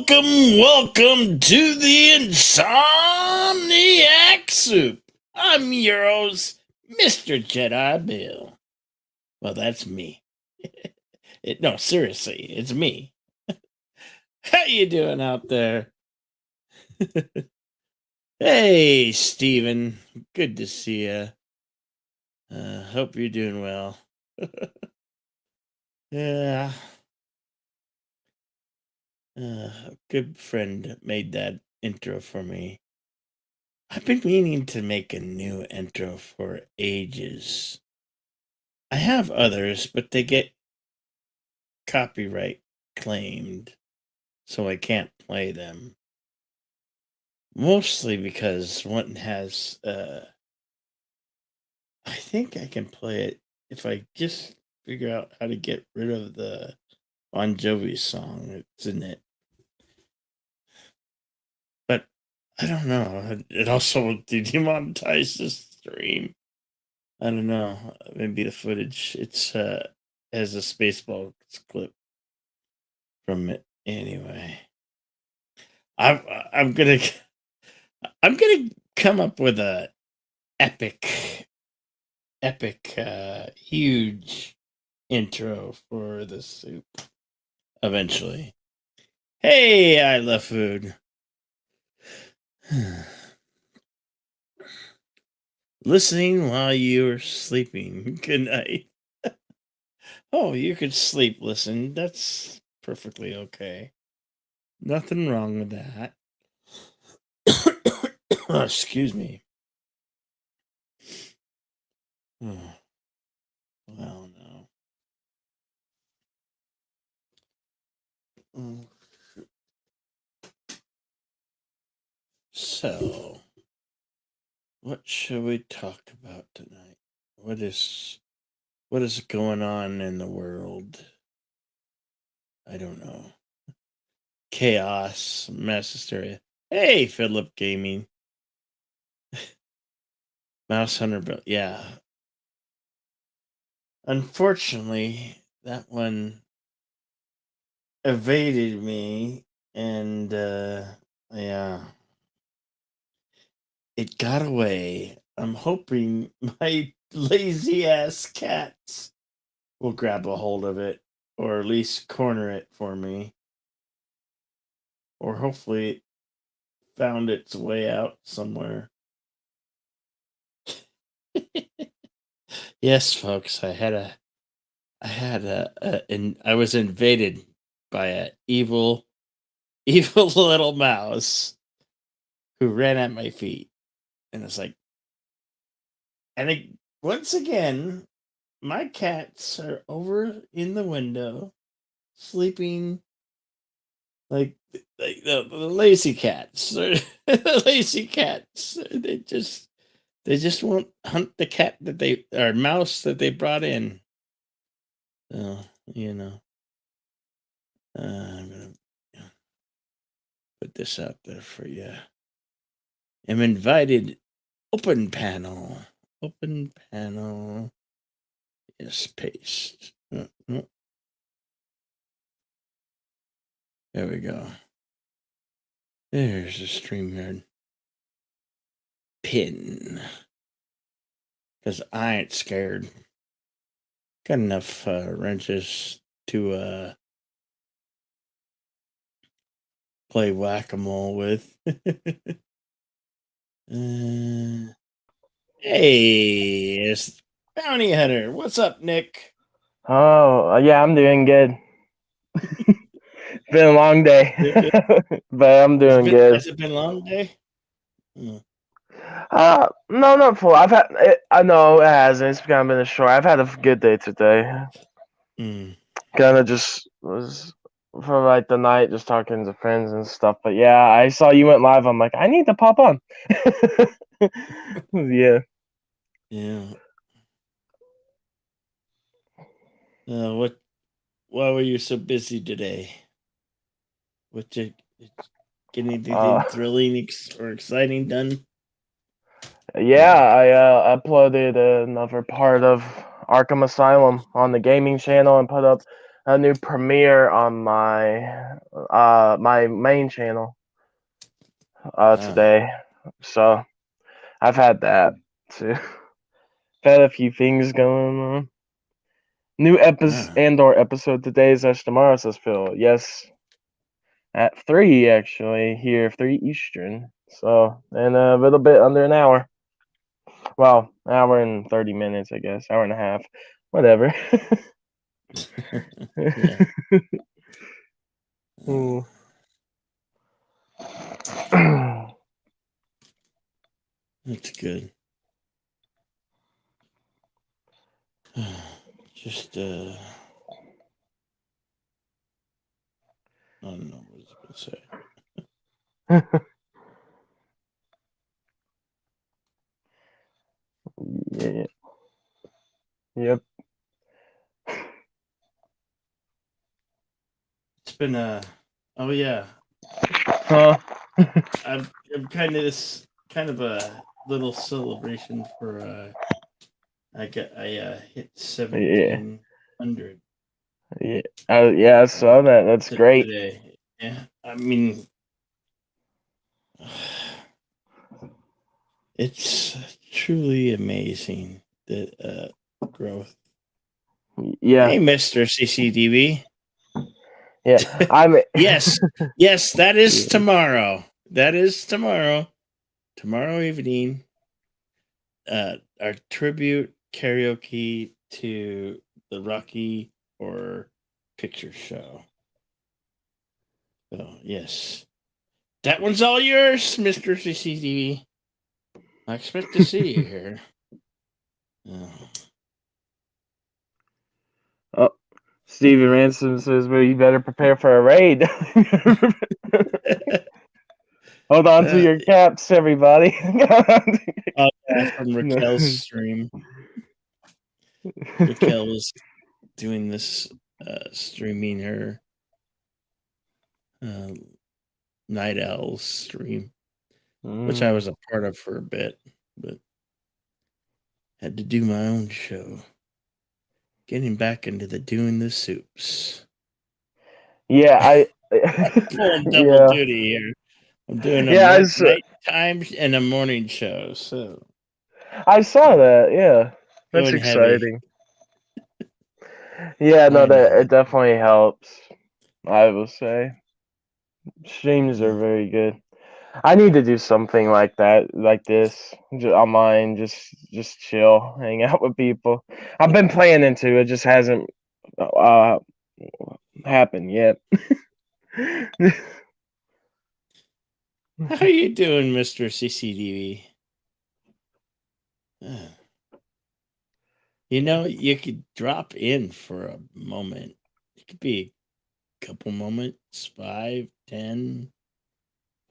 Welcome to the Insomniac Soup. I'm your host, Mr. Jedi Bill. Well, that's me. No, seriously, it's me. How you doing out there? Hey, Steven. Good to see you. Hope you're doing well. Yeah. A good friend made that intro for me. I've been meaning to make a new intro for ages. I have others, but they get copyright claimed, so I can't play them. Mostly because one has, I think I can play it if I just figure out how to get rid of the Bon Jovi song that's in it. But I don't know. It also demonetized the stream. I don't know. Maybe the footage. Has a Spaceballs clip from it anyway. I'm I'm gonna I'm gonna come up with a epic, huge intro for the soup eventually. Hey, I love food. Listening while you're sleeping. Good night. Oh, you could sleep listen. That's perfectly okay. Nothing wrong with that. Excuse me. Oh, well, no. Mm. So, what should we talk about tonight? What is going on in the world? I don't know. Chaos, mass hysteria. Hey, Philip Gaming. Mouse Hunter Bill. Yeah. Unfortunately, that one evaded me and yeah. It got away. I'm hoping my lazy ass cats will grab a hold of it or at least corner it for me. Or hopefully it found its way out somewhere. Yes, folks, I was invaded by a evil evil little mouse who ran at my feet. And it's like once again, my cats are over in the window sleeping like the lazy cats. The lazy cats. They just won't hunt the cat that they or mouse that they brought in. So, I'm gonna put this out there for you. Am invited. Open panel. Open panel. Yes, paste. No. There we go. There's a StreamYard pin. Because I ain't scared. Got enough wrenches to play whack-a-mole with. Hey, it's Bounty Hunter. What's up, Nick? Oh, yeah, I'm doing good. It's been a long day, but I'm doing good. Has it been a long day? No, not full. I've had. I know it hasn't. It's kind of been a short. I've had a good day today. Kind of just was for like the night, just talking to friends and stuff. But yeah, I saw you went live. I'm like, I need to pop on. Yeah. Yeah. What? Why were you so busy today? What you get anything thrilling or exciting done? Yeah, I uploaded another part of Arkham Asylum on the gaming channel and put up a new premiere on my my main channel today. So I've had that too. Had a few things going on. New episode and/or episode today / tomorrow, says Phil. Yes, at 3 actually here, 3 Eastern. So in a little bit under an hour. Well, hour and 30 minutes, I guess. Hour and a half. Whatever. That's good. Just I don't know what I was gonna say. Yeah. Yep. It's been oh yeah. Huh? I'm kind of a little celebration for I hit 1700. Yeah. Yeah, I saw that. That's great. Today. Yeah. I mean, it's truly amazing that growth. Yeah. Hey, Mr. CCDB. Yeah. I'm yes. Yes, that is tomorrow. That is tomorrow. Tomorrow evening. Our tribute karaoke to the Rocky Horror Picture Show. So, yes. That one's all yours, Mr. CCTV. I expect to see you here. Oh, Steven Ransom says, well, you better prepare for a raid. Hold on to your caps, everybody. Oh, yeah, from Raquel's stream. Raquel was doing this, streaming her Night Owl stream, which I was a part of for a bit, but had to do my own show. Getting back into the doing the soups. Yeah, I'm pulling double duty here. I'm doing a nighttime and a morning show, so I saw that. Yeah, that's exciting. Yeah, no, that it definitely helps. I will say, streams are very good. I need to do something like that, like this, online. Just chill, hang out with people. I've been planning to. It just hasn't happened yet. How are you doing, Mr. CCDV? You know, you could drop in for a moment. It could be a couple moments, 5, 10,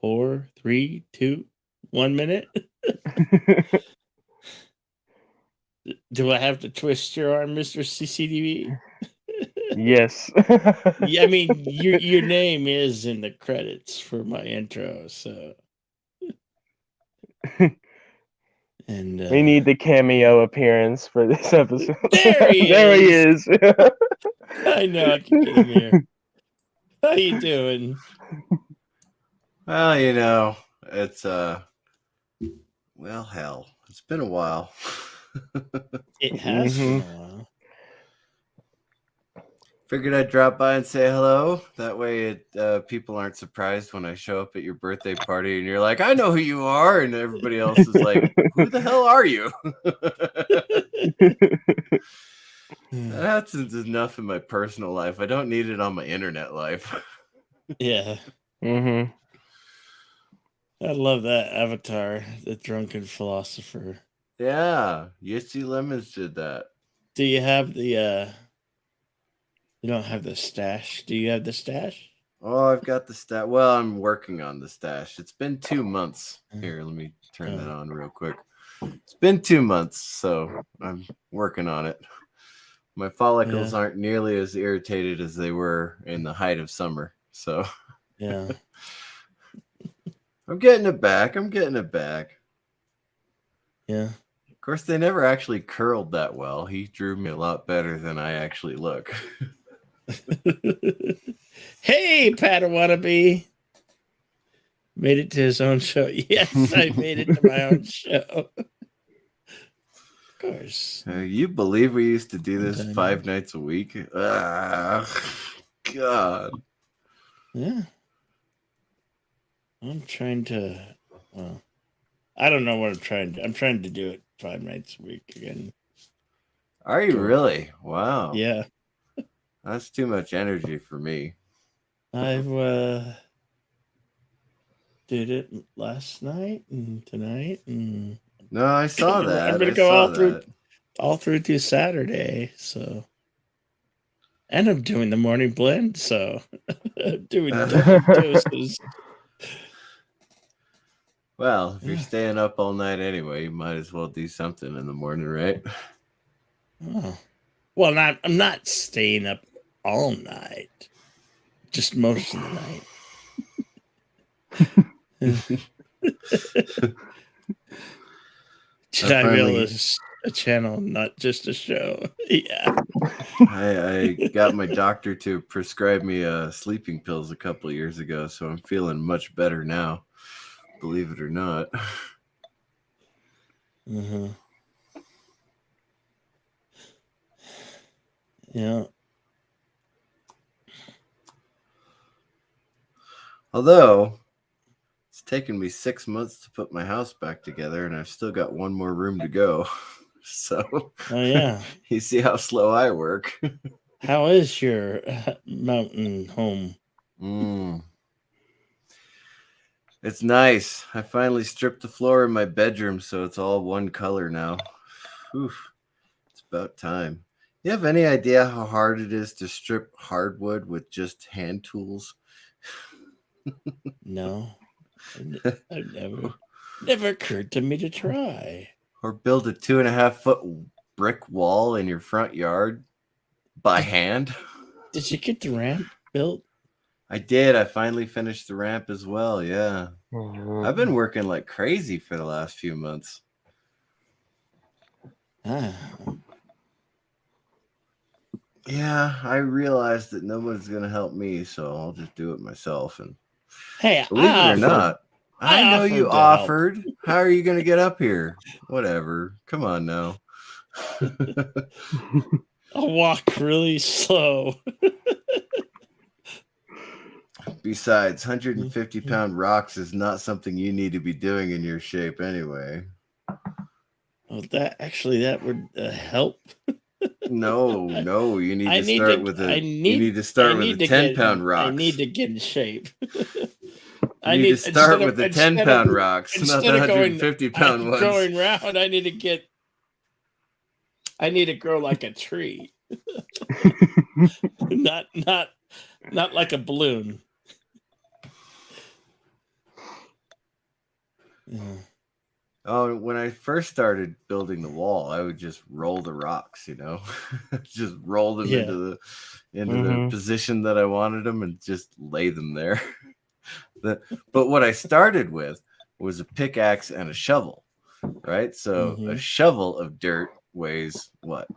4, 3, 2, 1 minute. Do I have to twist your arm, Mr. CCDV? Yes. Yeah, I mean, your name is in the credits for my intro, so. And we need the cameo appearance for this episode. There he is. I know I can get him here. How you doing? Well, you know, it's well, hell, it's been a while. It has been a while. Figured I'd drop by and say hello. That way, people aren't surprised when I show up at your birthday party and you're like, "I know who you are," and everybody else is like, "Who the hell are you?" That's enough in my personal life. I don't need it on my internet life. Yeah. I love that avatar, the drunken philosopher. Yeah, Yitzy Lemons did that. Do you have the you don't have the stash? Do you have the stash? Oh, I've got the stash. Well, I'm working on the stash. It's been 2 months. Here, let me turn that on real quick. It's been 2 months, so I'm working on it. My follicles aren't nearly as irritated as they were in the height of summer. So yeah. I'm getting it back. Yeah. Of course, they never actually curled that well. He drew me a lot better than I actually look. Hey, Padawannabe. Made it to his own show. Yes, I made it to my own show. Of course. You believe we used to do this 5 nights a week? God. Yeah. I'm trying to, well, I don't know what I'm trying to. I'm trying to do it 5 nights a week again. Are you really? Wow. Yeah. That's too much energy for me. I've did it last night and tonight, and no, I saw that. I'm gonna go all through to Saturday. So, and I'm doing the morning blend. So, I'm doing doses. Well, if you're staying up all night anyway, you might as well do something in the morning, right? Oh. Well, I'm not staying up all night. Just most of the night. Should I be a channel, not just a show? Yeah. I got my doctor to prescribe me sleeping pills a couple of years ago, so I'm feeling much better now. Believe it or not. Mm-hmm. Yeah. Although it's taken me 6 months to put my house back together, and I've still got one more room to go. So, oh yeah, you see how slow I work. How is your mountain home? It's nice. I finally stripped the floor in my bedroom, so it's all one color now. Oof. It's about time. You have any idea how hard it is to strip hardwood with just hand tools? No. I've never occurred to me to try. Or build a 2.5-foot brick wall in your front yard by hand? Did you get the ramp built? I did. I finally finished the ramp as well. Yeah. I've been working like crazy for the last few months. Yeah, I realized that no one's going to help me, so I'll just do it myself. And hey, believe it or not, I know you offered. How are you going to get up here? Whatever. Come on now. I'll walk really slow. Besides, 150-pound rocks is not something you need to be doing in your shape anyway. Oh, that would help. No, you need to start with a 10-pound rocks. I need to get in shape. You need to start with the 10-pound rocks, not the 150-pound ones. Going round, I need to grow like a tree. not like a balloon. Yeah. Oh, when I first started building the wall, I would just roll the rocks, just roll them into the position that I wanted them and just lay them there. But what I started with was a pickaxe and a shovel, right? So a shovel of dirt weighs what,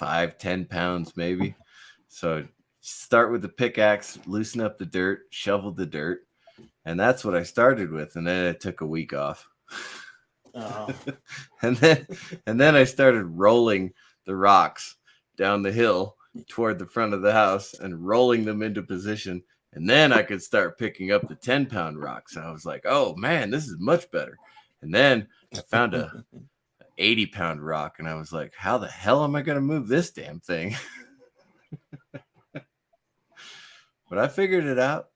5-10 pounds maybe. So start with the pickaxe, loosen up the dirt, shovel the dirt, and that's what I started with. And then I took a week off. Oh. and then I started rolling the rocks down the hill toward the front of the house and rolling them into position. And then I could start picking up the 10-pound rocks. And I was like, oh man, this is much better. And then I found a 80-pound rock and I was like, how the hell am I going to move this damn thing? But I figured it out.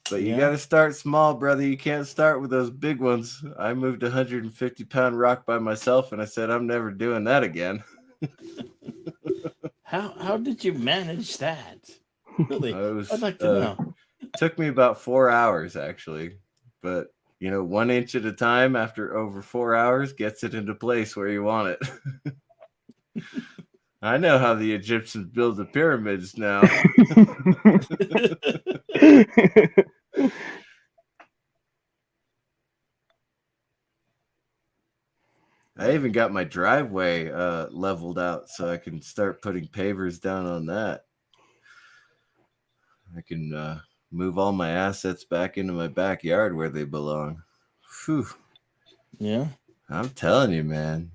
But you got to start small, brother. You can't start with those big ones. I moved a 150-pound rock by myself, and I said, I'm never doing that again. How did you manage that? Really? I'd like to know. It took me about 4 hours, actually. But, 1 inch at a time after over 4 hours gets it into place where you want it. I know how the Egyptians build the pyramids now. I even got my driveway leveled out so I can start putting pavers down on that. I can move all my assets back into my backyard where they belong. Whew. Yeah. I'm telling you, man.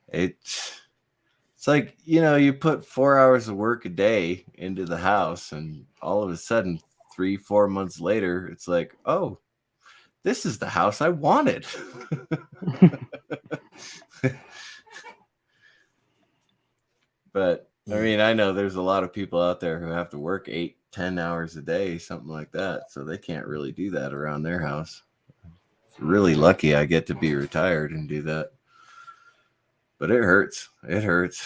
It's like, you put 4 hours of work a day into the house, and all of a sudden, 3-4 months later, it's like, oh, this is the house I wanted. But I mean, I know there's a lot of people out there who have to work 8-10 hours a day, something like that. So they can't really do that around their house. It's really lucky I get to be retired and do that. But it hurts. It hurts.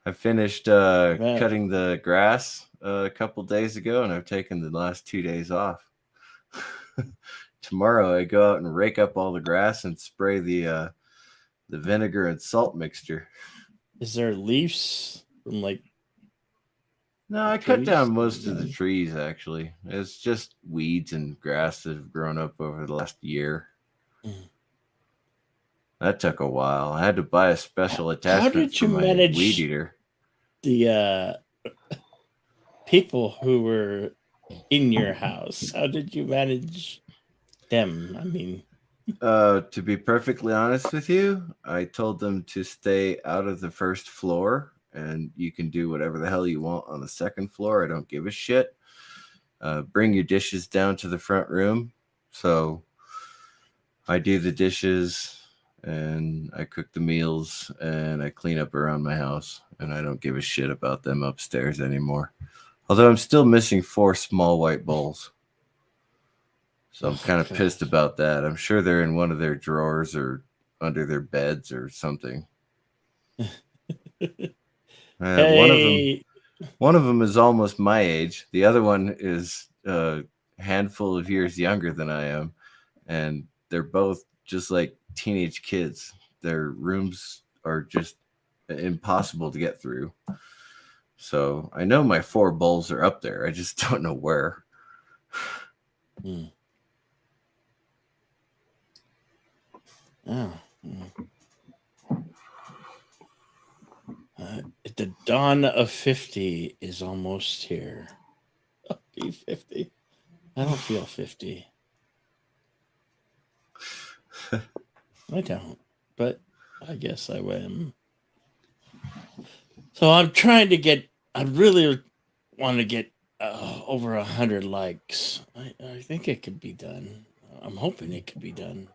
I finished cutting the grass a couple days ago, and I've taken the last 2 days off. Tomorrow I go out and rake up all the grass and spray the vinegar and salt mixture. Is there leaves from No, I cut down most of the trees, actually. It's just weeds and grass that have grown up over the last year. That took a while. I had to buy a special attachment for my weed eater. The people who were in your house, how did you manage them? I mean, to be perfectly honest with you, I told them to stay out of the first floor, and you can do whatever the hell you want on the second floor. I don't give a shit. Bring your dishes down to the front room. So I do the dishes, and I cook the meals, and I clean up around my house, and I don't give a shit about them upstairs anymore. Although I'm still missing 4 small white bowls. So I'm kind of pissed about that. I'm sure they're in one of their drawers or under their beds or something. hey. One of them is almost my age. The other one is a handful of years younger than I am. And they're both just like teenage kids. Their rooms are just impossible to get through. So I know my 4 bowls are up there. I just don't know where. Oh. The dawn of 50 is almost here. I'll be 50. I don't feel 50. I don't, but I guess I am. So I'm trying to get, I really want to get over 100 likes. I think it could be done. I'm hoping it could be done.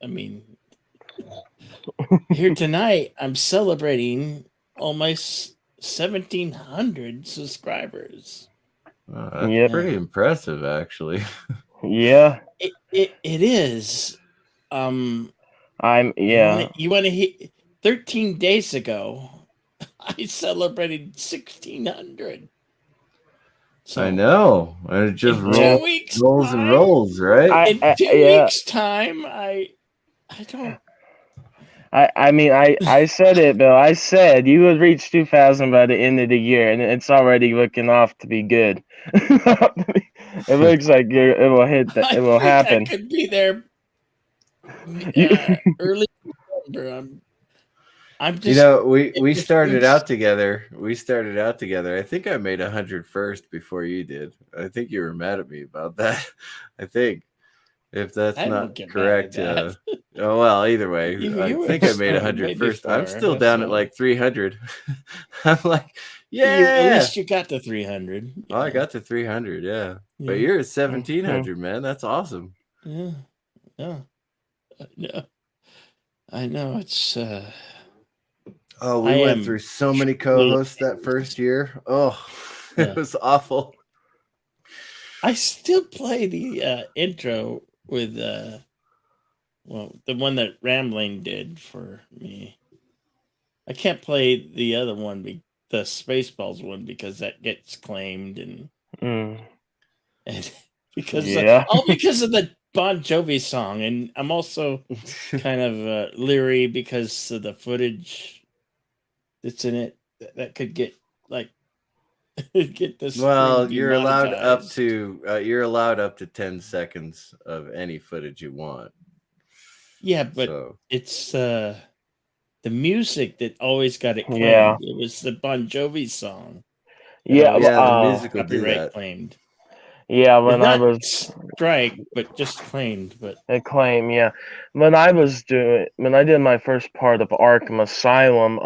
I mean, here tonight, I'm celebrating almost 1,700 subscribers. That's pretty impressive, actually. Yeah. It is. You want to hit 13 days ago, I celebrated 1,600. So I know. It just rolls and rolls, right? In 2 weeks' time, I don't. I said it, Bill. I said you would reach 2,000 by the end of the year, and it's already looking off to be good. It looks like it will hit. It will happen. I could be there early November. I'm just. We started out together. I think I made 100 first before you did. I think you were mad at me about that. I think. If that's not correct. Oh, well, either way, I think I made 100 first. I'm still down at like 300. I'm like, yeah. At least you got to 300. Oh, I got to 300, yeah. But you're at 1,700, man. That's awesome. Yeah. I know. It's... Oh, we went through so many co-hosts that first year. Oh, it was awful. I still play the intro with the one that Rambling did for me. I can't play the other one, the Spaceballs one, because that gets claimed and because of the Bon Jovi song, and I'm also kind of leery because of the footage that's in it that could get like Get the Well, stream you're allowed demonetized. up to 10 seconds of any footage you want. Yeah, but So it's the music that always got it claimed. Yeah. It was the Bon Jovi song. Yeah, the music will do Copyright that. claimed. yeah. When I Not was strike, but just claimed. But claim, yeah. When I did my first part of Arkham Asylum,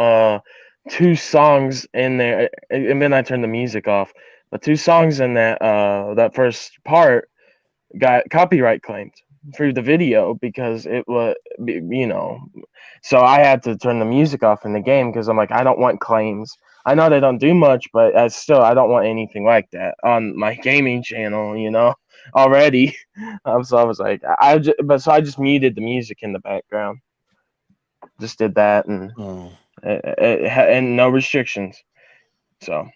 2 songs in there, and then I turned the music off. But 2 songs in that first part got copyright claimed through the video because it was, so I had to turn the music off in the game because I'm like, I don't want claims. I know they don't do much, but I don't want anything like that on my gaming channel, already. So I was like, so I just muted the music in the background. Just did that, and and no restrictions. So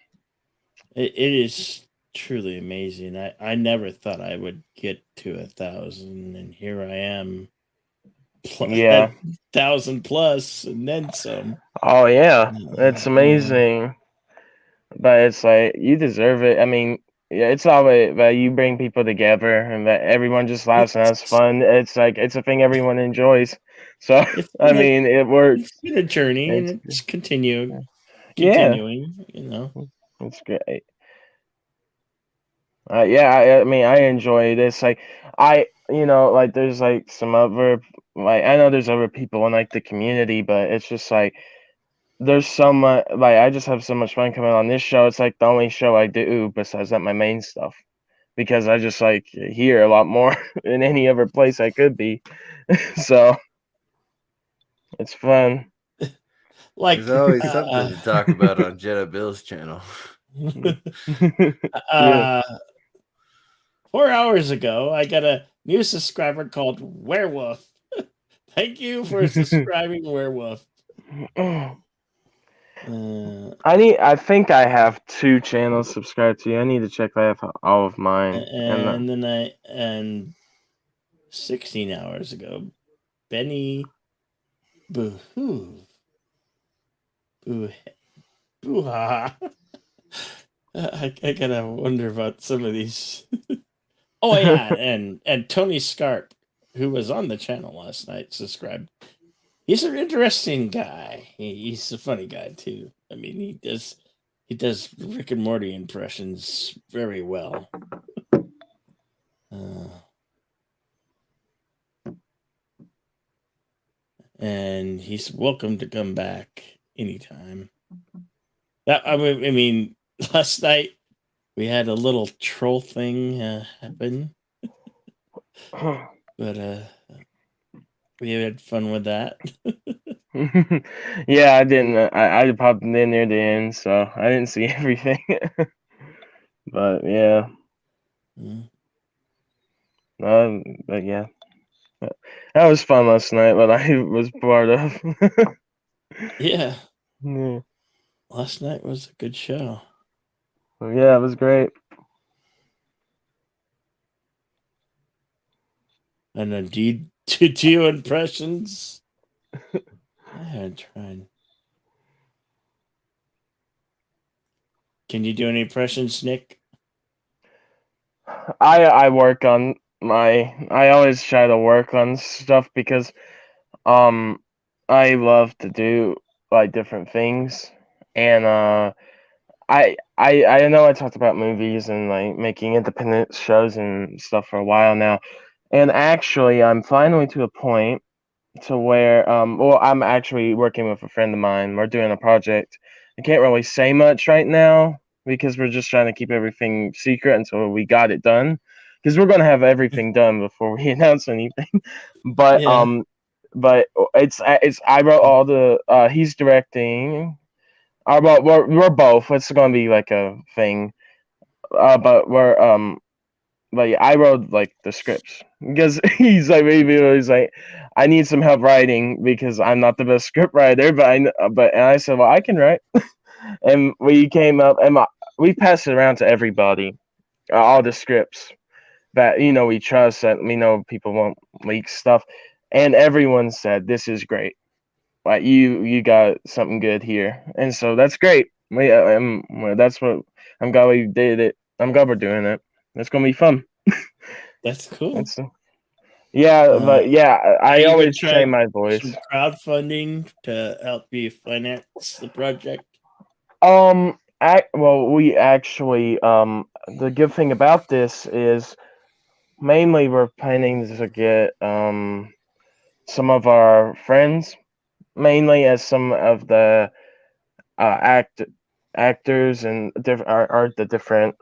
it is truly amazing. I never thought I would get to 1,000, and here I am. Yeah. 1,000 plus, and then some. Oh yeah, it's amazing. But it's like you deserve it. I mean, yeah, it's always that you bring people together and that everyone just laughs and has fun. It's like it's a thing everyone enjoys. So I mean, it works. It's been a journey, and it's continuing. Yeah, it's great. Yeah, I mean, I enjoy this. Like, like there's like some other, like I know there's other people in like the community, but it's just like there's so much, like I just have so much fun coming on this show. It's like the only show I do besides that my main stuff, because I just like hear a lot more than any other place I could be. So it's fun. Like there's always something to talk about on Jetta Bill's channel. 4 hours ago, I got a new subscriber called Werewolf. Thank you for subscribing, Werewolf. I think I have 2 channels subscribed to you. I need to check if I have all of mine. And then 16 hours ago, Benny Boohoo. Boo-ha. I gotta wonder about some of these. Oh yeah, and Tony Scarp, who was on the channel last night, subscribed. He's an interesting guy. He's a funny guy too. I mean, he does Rick and Morty impressions very well. And he's welcome to come back anytime. I mean, last night we had a little troll thing happen, but we had fun with that. Yeah, I didn't. I popped in near the end, so I didn't see everything. But yeah. But yeah, that was fun last night. What I was part of. Yeah. Yeah. Last night was a good show. Yeah, it was great. And indeed, to do impressions. I haven't tried. Can you do any impressions, Nick? I work on I always try to work on stuff because I love to do like different things, and I know I talked about movies and like making independent shows and stuff for a while now, and actually I'm finally to a point to where well, I'm actually working with a friend of mine. We're doing a project. I can't really say much right now because we're just trying to keep everything secret until we got it done, because we're going to have everything done before we announce anything. But but it's I wrote all the he's directing. But we're both. It's going to be like a thing. But yeah, I wrote like the scripts because he's like, I need some help writing because I'm not the best script writer, and I said, well, I can write, and we came up and we passed it around to everybody, all the scripts that we trust, that we know people won't leak stuff, and everyone said this is great, like you got something good here, and so that's great. That's what I'm glad we did it. I'm glad we're doing it. It's gonna be fun. That's cool. But yeah, I you always gonna say try my voice. some crowdfunding to help you finance the project. We actually the good thing about this is mainly we're planning to get some of our friends, mainly as some of the actors and are the different,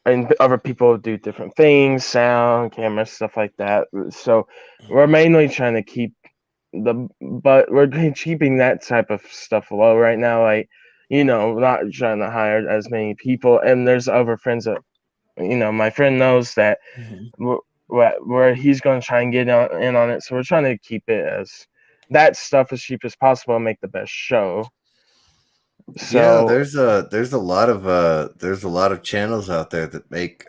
and other people do different things, sound, camera, stuff like that. So we're mainly trying to keep but we're keeping that type of stuff low right now. Like, not trying to hire as many people. And there's other friends that, my friend knows that where he's going to try and get in on it. So we're trying to keep it as that stuff as cheap as possible and make the best show. So there's a lot of channels out there that make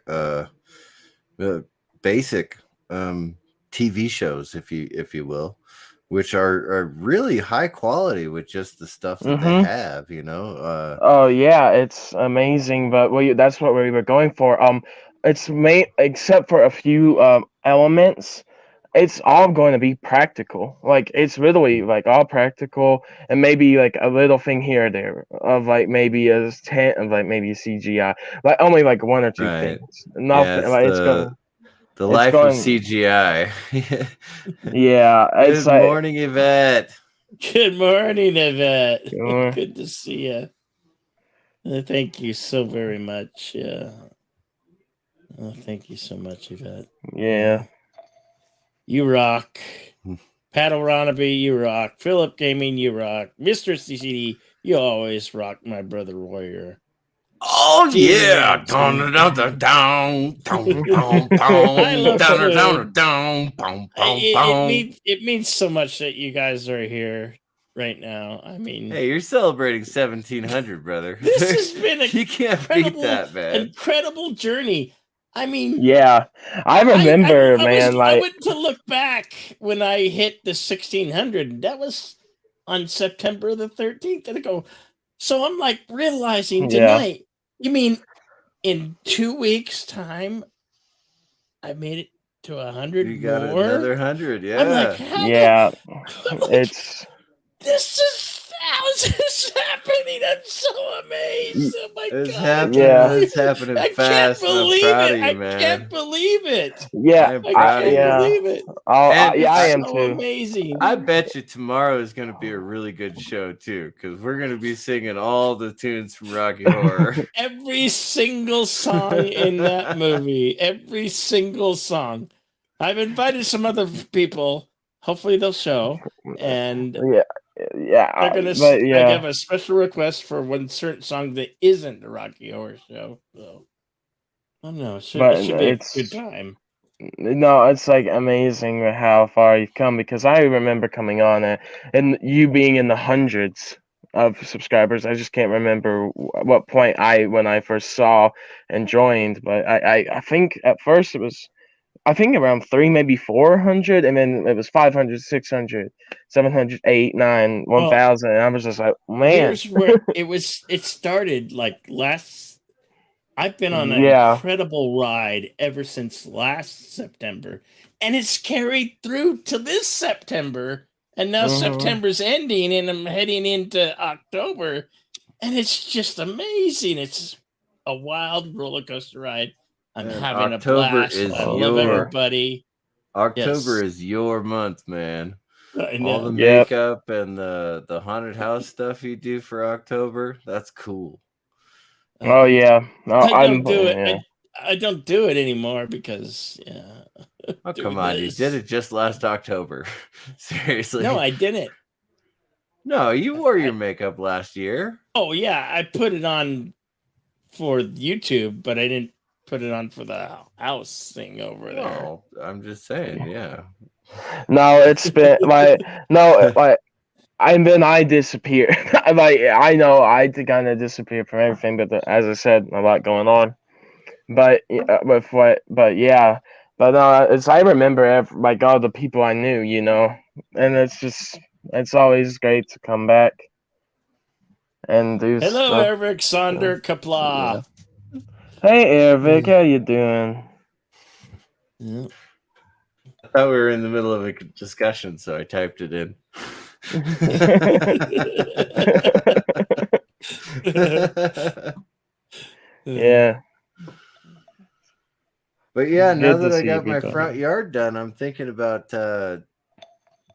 basic TV shows, if you will, which are really high quality with just the stuff that they have, oh yeah, it's amazing. But that's what we were going for. It's except for a few elements. It's all going to be practical. Like, it's literally like all practical, and maybe like a little thing here or there of like maybe a tent of like maybe CGI, like only like one or two things. Nothing. It's going. The life of CGI. Yeah, it's Good morning, Yvette. Good morning, Yvette. Good to see you. Thank you so very much. Yeah. Thank you so much, Yvette. Yeah. You rock. Pat O'Ronaby, you rock. Philip Gaming, you rock. Mr. CCD, you always rock, my brother Warrior. Oh yeah! Down. It means so much that you guys are here right now. I mean, hey, you're celebrating 1700, brother. This has been you can't beat that, man. Incredible journey. I mean, yeah, I remember, I went to look back when I hit the 1600. That was on September the 13th, and I go. So I'm like realizing tonight. Yeah. You mean in 2 weeks' time, I made it to 100 You got more? another 100, yeah. I'm like, it's. How is this happening? I'm so amazed. Oh my God. It's happening fast. I can't believe it. I can't believe it. Yeah. I can't believe it. I am too. Amazing. I bet you tomorrow is going to be a really good show too, because we're going to be singing all the tunes from Rocky Horror. Every single song in that movie. Every single song. I've invited some other people. Hopefully they'll show. And I have a special request for one certain song that isn't the Rocky Horror Show. So I don't know. It should be a good time. No, it's like amazing how far you've come, because I remember coming on it and you being in the hundreds of subscribers. I just can't remember what point when I first saw and joined, but I think at first it was. I think around 3, maybe 400, and then it was 500, 600, 700, 8, 9, 1,000. And I was just like, man. Here's where it started like last. I've been on an incredible ride ever since last September, and it's carried through to this September. And now September's ending, and I'm heading into October, and it's just amazing. It's a wild roller coaster ride. I'm having October a blast. I love everybody. October is your month, man. I know. All the makeup and the haunted house stuff you do for October, that's cool. Oh yeah. No, I don't do it. Yeah. I don't do it anymore because Oh come on, you did it just last October. Seriously. No, I didn't. No, you wore your makeup last year. Oh yeah, I put it on for YouTube, but I didn't put it on for the house thing over there. Oh, I'm just saying, yeah. No, it's been and then I disappeared. I know I kind of disappeared from everything, but as I said, a lot going on. But no, I remember all the people I knew, and it's always great to come back and do. Hello, Eric Sonder Kapla. Hey, Ervic, how you doing? Yeah. I thought we were in the middle of a discussion, so I typed it in. Yeah. But yeah, now Good to that I see you, got my Rico. front yard done, I'm thinking about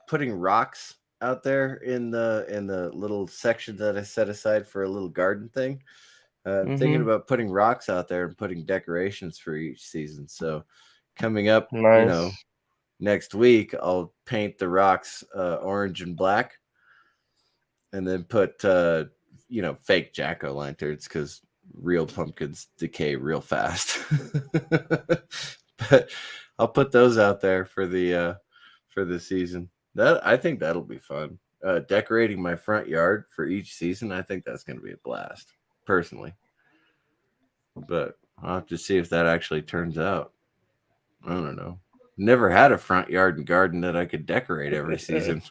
putting rocks out there in the little section that I set aside for a little garden thing. I'm thinking about putting rocks out there and putting decorations for each season. So coming up, Nice. next week I'll paint the rocks orange and black, and then put fake jack-o'-lanterns because real pumpkins decay real fast. But I'll put those out there for the season. That I think that'll be fun. Decorating my front yard for each season, I think that's going to be a blast, personally. But I'll have to see if that actually turns out. I don't know. Never had a front yard and garden that I could decorate every season.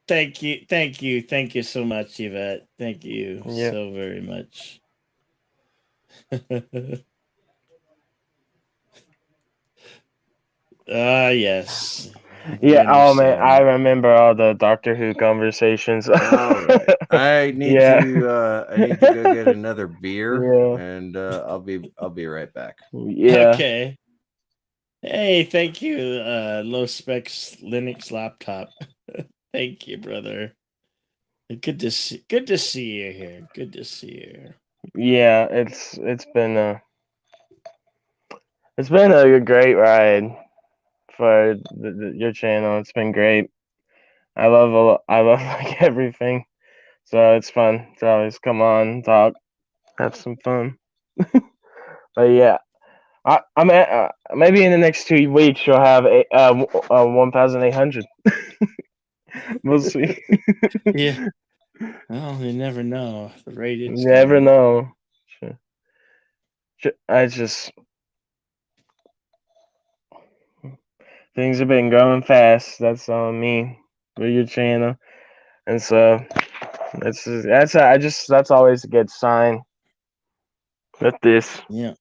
Thank you so much, Yvette. Thank you so very much. Yes. Yeah. Oh man, I remember all the Doctor Who conversations. All right. I need to go get another beer, and I'll be right back. Yeah. Okay. Hey, thank you, Low Specs Linux laptop. Thank you, brother. Good to see you here. Good to see you. Yeah, it's been a great ride for your channel. It's been great. I love like everything. So it's fun to always come on, talk, have some fun. But yeah, I'm at, maybe in the next 2 weeks you'll have 1,800. We'll see. Yeah. Well, you never know. The rate it's Never going. know. I just things have been growing fast. That's on me with your channel, and so that's always a good sign with this. Yeah.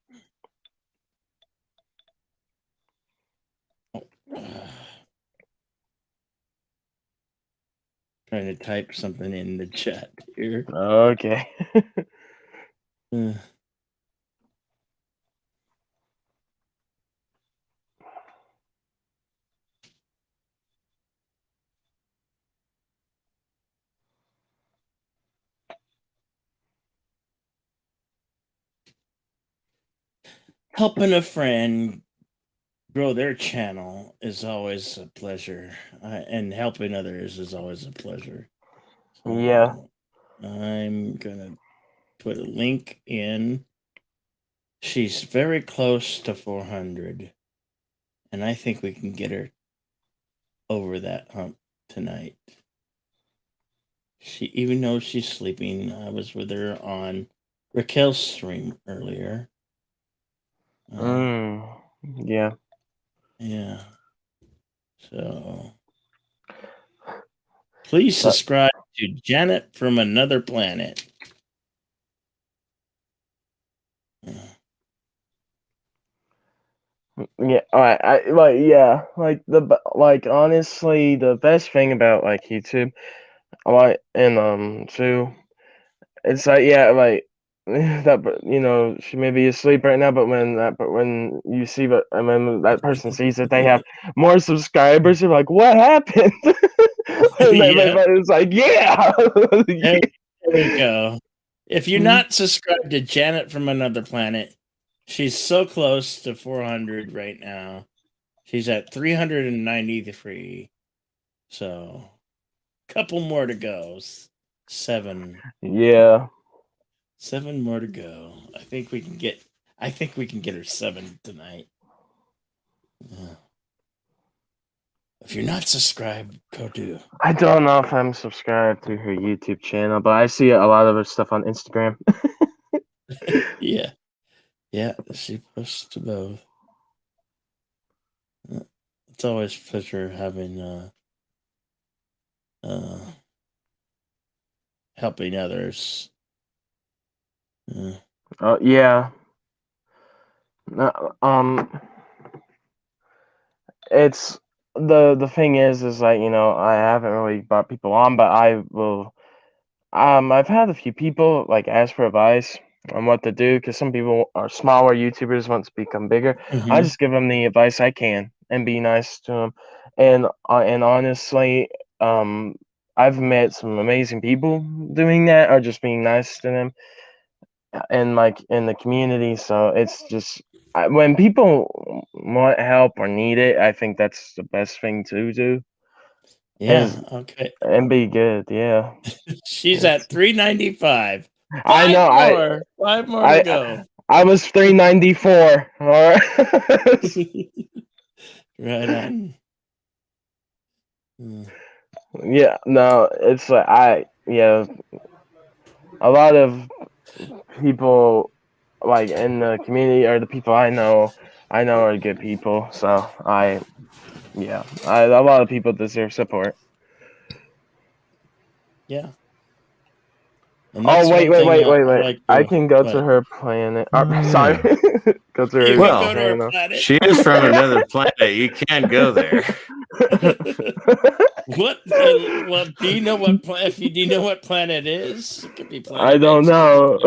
Trying to type something in the chat here. Okay. Helping a friend grow their channel is always a pleasure, and helping others is always a pleasure. Yeah. I'm gonna put a link in. She's very close to 400, and I think we can get her over that hump tonight. Even though she's sleeping, I was with her on Raquel's stream earlier. Yeah. Yeah. So please subscribe to Janet from Another Planet. Yeah, honestly, the best thing about like YouTube, too, it's like that she may be asleep right now, but when you see when that person sees that they have more subscribers, you're like, what happened? And everybody's like, yeah. There we go. If you're not subscribed to Janet from Another Planet, she's so close to 400 right now. She's at 393. So, couple more to go. 7. Yeah. 7 more to go. I think we can get her 7 tonight. If you're not subscribed, go do. I don't know if I'm subscribed to her YouTube channel, but I see a lot of her stuff on Instagram. Yeah. Yeah, she posts to both. It's always a pleasure having helping others. Yeah. It's the thing is like, I haven't really brought people on, but I will. I've had a few people like ask for advice on what to do because some people are smaller YouTubers want to become bigger. I just give them the advice I can and be nice to them, and honestly, I've met some amazing people doing that or just being nice to them, and like in the community. So it's just when people want help or need it, I think that's the best thing to do. Yeah. Okay. And be good. Yeah. She's at 395. I know. Five more to go. I was 394. All right. Right on. Yeah. No, it's like a lot of people like in the community or the people I know are good people. So a lot of people deserve support. Yeah. Oh, wait. I can go to her planet. Sorry. Go to her You Well, can go to her planet. She is from another planet. You can go there. What? Well, do you know what planet? Do you know what planet it is? It could be planet. I don't know.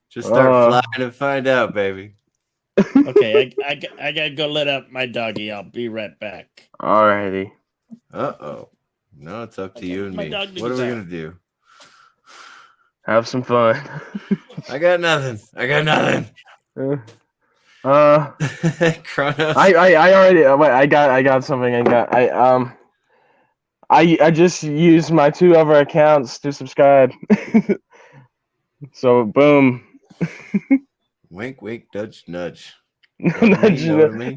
Just start flying and find out, baby. Okay, I gotta go let out my doggy. I'll be right back. Alrighty. Uh-oh. No, it's up to you and my me. dog What are we needs gonna do? Have some fun. I got nothing. Chronos. I already I got something. I just used my 2 other accounts to subscribe. So boom. Wink, wink, nudge, nudge. Nudge, you know what I mean?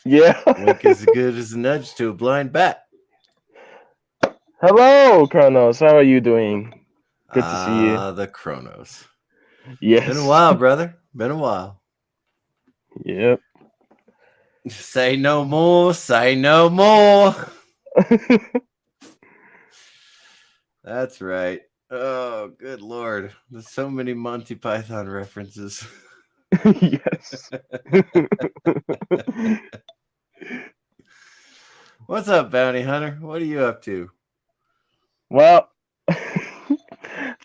Yeah. Wink is as good as a nudge to a blind bat. Hello, Chronos. How are you doing? Good to see you. The Chronos. Yes. Been a while, brother. Been a while. Yep. Say no more. Say no more. That's right. Oh, good Lord. There's so many Monty Python references. Yes. What's up, Bounty Hunter? What are you up to? Well,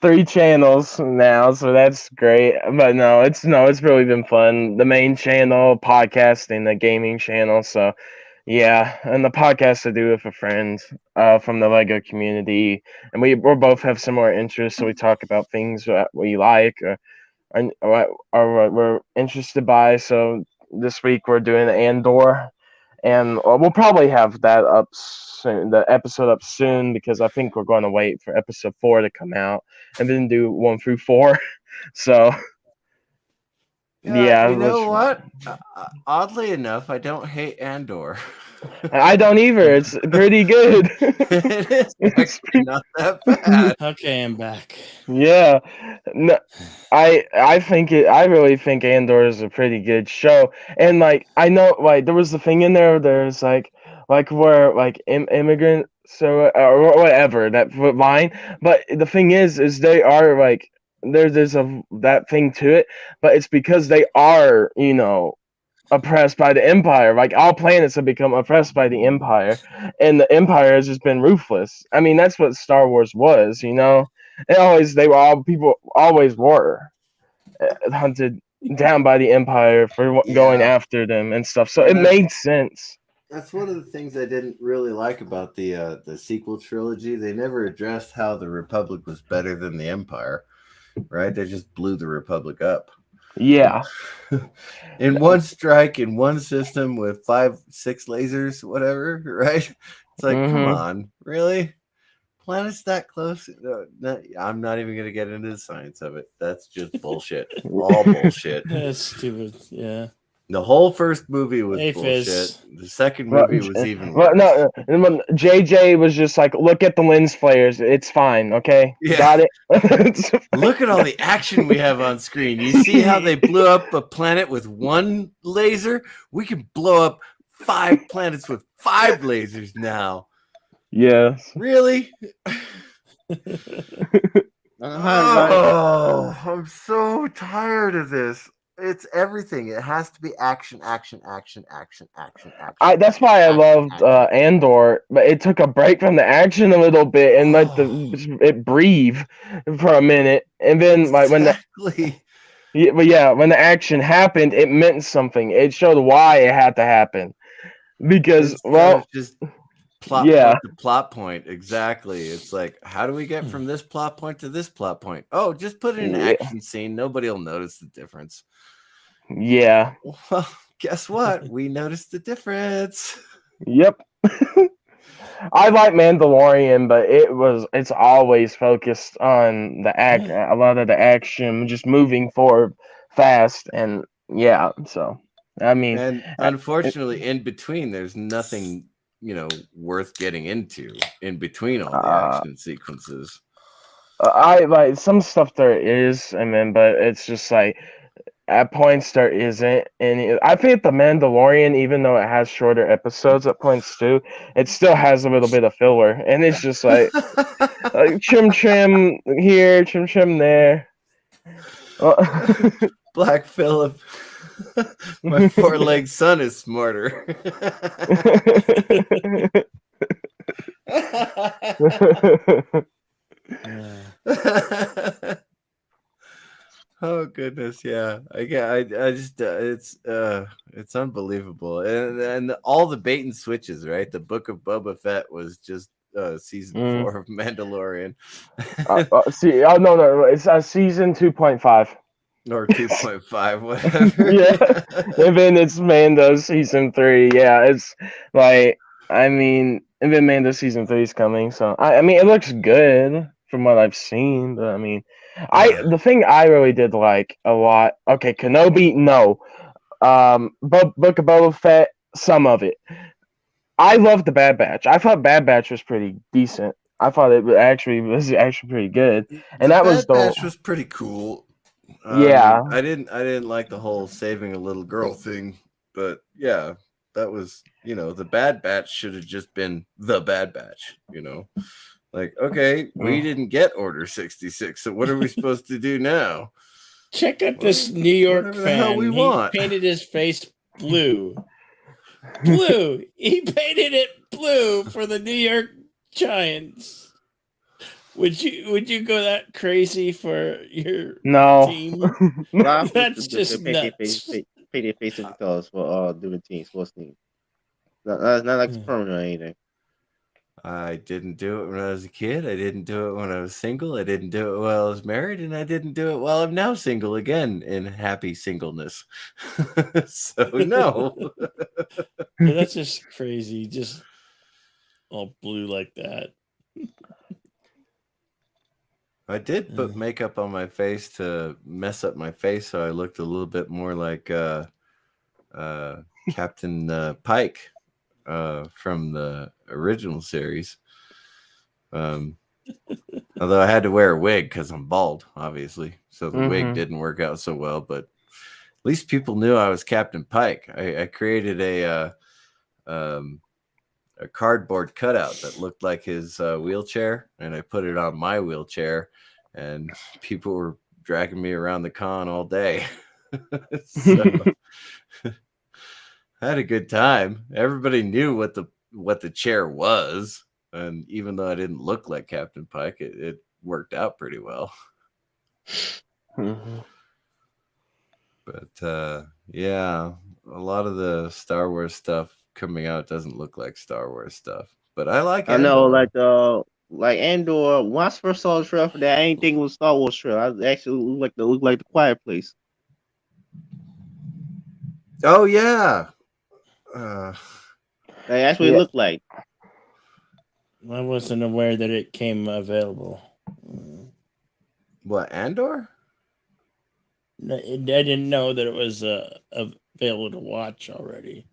3 channels now, so that's great. But it's really been fun. The main channel, podcasting, the gaming channel. So yeah, and the podcast I do with a friend from the Lego community, and we both have similar interests, so we talk about things that we like or what we're interested by. So this week we're doing Andor, and we'll probably have that up soon, the episode up soon, because I think we're going to wait for episode 4 to come out and then do 1 through 4. So yeah, you know what? Oddly enough, I don't hate Andor. I don't either. It's pretty good. It is actually not that bad. Okay, I'm back. Yeah, no, I really think Andor is a pretty good show, and like I know like there was the thing in there. There's like where like immigrants or whatever that line, but the thing is they are like there's that thing to it, but it's because they are oppressed by the Empire. Like all planets have become oppressed by the Empire, and the Empire has just been ruthless. I mean, that's what Star Wars was, people always were hunted down by the Empire for going after them and stuff. So it made sense. That's one of the things I didn't really like about the sequel trilogy. They never addressed how the Republic was better than the Empire, right? They just blew the Republic up. Yeah. In one strike, in one system with 5-6 lasers, whatever, right? It's like, come on, really? Planets that close? No, I'm not even going to get into the science of it. That's just bullshit. All bullshit. That's stupid. Yeah. The whole first movie was bullshit. The second movie was even worse. No, JJ was just like, look at the lens flares. It's fine, okay? Yeah. Got it? Look at all the action we have on screen. You see how they blew up a planet with 1 laser? We can blow up 5 planets with 5 lasers now. Yes. Really? I'm so tired of this. It's everything. It has to be action, action, action, action, action, action. That's why I loved Andor, but it took a break from the action a little bit and let it breathe for a minute, and then like when the action happened, it meant something. It showed why it had to happen because just the plot point exactly. It's like, how do we get from this plot point to this plot point? Oh, just put it in an action scene. Nobody will notice the difference. Yeah. Well, guess what? We noticed the difference. Yep. I like Mandalorian, but it's always focused on the a lot of the action, just moving forward fast, and so I mean, and unfortunately, in between, there's nothing worth getting into in between all the action sequences. I like some stuff there is, but it's just like at points there isn't any. I think The Mandalorian, even though it has shorter episodes at points too, it still has a little bit of filler, and it's just like trim here, trim there. Black Phillip, my four-legged son is smarter. Oh goodness, yeah. I just it's unbelievable, and all the bait and switches, right? The Book of Boba Fett was just season 4 of Mandalorian. No, it's season 2.5 or 2.5, whatever. Yeah, and then it's Mando season 3. Yeah, it's like and then Mando season 3 is coming, so I mean it looks good from what I've seen, but I mean, the thing I really did like a lot. Okay, Kenobi, no. Book of Boba Fett, some of it. I loved the Bad Batch. I thought Bad Batch was pretty decent. I thought it was actually pretty good, and that Bad Batch was pretty cool. Yeah, I didn't like the whole saving a little girl thing, but yeah, that was the Bad Batch should have just been the Bad Batch. Like, okay, we didn't get Order 66, so what are we supposed to do now? Check out this New York fan. He painted his face blue. Blue. He painted it blue for the New York Giants. Would you go that crazy for your team? That's just nuts. Painted face colors for all different teams, sports teams. Not like permanent or anything. I didn't do it when I was a kid. I didn't do it when I was single. I didn't do it while I was married, and I didn't do it while I'm now single again in happy singleness. So no. Yeah, that's just crazy. Just all blue like that. I did put makeup on my face to mess up my face, so I looked a little bit more like Captain Pike from the original series. Although I had to wear a wig because I'm bald, obviously, so the wig didn't work out so well. But at least people knew I was Captain Pike. I created a cardboard cutout that looked like his wheelchair, and I put it on my wheelchair, and people were dragging me around the con all day. So I had a good time. Everybody knew what the chair was, and even though I didn't look like Captain Pike, it worked out pretty well. But yeah, a lot of the Star Wars stuff coming out doesn't look like Star Wars stuff, but I like Andor. I know, like Andor. When I first saw the trailer for that, I didn't think it was Star Wars trailer. I actually looked like the Quiet Place. Oh yeah, that's what it looked like. I wasn't aware that it came available. What, Andor? I didn't know that it was available to watch already.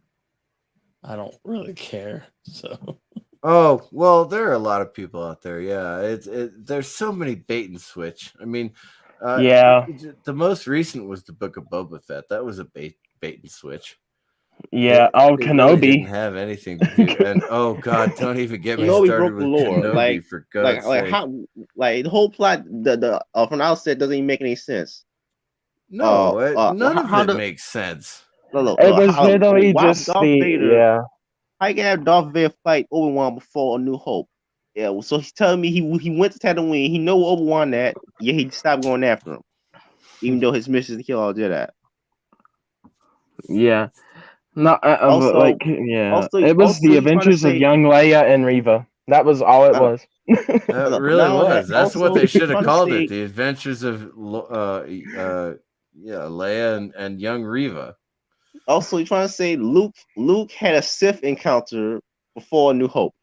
I don't really care. So. Oh well, there are a lot of people out there. Yeah, there's so many bait and switch. I mean, the most recent was the Book of Boba Fett. That was a bait and switch. Yeah. They really didn't Kenobi. have anything to do. And oh god, don't even get me Kenobi started broke the with lore. Kenobi, for God's sake. How like the whole plot the from the outset doesn't even make any sense. No, none of How it the makes sense. It was how literally why just Darth the Vader yeah. how you can have Darth Vader fight Obi-Wan before A New Hope? Yeah, so he's telling me he went to Tatooine, he know Obi-Wan at, yeah, he stopped going after him. Even though his mission is to kill all Jedi. Yeah. Not Also, yeah. It was the you trying to adventures of say young Leia and Reva. That was all it was. That but really not only was. that, That's what also they you should have trying to called it. say The Adventures of Leia and young Reva. also you're trying to say Luke had a Sith encounter before A New Hope.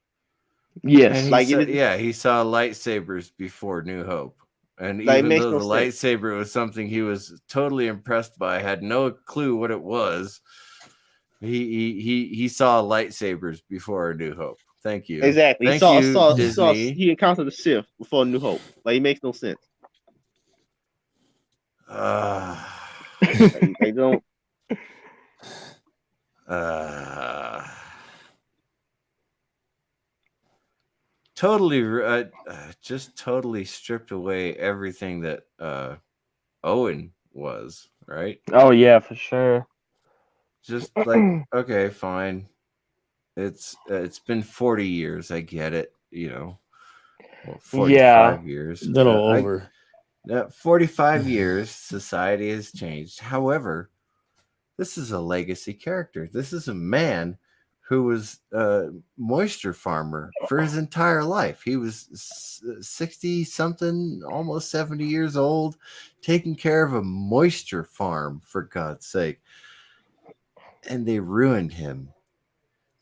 Yes. And Like he saw lightsabers before New Hope. And like, it even makes though no the sense. lightsaber was something he was totally impressed by, had no clue what it was. He saw lightsabers before A New Hope. Thank you. Exactly. Thank Disney. He encountered the Sith before A New Hope. Like, it makes no sense. They don't. Totally, just totally stripped away everything that Owen was, right? Oh yeah, for sure. Just like, okay, fine. It's been 40 years. I get it. 45 years. A little over. 45 years, society has changed. However, this is a legacy character. This is a man who was a moisture farmer for his entire life. He was 60 something, almost 70 years old, taking care of a moisture farm, for God's sake. And they ruined him.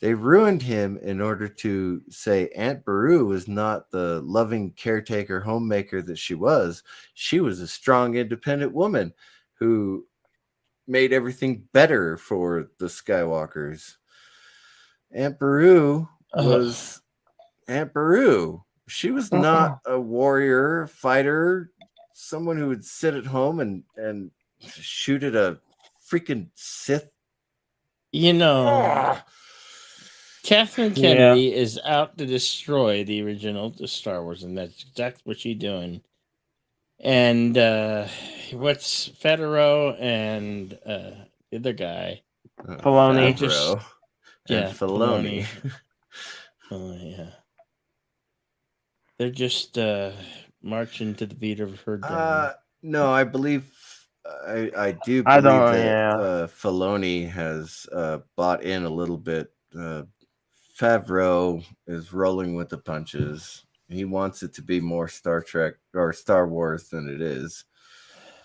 They ruined him in order to say Aunt Beru was not the loving caretaker homemaker that she was. She was a strong, independent woman who made everything better for the Skywalkers. Aunt Beru was Aunt Beru. She was not a warrior, fighter, someone who would sit at home and shoot at a freaking Sith. Kathleen Kennedy is out to destroy the original Star Wars, and that's exactly what she's doing. And what's Federer and the other guy? Filoni. Filoni. Yeah. They're just marching to the beat of her drum. No, I believe I do believe that Filoni has bought in a little bit. Favreau is rolling with the punches. He wants it to be more Star Trek or Star Wars than it is.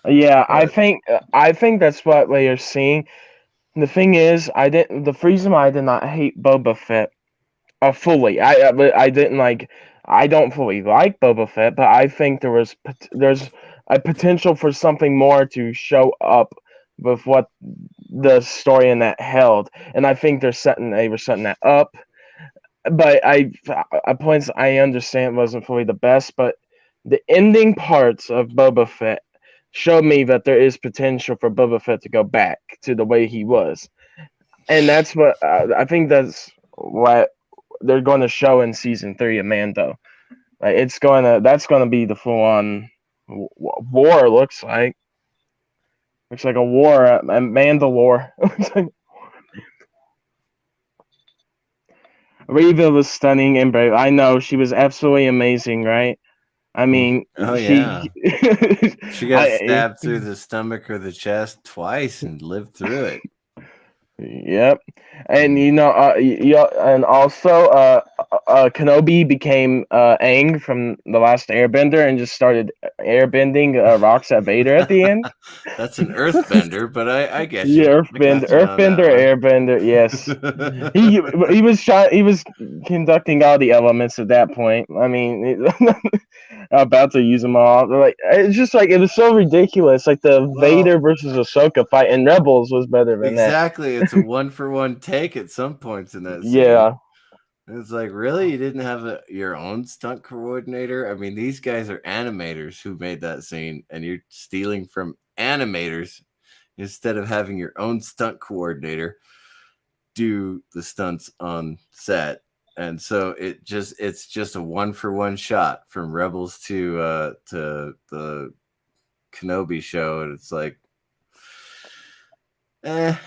Yeah, but I think that's what we are seeing. The thing is, the reason why I did not hate Boba Fett fully. I didn't like. I don't fully like Boba Fett, but I think there's a potential for something more to show up with what the story in that held, and I think they were setting that up. But points I understand wasn't fully the best, but the ending parts of Boba Fett showed me that there is potential for Boba Fett to go back to the way he was, and that's what I think. That's what they're going to show in season 3 of Mando. Like that's going to be the full on war. Looks like a war, a Mandalore. Reva was stunning and brave. I know she was absolutely amazing, right? I mean, she got stabbed through the stomach or the chest twice and lived through it. Yep, and and also Kenobi became Aang from The Last Airbender and just started airbending rocks at Vader at the end. That's an earthbender, but I get you. Yeah, earthbender, airbender. Yes, he was conducting all the elements at that point. I mean, about to use them all. Like it's just like it was so ridiculous. Like the Vader versus Ahsoka fight in Rebels was better than that. Exactly, it's a 1-for-1 take at some points in that scene. Yeah. It's like, really? You didn't have your own stunt coordinator? I mean, these guys are animators who made that scene, and you're stealing from animators instead of having your own stunt coordinator. do the stunts on set. And so it's just a 1-for-1 shot from Rebels to the Kenobi show, and it's like, But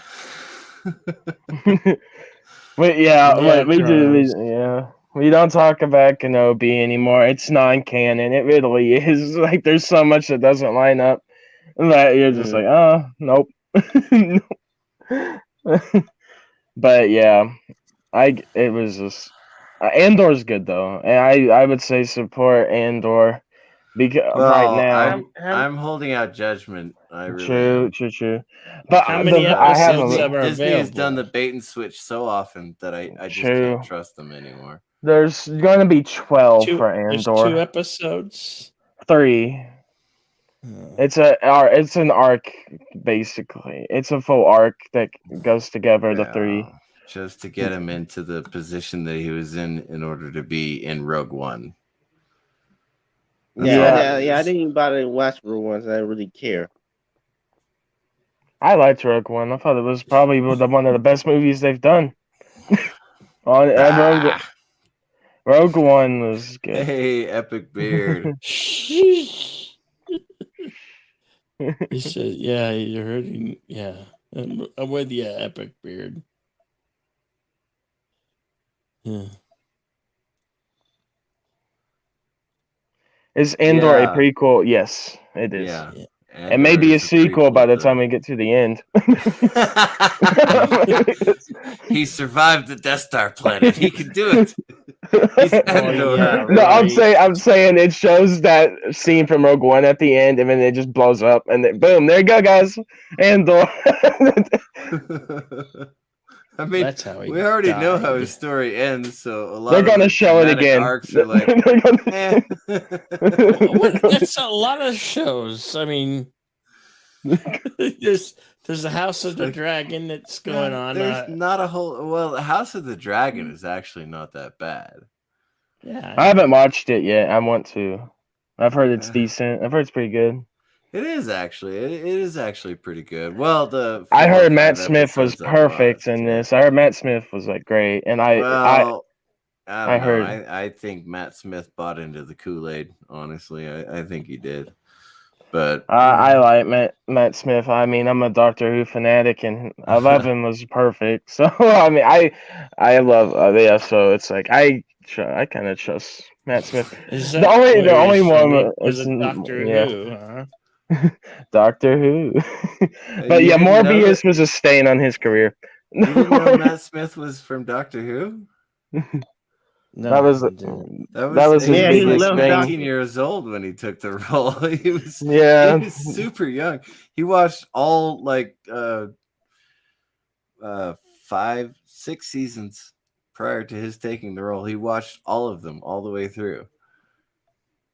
we don't talk about Kenobi anymore. It's non-canon. It really is. Like, there's so much that doesn't line up that you're just like, oh, nope. But yeah, it was just Andor's good though, and I would say support Andor because right now I'm holding out judgment. I really true. But how many episodes are Disney has done the available? bait and switch so often that I just can't trust them anymore. There's gonna be 12 for Andor. There's 2 episodes. 3. It's an arc basically. It's a full arc that goes together. The 3. Just to get him into the position that he was in order to be in Rogue One. Yeah, I didn't even bother to watch Rogue One. So I didn't really care. I liked Rogue One. I thought it was probably one of the best movies they've done. Rogue One was good. Hey, Epic Beard. He said, "Yeah, you're hurting. Yeah, I'm with you, Epic Beard." Yeah. Is Andor a prequel? Yes, it is. Yeah. It may be a sequel by the time we get to the end. He survived the Death Star planet. He can do it. No, I'm saying it shows that scene from Rogue One at the end, and then it just blows up, and then boom, there you go, guys. Andor. I mean, that's how we already know how his story ends, so a lot they're gonna show it again. Arcs are like, that's a lot of shows. I mean, there's the House of the Dragon that's going on. There's not a whole. Well, the House of the Dragon is actually not that bad. Yeah, I haven't watched it yet. I want to. I've heard it's decent. I've heard it's pretty good. It is actually. It is actually pretty good. Well, I heard Matt Smith was perfect in this. I heard Matt Smith was like great, and I think Matt Smith bought into the Kool-Aid. Honestly, I think he did. But I like Matt Smith. I mean, I'm a Doctor Who fanatic, and 11 was perfect. So I mean, I love so it's like I kind of trust Matt Smith. The only one was Doctor Who, huh? Doctor Who. But yeah, Morbius was a stain on his career. You didn't know Matt Smith was from Doctor Who? No, that was his biggest thing. 19 years old when he took the role. He was super young. He watched all 5, 6 seasons prior to his taking the role. He watched all of them all the way through.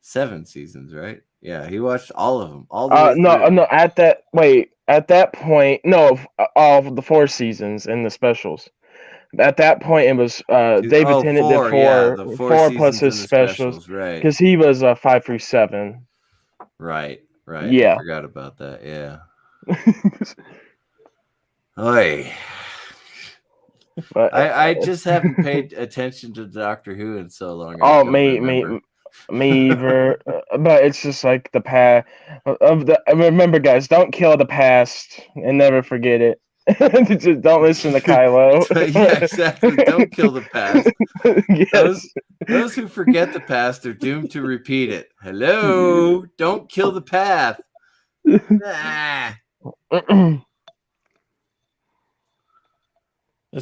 7 seasons, right? Yeah, he watched all of them. All the way through. No. At that point, all of the 4 seasons and the specials. At that point, it was David Tennant did 4 plus his specials, right? Because he was 5 through 7. Right. Yeah, I forgot about that. Yeah. Oy. But I just haven't paid attention to Doctor Who in so long. Me either. But it's just like the past of the. Remember, guys, don't kill the past and never forget it. Just don't listen to Kylo. Yeah, exactly. Don't kill the past. Yes. Those who forget the past are doomed to repeat it. Hello, don't kill the path. That's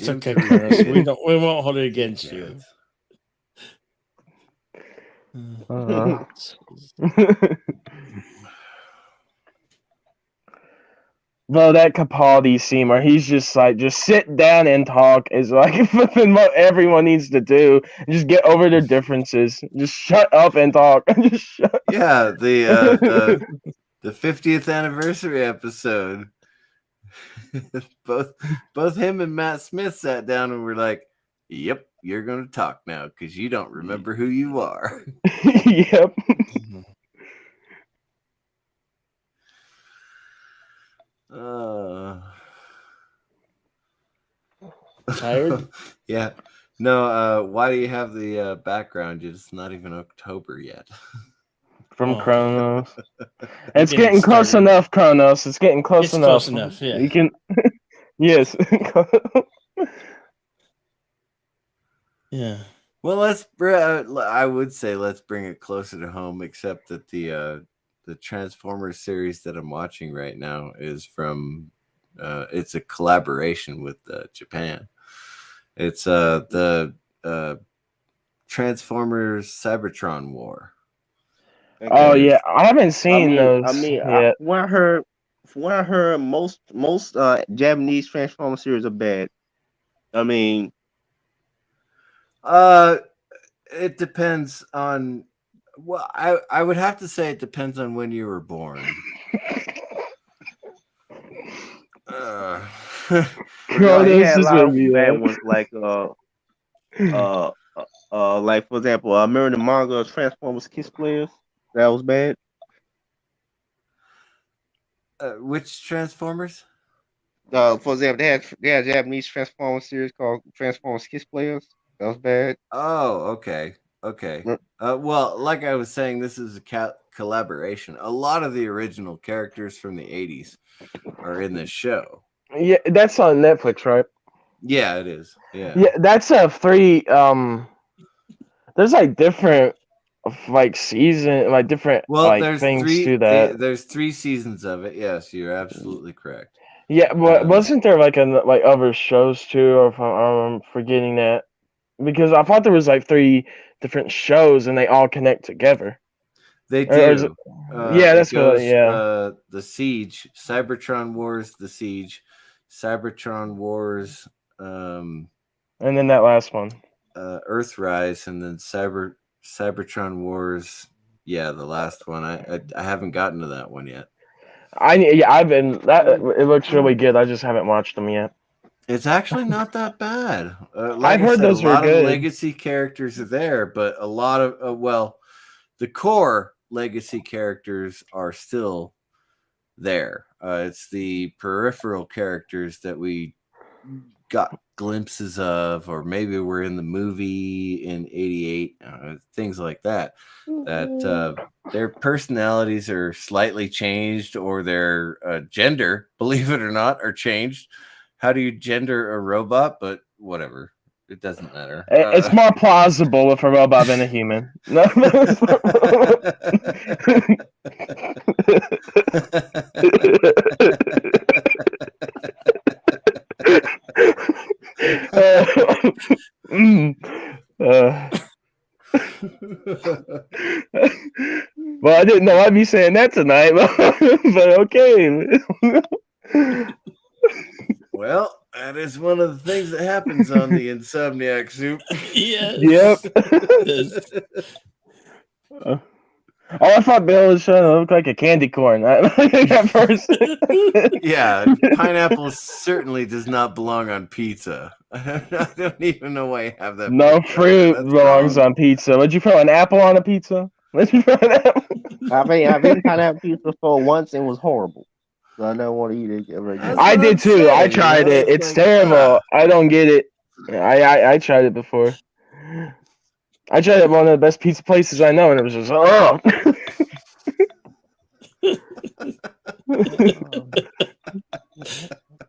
okay, Chris. We won't hold it against you. Well, that Capaldi scene where he's just like, just sit down and talk is like what everyone needs to do. Just get over their differences. Just shut up and talk. Yeah, the 50th anniversary episode. both him and Matt Smith sat down and were like, "Yep, you're going to talk now because you don't remember who you are." Yep. Tired? Yeah. No, why do you have the background? It's not even October yet. From Oh. Kronos. It's Getting getting close started. enough, Kronos. It's getting close It's enough. close enough, yeah. You can. Yes. Yeah. Well, I would say let's bring it closer to home. Except that the Transformers series that I'm watching right now is from. It's a collaboration with Japan. It's the Transformers Cybertron War. Oh yeah, I haven't seen those yet. When I heard, most Japanese Transformers series are bad. I mean, it depends on. Well, I would have to say it depends on when you were born. He had a lot of bad ones, like like for example, I remember the manga Transformers Kiss Players. That was bad. Which Transformers? For example, they had a Japanese Transformers series called Transformers Kiss Players. That was bad. Oh, okay. Well, like I was saying, this is a collaboration. A lot of the original characters from the 80s are in this show. Yeah, that's on Netflix, right? Yeah, it is. Yeah, that's a 3. There's like different, like season, like different, like things to that. There's 3 seasons of it. Yes, you're absolutely correct. Yeah, but wasn't there like other shows too? Or if I'm forgetting that, because I thought there was like 3 different shows and they all connect together. They do. Yeah, that's what. Yeah. The Siege, Cybertron Wars, The Siege, Cybertron Wars, and then that last one, Earthrise, and then Cybertron Wars. Yeah, the last one. I haven't gotten to that one yet. I've been that. It looks really good. I just haven't watched them yet. It's actually not that bad. I've heard those were good. A lot of legacy characters are there, but a lot of the core legacy characters are still there. It's the peripheral characters that we got glimpses of, or maybe we're in the movie in '88, things like that. That their personalities are slightly changed, or their gender, believe it or not, are changed. How do you gender a robot? But whatever. It doesn't matter. It's more plausible with a robot than a human. No. Well, I didn't know I'd be saying that tonight, but okay. Well, that is one of the things that happens on the Insomniac Soup. Yes. Yep. I thought Bill was trying to look like a candy corn at first. Yeah, pineapple certainly does not belong on pizza. I don't even know why you have that. No fruit belongs on pizza. Would you throw an apple on a pizza? Would you throw an apple? I've eaten pineapple pizza for once and it was horrible. So I don't want to eat it ever again. I did too. I tried it. It's terrible. I don't get it. I tried it before. I tried it at one of the best pizza places I know, and it was just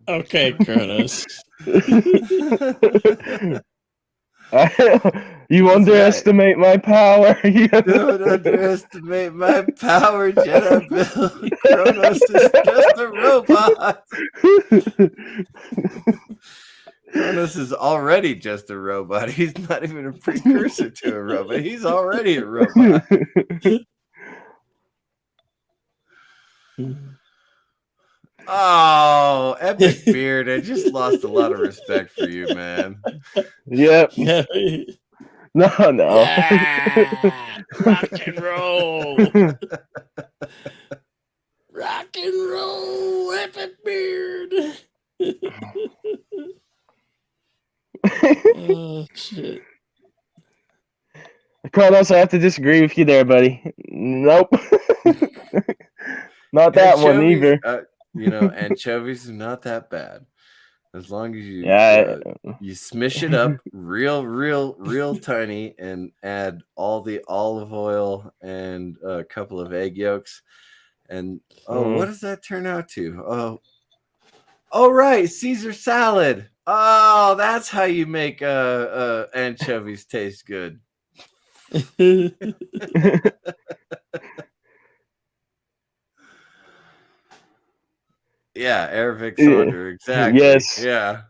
Okay, Kronos. You underestimate my power. Don't underestimate my power, Jedi Bill. Kronos is just a robot. Kronos is already just a robot. He's not even a precursor to a robot. He's already a robot. Oh, Epic Beard. I just lost a lot of respect for you, man. Yep. No. Yeah. Rock and roll. Rock and roll, Epic Beard. Oh, shit. Kronos, I have to disagree with you there, buddy. Nope. Not that one either. Anchovies are not that bad. As long as you you smish it up real tiny and add all the olive oil and a couple of egg yolks. And what does that turn out to? Oh, right, Caesar salad. Oh, that's how you make anchovies taste good. Yeah, Ervik Sonder, exactly. Yes. Yeah.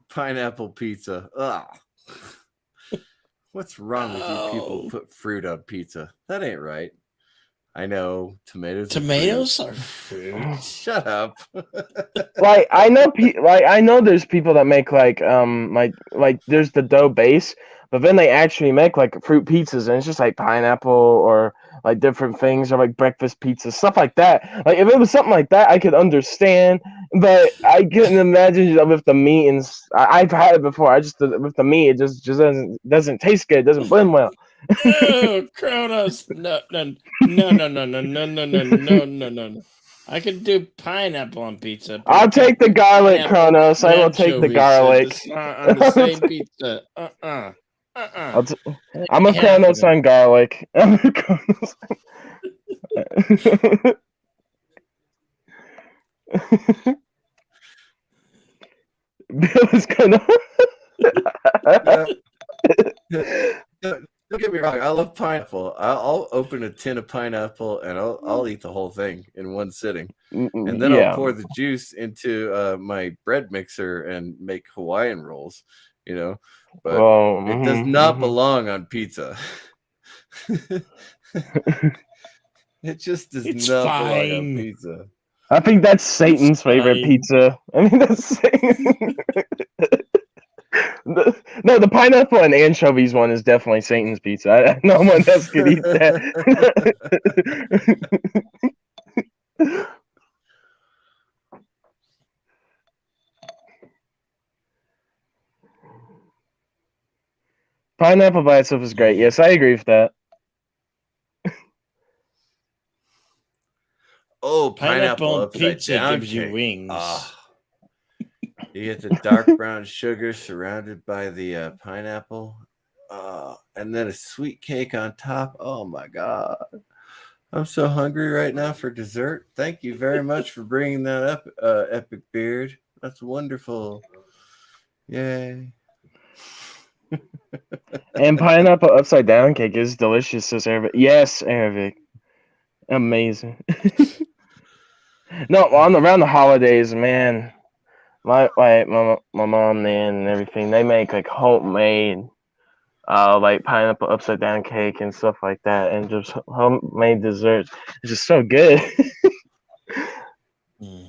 Pineapple pizza. Ugh. What's wrong with you people put fruit on pizza? That ain't right. I know tomatoes are fruit. Shut up. Like I know there's people that make like there's the dough base, but then they actually make like fruit pizzas and it's just like pineapple or like different things or like breakfast pizza, stuff like that. Like if it was something like that, I could understand, but I couldn't imagine with the meat and I've had it before. With the meat, it just doesn't taste good. It doesn't blend well. Oh, Kronos! No. I could do pineapple on pizza. I'll take the garlic, Kronos. I will take the garlic on the same pizza. I'm a Kronos on garlic. I'm a Kronos. Bill is gonna. Don't get me wrong. I love pineapple. I'll open a tin of pineapple and I'll eat the whole thing in one sitting, and then I'll pour the juice into my bread mixer and make Hawaiian rolls. You know, but it does not belong on pizza. It just does not belong on pizza. I think that's Satan's favorite pizza. I mean, that's Satan. No, the pineapple and anchovies one is definitely Satan's pizza. No one else could eat that. Pineapple by itself is great. Yes, I agree with that. Oh, pineapple pizza gives you wings. You get the dark brown sugar surrounded by the pineapple, and then a sweet cake on top. Oh my God. I'm so hungry right now for dessert. Thank you very much for bringing that up, Epic Beard. That's wonderful. Yay. And pineapple upside down cake is delicious, says Ervik. Yes, Ervik. Amazing. No, around the holidays, man. My mom, man, and everything, they make like homemade like pineapple upside down cake and stuff like that, and just homemade desserts. It's just so good.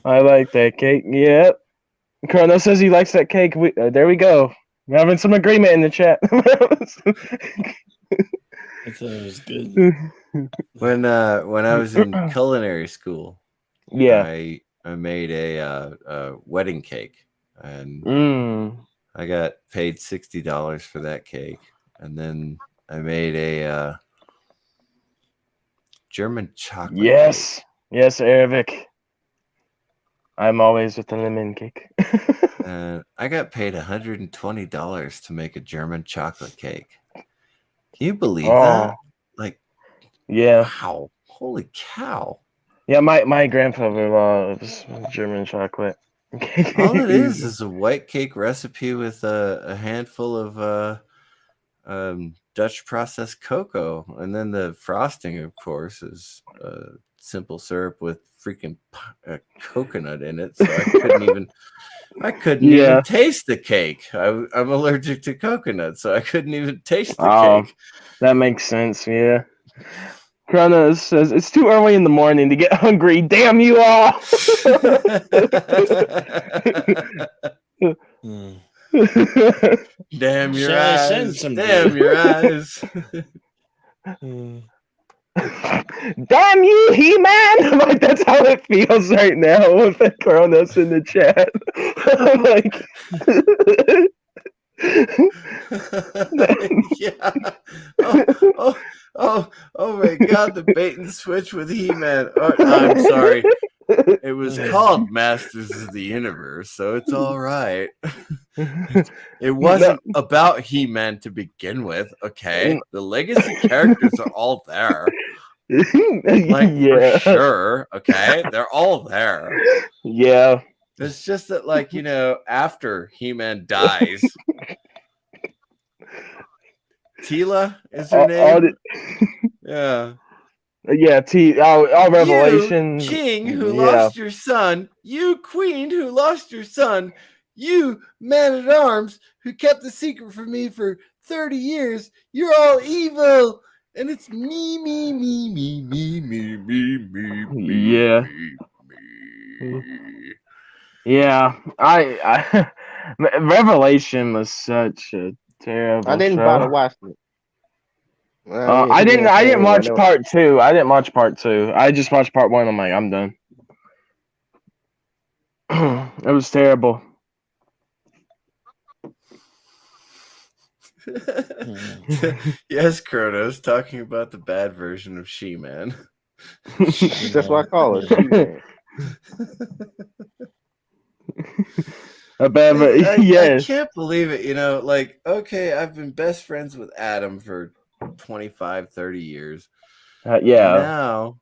I like that cake. Yep. Chrono says he likes that cake. There we go. We're having some agreement in the chat. I thought it was good. When I was in culinary school, I made a wedding cake, and I got paid $60 for that cake. And then I made a German chocolate cake. Yes, Ervik. I'm always with the lemon cake. I got paid $120 to make a German chocolate cake. Can you believe that? Like, wow. Holy cow. Yeah, my grandfather loves German chocolate. All it is a white cake recipe with a handful of Dutch processed cocoa, and then the frosting, of course, is simple syrup with freaking coconut in it. So I couldn't even taste the cake. I'm allergic to coconut, so I couldn't even taste the cake. That makes sense. Yeah. Kronos says it's too early in the morning to get hungry. Damn you all! Damn your eyes! Damn your eyes! Damn you, He-Man! Like that's how it feels right now with the Kronos in the chat. I'm like. Oh my God, the bait and switch with He-Man. I'm sorry. It was called Masters of the Universe, so it's all right. It wasn't about He-Man to begin with, okay? The legacy characters are all there. Like, for sure, okay? They're all there. Yeah. It's just that, like, you know, after He-Man dies, Teela is her name? Yeah. Yeah, all Revelation. You king who lost your son, you queen who lost your son, you man-at-arms who kept the secret from me for 30 years, you're all evil. And it's me. Yeah. Yeah. I Revelation was such a terrible I didn't show. bother watching it. I didn't watch part 2. I didn't watch part 2. I just watched part 1. I'm like, I'm done. It was terrible. Yes, Kronos, talking about the bad version of She-Man. That's what I call her. She-Man. Yes. I can't believe it. You know, like, okay, I've been best friends with Adam for 25, 30 years. Yeah.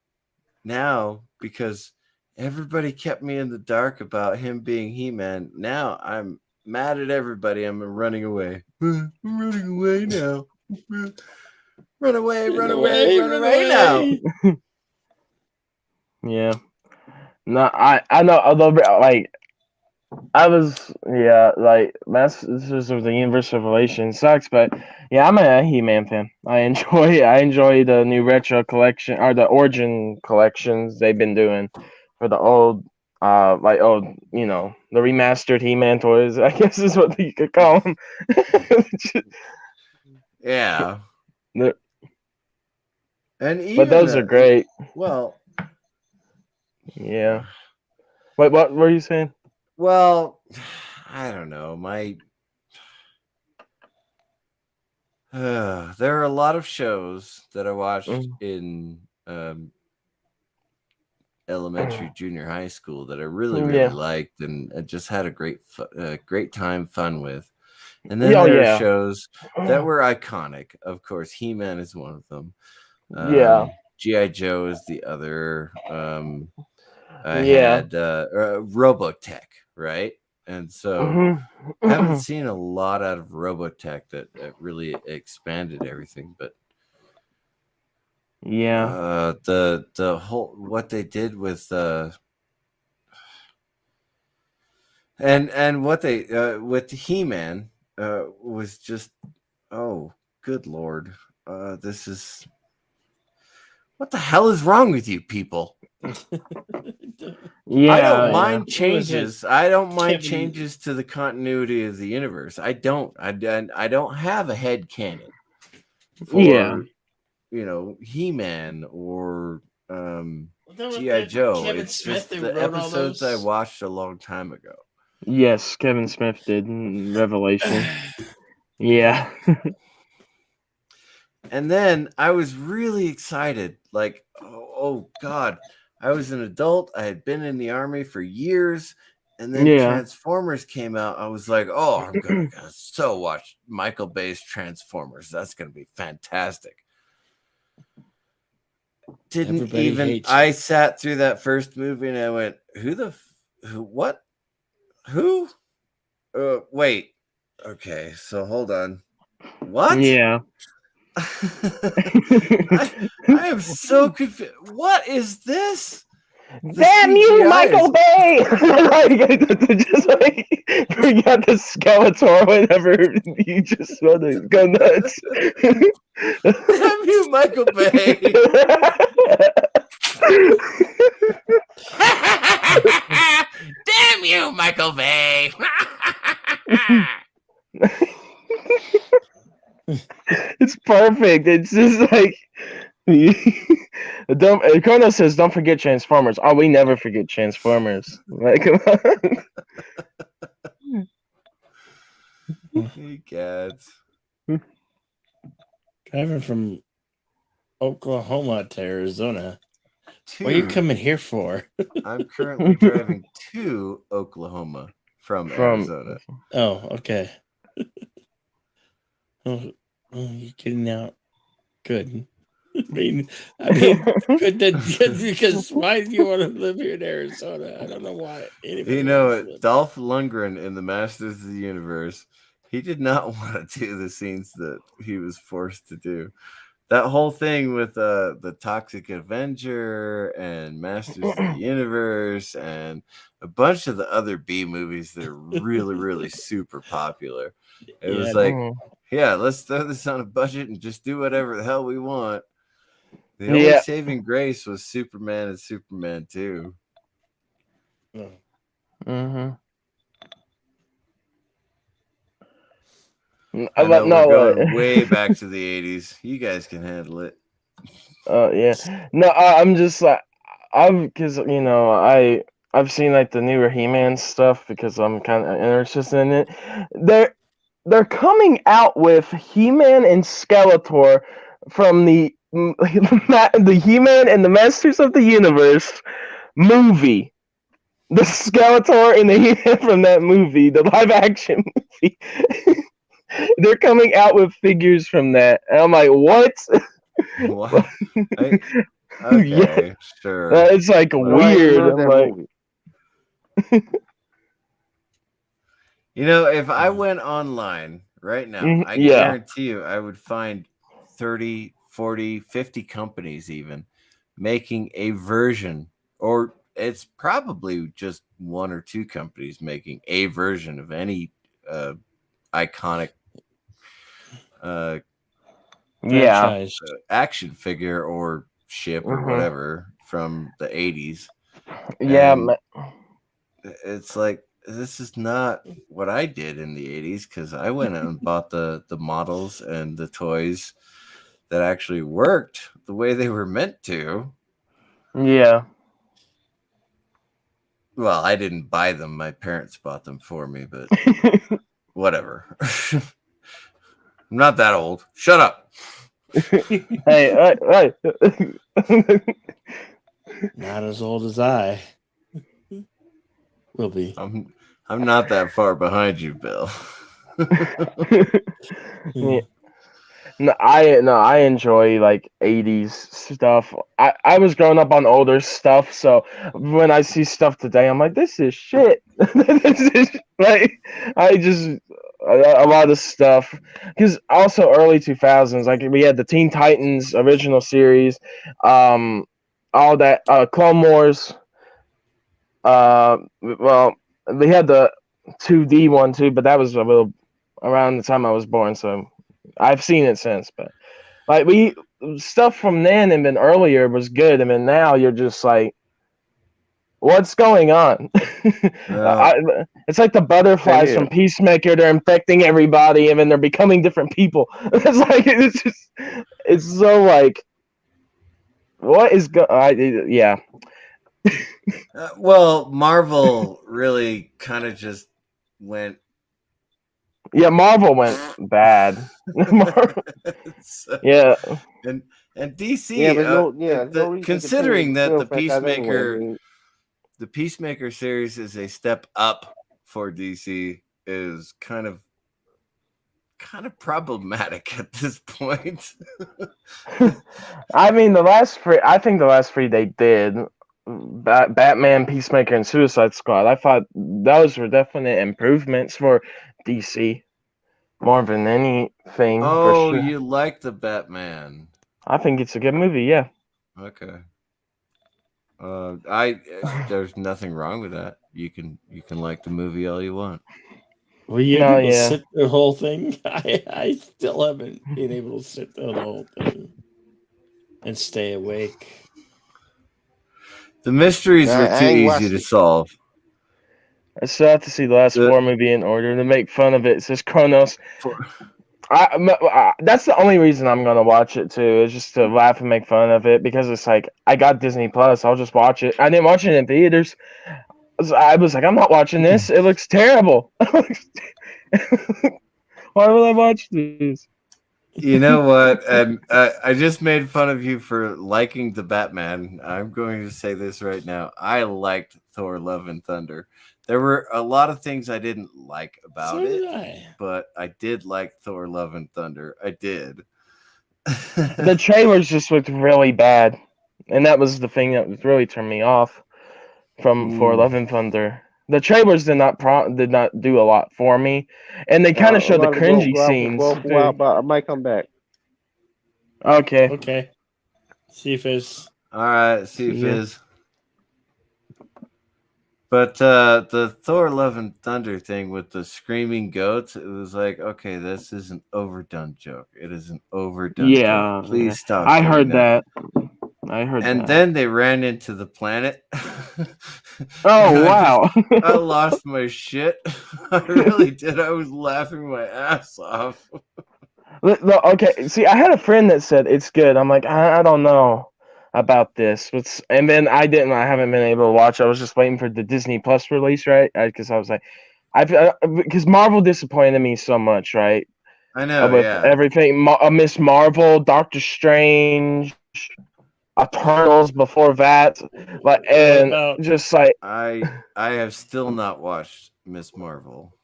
Now, because everybody kept me in the dark about him being He-Man, now I'm mad at everybody. I'm running away. I'm running away now. Run away now. Yeah. No, I know, although, like, I was, like, Masters of the Universe Revelation sucks, but yeah, I'm a He-Man fan. I enjoy the new retro collection, or the origin collections they've been doing for the old, you know, the remastered He-Man toys, I guess is what you could call them. Yeah. And even but those are great. Well, yeah. Wait, what were you saying? Well, I don't know. There are a lot of shows that I watched in elementary, junior high school that I really liked and just had a great time, fun with. And then there are shows that were iconic. Of course, He-Man is one of them. G.I. Joe is the other. I had Robotech, right? And so I haven't seen a lot out of Robotech that really expanded everything, but the whole what they did with and what they with He-Man was just, oh, good Lord. This is, what the hell is wrong with you people? I don't mind changes. I don't mind changes to the continuity of the universe. I don't have a head canon for you know, He-Man or G.I. Joe. It's just the episodes I watched a long time ago. Yes, Kevin Smith did in Revelation. Yeah. And then I was really excited. Like, oh God, I was an adult. I had been in the army for years. And then Transformers came out. I was like, oh, I'm going to so watch Michael Bay's Transformers. That's going to be fantastic. I sat through that first movie and I went, what? Who? Wait. Okay, so hold on. What? Yeah. I am so confused. What is this? Damn you, Michael Bay! Just like bring out the Skeletor whenever you just want to go nuts. Damn you, Michael Bay! Damn you, Michael Bay! It's perfect. It's just like Kono says, "Don't forget Transformers." Oh, we never forget Transformers. Like, come on. Hey, cats. Driving from Oklahoma to Arizona to. What are you coming here for? I'm currently driving to Oklahoma from Arizona. Oh, okay. Oh, you're getting out. Good. I mean, good because why do you want to live here in Arizona? I don't know why. You know, Dolph Lundgren in the Masters of the Universe, he did not want to do the scenes that he was forced to do. That whole thing with the Toxic Avenger and Masters of the Universe and a bunch of the other B movies that are really, really super popular. It was like, yeah, let's throw this on a budget and just do whatever the hell we want. The only saving grace was Superman and Superman 2. Mm-hmm. I know we're going way back to the 80s. You guys can handle it. Yeah. No, I'm just like, because I've seen like the newer He-Man stuff because I'm kind of interested in it. They're coming out with He-Man and Skeletor from the He-Man and the Masters of the Universe movie. The Skeletor and the He-Man from that movie, the live action movie. They're coming out with figures from that. And I'm like, what? What? Okay, sure. It's like weird. I'm like, you know, if I went online right now, I guarantee you I would find 30, 40, 50 companies even making a version, or it's probably just one or two companies making a version of any iconic action figure or ship or whatever from the 80s. It's like, this is not what I did in the 80s, because I went out and bought the models and the toys that actually worked the way they were meant to. Yeah. Well, I didn't buy them. My parents bought them for me, but whatever. I'm not that old. Shut up. Hey. Not as old as I will be. I'm not that far behind you, Bill. Yeah. No, I enjoy like 80s stuff. I was growing up on older stuff, so when I see stuff today, I'm like, this is shit. This is like, a lot of stuff, because also early 2000s, like we had the Teen Titans original series, all that, Clone Wars. Well, we had the 2D one too, but that was a little around the time I was born, so I've seen it since. But like stuff from then and then earlier was good, and then now you're just like, what's going on? It's like the butterflies from Peacemaker. They're infecting everybody, and then they're becoming different people. It's like it's so like, what is yeah. Well, Marvel really kind of just went. Yeah, Marvel went bad. So, yeah, and DC. Considering that the Peacemaker series is a step up for DC, is kind of problematic at this point. I mean, I think the last three they did, Batman, Peacemaker, and Suicide Squad, I thought those were definite improvements for DC more than anything. Oh, for sure. You like the Batman? I think it's a good movie. Yeah. Okay. There's nothing wrong with that. You can like the movie all you want. Were you able to sit the whole thing? I still haven't been able to sit through the whole thing and stay awake. The mysteries were too easy to solve. I still have to see the last four movie in order to make fun of it. It says Kronos. That's the only reason I'm gonna watch it too, is just to laugh and make fun of it, because it's like, I got Disney Plus, I'll just watch it. I didn't watch it in theaters. I was like, I'm not watching this. It looks terrible. Why would I watch this? You know what? And I just made fun of you for liking the Batman. I'm going to say this right now. I liked Thor: Love and Thunder. There were a lot of things I didn't like about So it, did I. but I did like Thor: Love and Thunder. I did. The trailers just looked really bad, and that was the thing that was really turned me off from For Ooh. Love and Thunder. The trailers did not do a lot for me, and they kind of showed the I'm about to cringy scenes. go for a while, but I might come back. Okay. Okay. See if it's All right, see if See ya. is. But the Thor: Love and Thunder thing with the screaming goats, it was like, okay, this is an overdone joke. It is an overdone Yeah, joke. Please stop. I doing heard that. I heard And that. then they ran into the planet. Oh wow! I lost my shit. I really did. I was laughing my ass off. Okay, see, I had a friend that said it's good. I'm like, I don't know about this. And then I didn't. I haven't been able to watch. I was just waiting for the Disney Plus release, right? Because I was like, because Marvel disappointed me so much, right? I know, With yeah. everything, Miss Marvel, Doctor Strange, Eternals before that, like, and about- just like, I have still not watched Miss Marvel.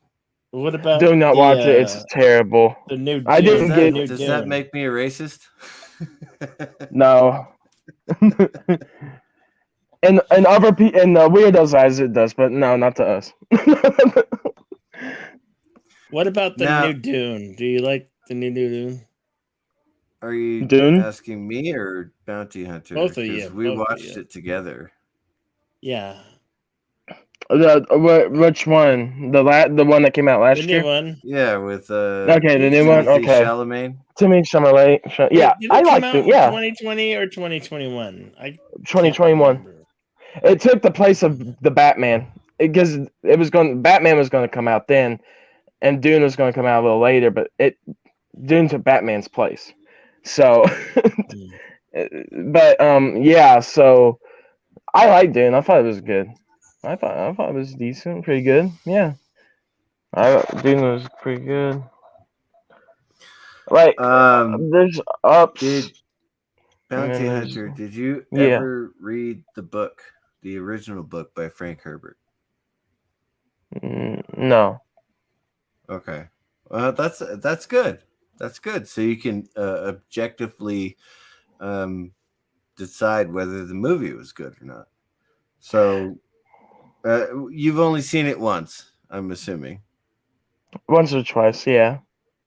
what about do not watch it. It's terrible. the new I Dune, didn't get- the new Does Dune. that make me a racist? No. And other people in the weirdos' eyes it does, but no, not to us. What about the Now- new Dune? Do you like the new Dune? Are you Dune? asking me or Bounty Hunter? Both of you, 'Cause we both of watched you. it together. Yeah, Which one? The one that came out the last new year? one. Yeah, with Okay, the new one. Timothy Okay, Chalamet. Timmy Chalamet. Yeah, Did I it come liked out it. in Yeah, 2020 or 2021? I can't 2021. remember. It took the place of the Batman because Batman was going to come out then, and Dune was going to come out a little later, but Dune took Batman's place. So, but yeah. So I liked Dune. I thought it was good. I thought it was decent, pretty good. Yeah, Dune was pretty good. Like there's ups. Did Bounty And then there's- Hunter, did you Yeah. ever read the book, the original book by Frank Herbert? No. Okay. Well, that's good. That's good. So you can objectively decide whether the movie was good or not. So you've only seen it once, I'm assuming. Once or twice, yeah.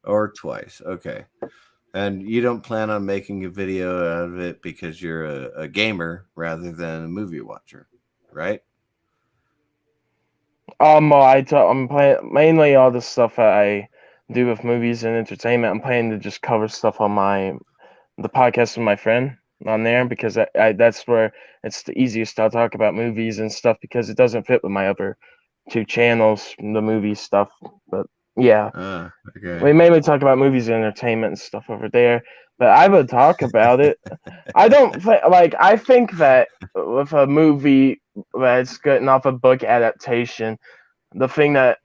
Or twice. Okay. And you don't plan on making a video out of it because you're a gamer rather than a movie watcher, right? Well, I'm playing mainly all the stuff that I do with movies and entertainment. I'm planning to just cover stuff on the podcast with my friend on there because that's where it's the easiest to talk about movies and stuff because it doesn't fit with my other two channels, the movie stuff. But yeah, Okay. we mainly talk about movies and entertainment and stuff over there. But I would talk about it. I don't I think that with a movie that's getting off a book adaptation, the thing that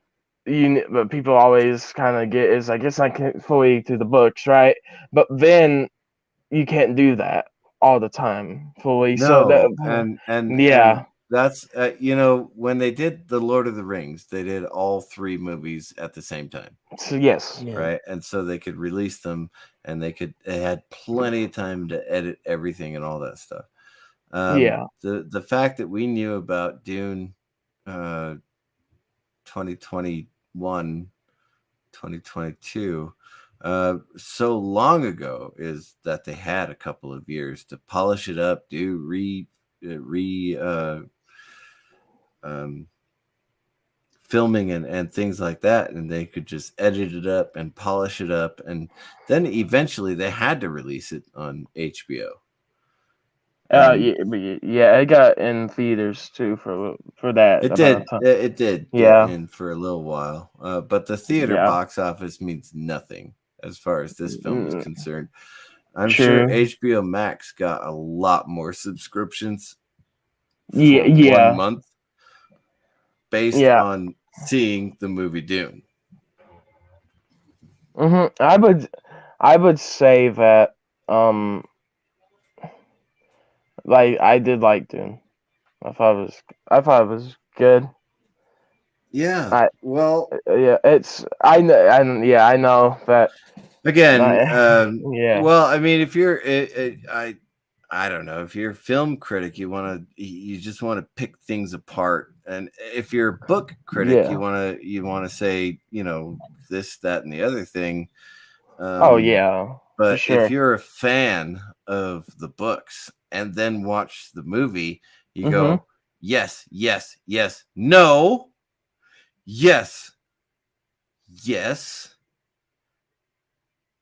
but people always kind of get is I guess I can't fully to the books, right? But then you can't do that all the time fully. No, So and yeah, and that's when they did the Lord of the Rings, they did all three movies at the same time, so yes, Yeah. right? And so they could release them, and they had plenty of time to edit everything and all that stuff. Yeah. The fact that we knew about Dune 2021, 2022 so long ago is that they had a couple of years to polish it up, do filming and things like that, and they could just edit it up and polish it up, and then eventually they had to release it on HBO. Yeah, it got in theaters too for that. It amount did. of time. It did. Yeah. Get in for a little while, but the theater Yeah. box office means nothing as far as this film is concerned. I'm True. sure HBO Max got a lot more subscriptions for Yeah. 1 month based Yeah. on seeing the movie Dune. I would. I would say that like I did like Dune. I thought it was good. Yeah. Well, Yeah, I know that again, yeah. well, I mean, if you're I don't know, if you're a film critic, you just want to pick things apart, and if you're a book critic, Yeah. you want to say, this, that, and the other thing. Oh yeah, for But sure. if you're a fan of the books and then watch the movie, you go, yes, yes, yes, no, yes, yes,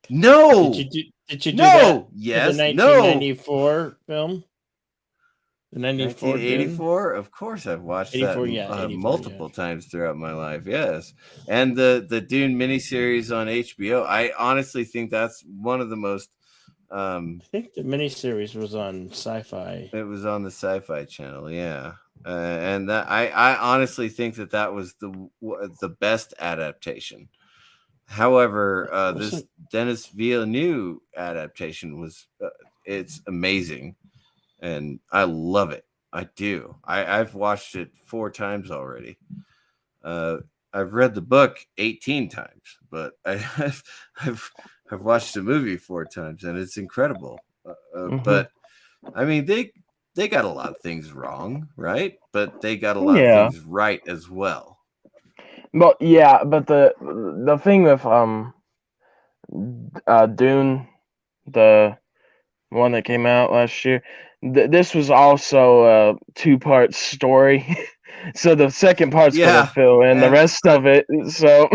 no. Did you do No, that yes, for the no. 1994 film? The 94 1984, of course, I've watched that 84, multiple times throughout my life. Yes, and the Dune miniseries on HBO. I honestly think that's one of the most. I think the miniseries was on Sci-Fi. It was on the Sci-Fi Channel, yeah, and that I honestly think that was the best adaptation. However, this Denis Villeneuve adaptation was it's amazing, and I love it. I do. I've watched it 4 times already. I've read the book 18 times, but I've watched the movie 4 times, and it's incredible. But I mean, they got a lot of things wrong, right? But they got a lot of things right as well. But yeah, but the thing with Dune, the one that came out last year, this was also a 2-part story. So the second part's gonna fill in the rest of it. So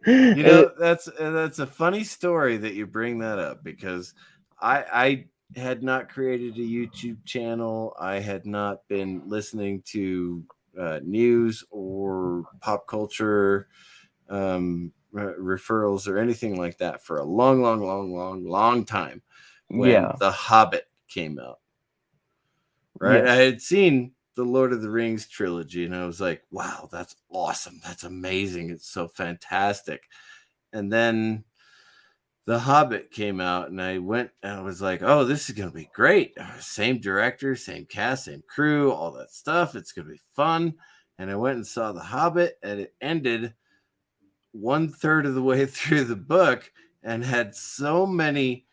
that's a funny story that you bring that up, because I had not created a YouTube channel. I had not been listening to news or pop culture referrals or anything like that for a long time when The Hobbit came out. Right? Yes. I had seen the Lord of the Rings trilogy, and I was like, wow, that's awesome. That's amazing. It's so fantastic. And then The Hobbit came out, and I went and I was like, oh, this is going to be great. Same director, same cast, same crew, all that stuff. It's going to be fun. And I went and saw The Hobbit, and it ended 1/3 of the way through the book and had so many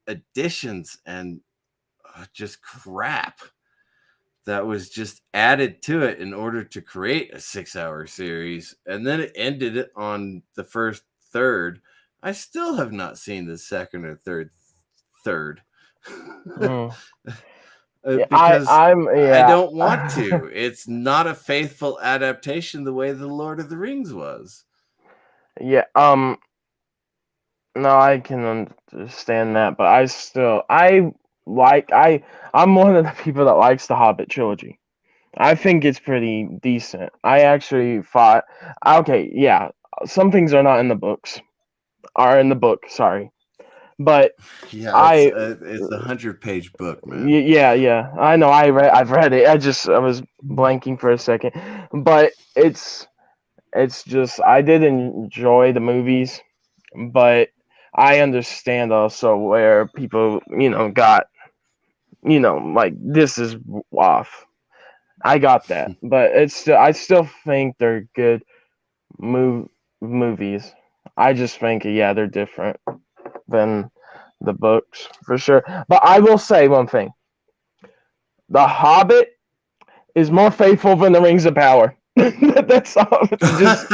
additions and just crap that was just added to it in order to create a 6-hour series, and then it ended it on the first third. I still have not seen the second or third. Because I don't want to. It's not a faithful adaptation the way the Lord of the Rings was. Yeah. No, I can understand that, but I'm one of the people that likes the Hobbit trilogy. I think it's pretty decent. I actually thought, okay, yeah, some things are not in the books, sorry, but yeah, it's a 100-page book, man. Yeah, I know. I've read it. I was blanking for a second, but it's just I did enjoy the movies, but I understand also where people, got, like, this is off. I got that, but I still think they're good movies. I just think, they're different than the books for sure. But I will say one thing: The Hobbit is more faithful than the Rings of Power. That's all. Just...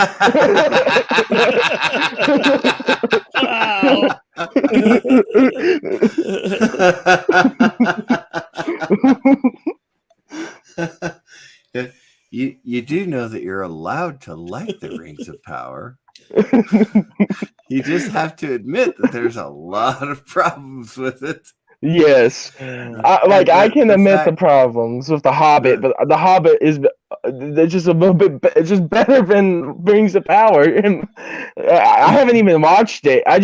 You do know that you're allowed to like the Rings of Power. You just have to admit that there's a lot of problems with it. Yes, I can admit the problems with The Hobbit, but The Hobbit is just a little bit. It's just better than Rings of Power. And I haven't even watched it. I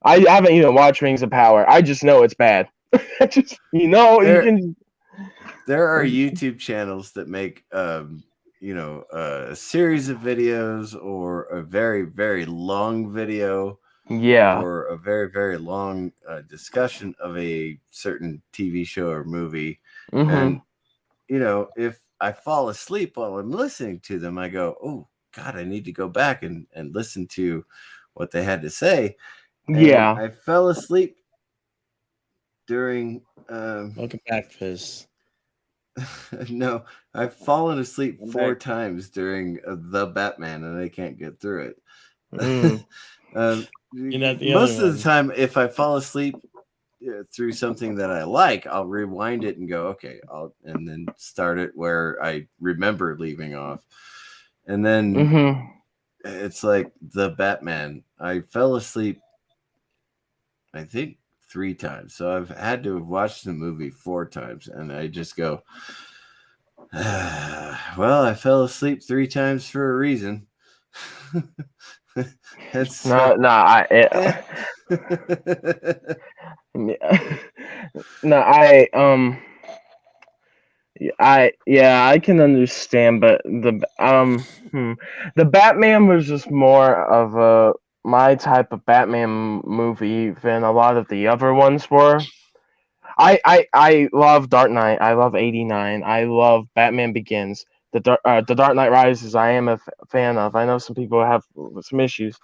haven't even watched Rings of Power. I just know it's bad. There are YouTube channels that make a series of videos or a very, very long video Yeah. for a very, very long discussion of a certain TV show or movie. And, if I fall asleep while I'm listening to them, I go, oh, God, I need to go back and listen to what they had to say. And I fell asleep during. Welcome back, Fizz. No, I've fallen asleep 4 times during The Batman, and I can't get through it. You're not the Most only of the time, if I fall asleep through something that I like, I'll rewind it and go, okay, and then start it where I remember leaving off. And then it's like The Batman. I fell asleep, I think, 3 times. So I've had to have watched the movie 4 times, and I just go, well, I fell asleep 3 times for a reason. I can understand, but the Batman was just more of my type of Batman movie than a lot of the other ones were. I love Dark Knight. I love 89. I love Batman Begins. The Dark Knight Rises, I am a fan of. I know some people have some issues.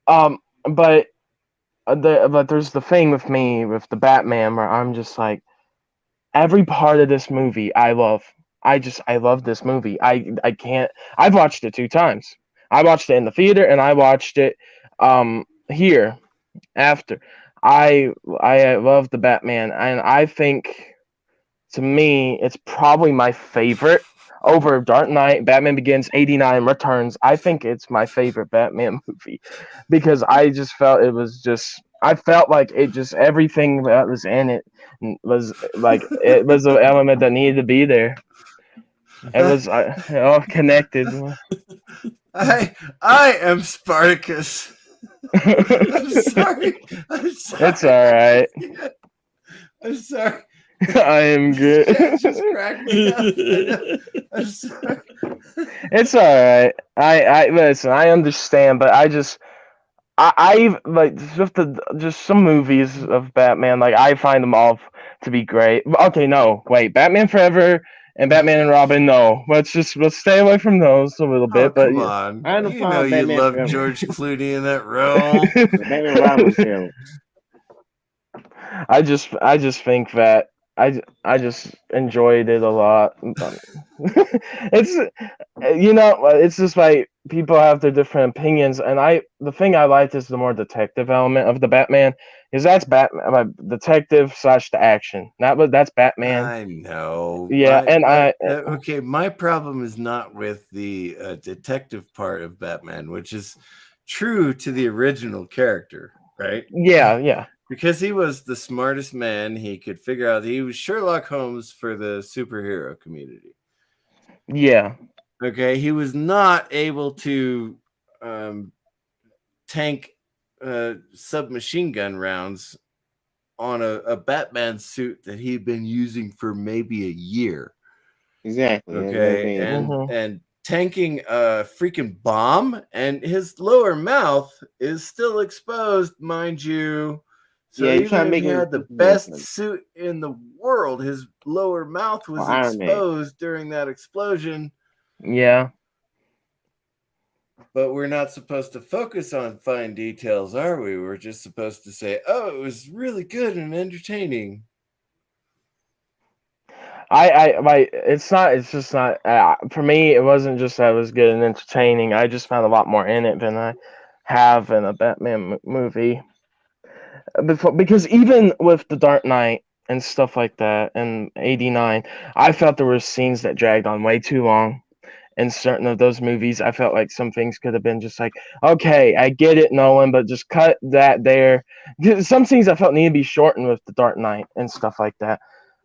But there's the thing with me with the Batman where I'm just like, every part of this movie I love. I love this movie. I can't. I've watched it 2 times. I watched it in the theater and I watched it here after. I love the Batman, and I think, to me, it's probably my favorite over Dark Knight, Batman Begins, 89, Returns. I think it's my favorite Batman movie because I just felt it was just. I felt like it just everything that was in it was like it was an element that needed to be there. It was all connected. I am Spartacus. I'm sorry. It's all right. I'm sorry. I am good. Just cracked me up. I'm sorry. It's all right. I listen. I understand, but I like just some movies of Batman. Like I find them all to be great. Okay, no, wait. Batman Forever and Batman and Robin. No, let's stay away from those a little bit. But come on, I don't you know you Batman love Forever. George Clooney in that role. Batman Robin was terrible. I just think that I just enjoyed it a lot. It's it's just like people have their different opinions, and the thing I liked is the more detective element of the Batman, because that's Batman, detective / the action. That's Batman. I know. Yeah, okay. My problem is not with the detective part of Batman, which is true to the original character, right? Yeah. Because he was the smartest man. He could figure out. He was Sherlock Holmes for the superhero community. Yeah. Okay. He was not able to tank submachine gun rounds on a Batman suit that he'd been using for maybe a year. Exactly. Okay. And tanking a freaking bomb, and his lower mouth is still exposed, mind you. So even if he had the best suit in the world, his lower mouth was exposed during that explosion. Yeah. But we're not supposed to focus on fine details, are we? We're just supposed to say, oh, it was really good and entertaining. It's just not for me. It wasn't just that it was good and entertaining. I just found a lot more in it than I have in a Batman movie. Because even with the Dark Knight and stuff like that and 89, I felt there were scenes that dragged on way too long. In certain of those movies, I felt like some things could have been just like, okay, I get it, Nolan, but just cut that there. Some scenes I felt need to be shortened with the Dark Knight and stuff like that.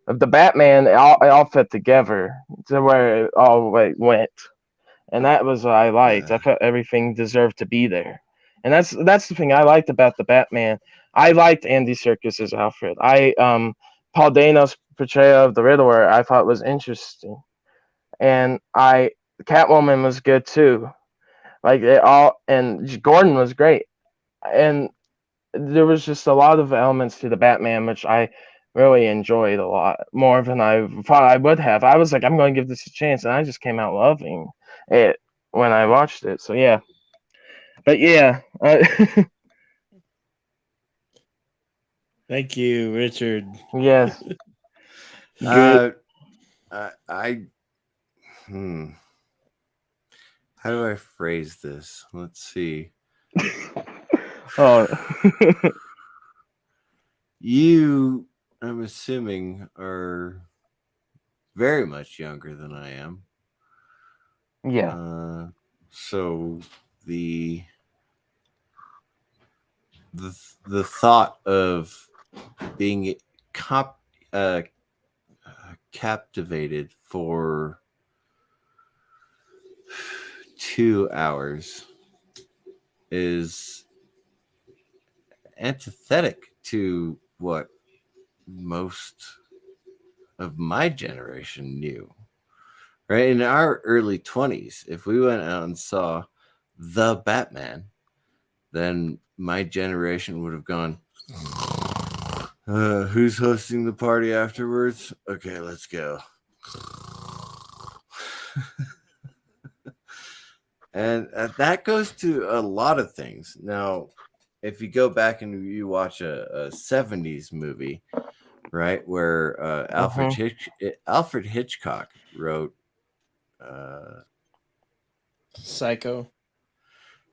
Of the Batman, it all fit together to where it all went, and that was what I liked. I felt everything deserved to be there, and that's the thing I liked about the Batman. I liked Andy Serkis as Alfred. Paul Dano's portrayal of the Riddler I thought was interesting, and Catwoman was good too. Like it all, and Gordon was great. and there was just a lot of elements to the Batman which I really enjoyed a lot more than I thought I would have. I was like, I'm going to give this a chance, and I just came out loving it when I watched it. So yeah, but yeah, Thank you, Richard. yes, good. I how do I phrase this? Let's see. Oh, You, I'm assuming, are very much younger than I am. yeah. So the the thought of being captivated for 2 hours is antithetic to what most of my generation knew. Right? In our early 20s, if we went out and saw The Batman, then my generation would have gone, who's hosting the party afterwards? Okay, let's go. And that goes to a lot of things. Now, if you go back and you watch a 70s movie, right, where Alfred Hitchcock wrote Psycho.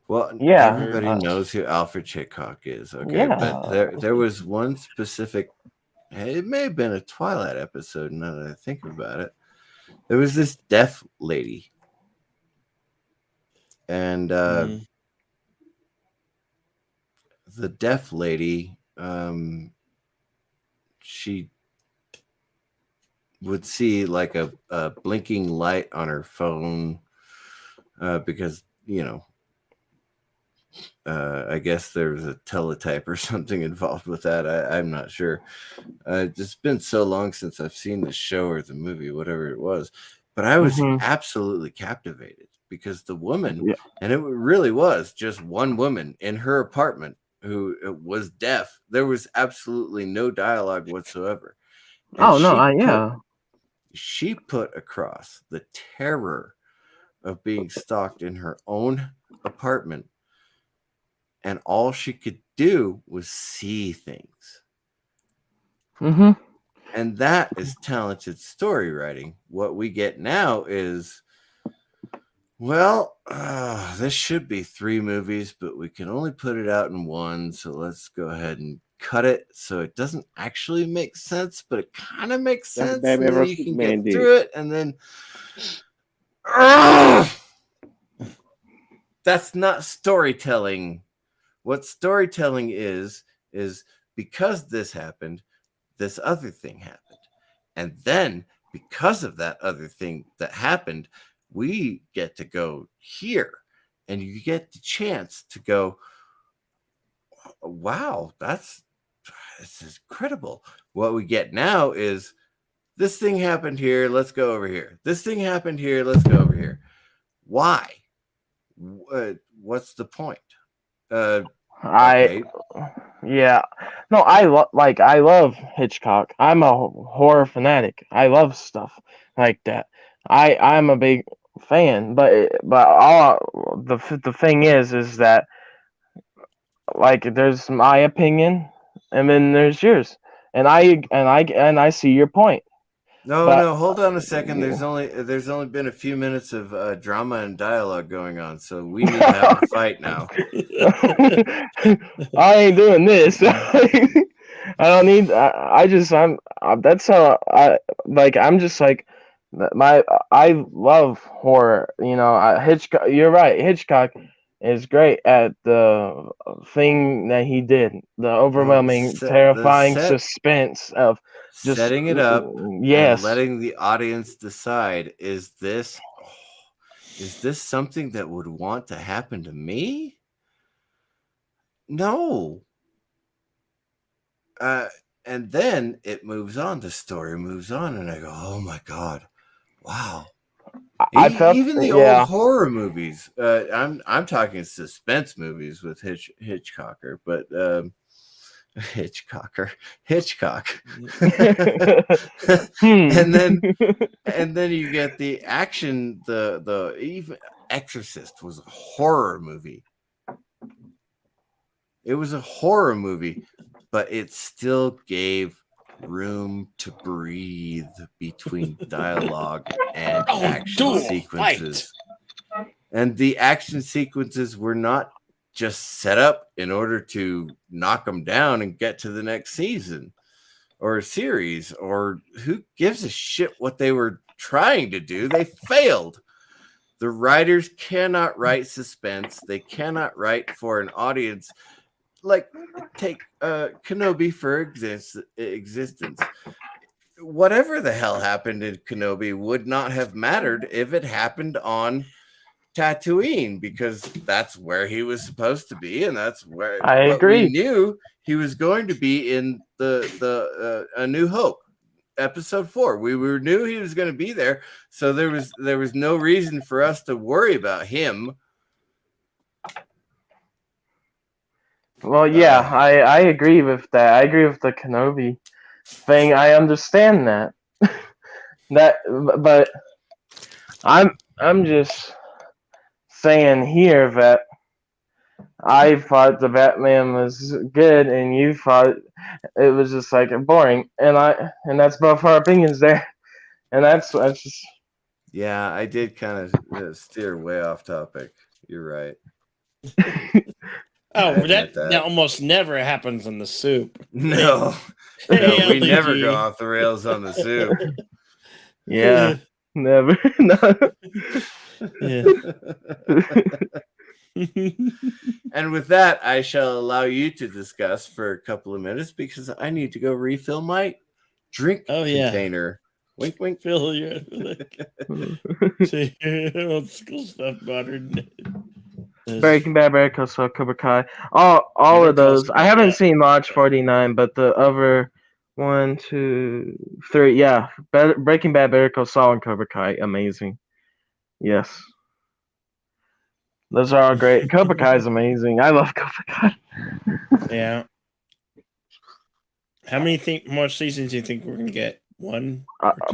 Well, Yeah, everybody knows who Alfred Hitchcock is, okay? Yeah. But there was one specific, it may have been a Twilight episode now that I think about it. There was this deaf lady. And the deaf lady, she would see like a blinking light on her phone because, you know, I guess there was a teletype or something involved with that. I'm not sure. It's been so long since I've seen the show or the movie, whatever it was. But I was absolutely captivated because the woman, and it really was just one woman in her apartment who was deaf. There was absolutely no dialogue whatsoever. And she put across the terror of being stalked in her own apartment. And all she could do was see things. And that is talented story writing. What we get now is, well, this should be 3 movies, but we can only put it out in 1. So let's go ahead and cut it so it doesn't actually make sense, but it kind of makes sense. And then you can get through it. And then that's not storytelling. What storytelling is because this happened, this other thing happened. And then because of that other thing that happened, we get to go here. And you get the chance to go, wow, this is incredible. What we get now is this thing happened here. Let's go over here. This thing happened here. Let's go over here. Why? What's the point? I love Hitchcock. I'm a horror fanatic. I love stuff like that. I'm a big fan, but all the thing is that like there's my opinion and then there's yours, and I see your point. No, hold on a second. There's only been a few minutes of drama and dialogue going on, so we need to have a fight now. I ain't doing this. I don't need. That's how I like. I'm just like I love horror. You know, Hitchcock. You're right. Hitchcock is great at the thing that he did. The overwhelming, terrifying suspense of just setting it up. Yes. And letting the audience decide: is this something that would want to happen to me? No. And then it moves on. The story moves on, and I go, "Oh my god, wow, I felt even the yeah. old horror movies. I'm talking suspense movies with Hitchcocker, but Hitchcock, and then you get the action. The even Exorcist was a horror movie. It was a horror movie, but it still gave room to breathe between dialogue and action sequences. And the action sequences were not just set up in order to knock them down and get to the next season or series, or who gives a shit what they were trying to do. They failed. The writers cannot write suspense. They cannot write for an audience. Like, take Kenobi for existence. Whatever the hell happened in Kenobi would not have mattered if it happened on Tatooine, because that's where he was supposed to be, and that's where I agree. We knew he was going to be in the A New Hope, episode 4. We knew he was going to be there, so there was no reason for us to worry about him. Well, yeah, I agree with that. I agree with the Kenobi thing. I understand that. But I'm just saying here that I thought the Batman was good, and you thought it was just like boring, and that's both our opinions there, and that's just. Yeah, I did kind of steer way off topic. You're right. Oh, that almost never happens in the soup. No, we never go off the rails on the soup. Yeah, never. No. Yeah. And with that, I shall allow you to discuss for a couple of minutes, because I need to go refill my drink container. Wink, wink. Fill your old school stuff buttered. Breaking Bad, Better Call Saul, Cobra Kai, all of those. I haven't seen Lodge 49, but the other 1, 2, 3, yeah, Breaking Bad, Better Call Saul, and Cobra Kai, amazing. Yes, those are all great. Cobra Kai is amazing. I love Cobra Kai. Yeah. How many more seasons do you think we're gonna get? 1?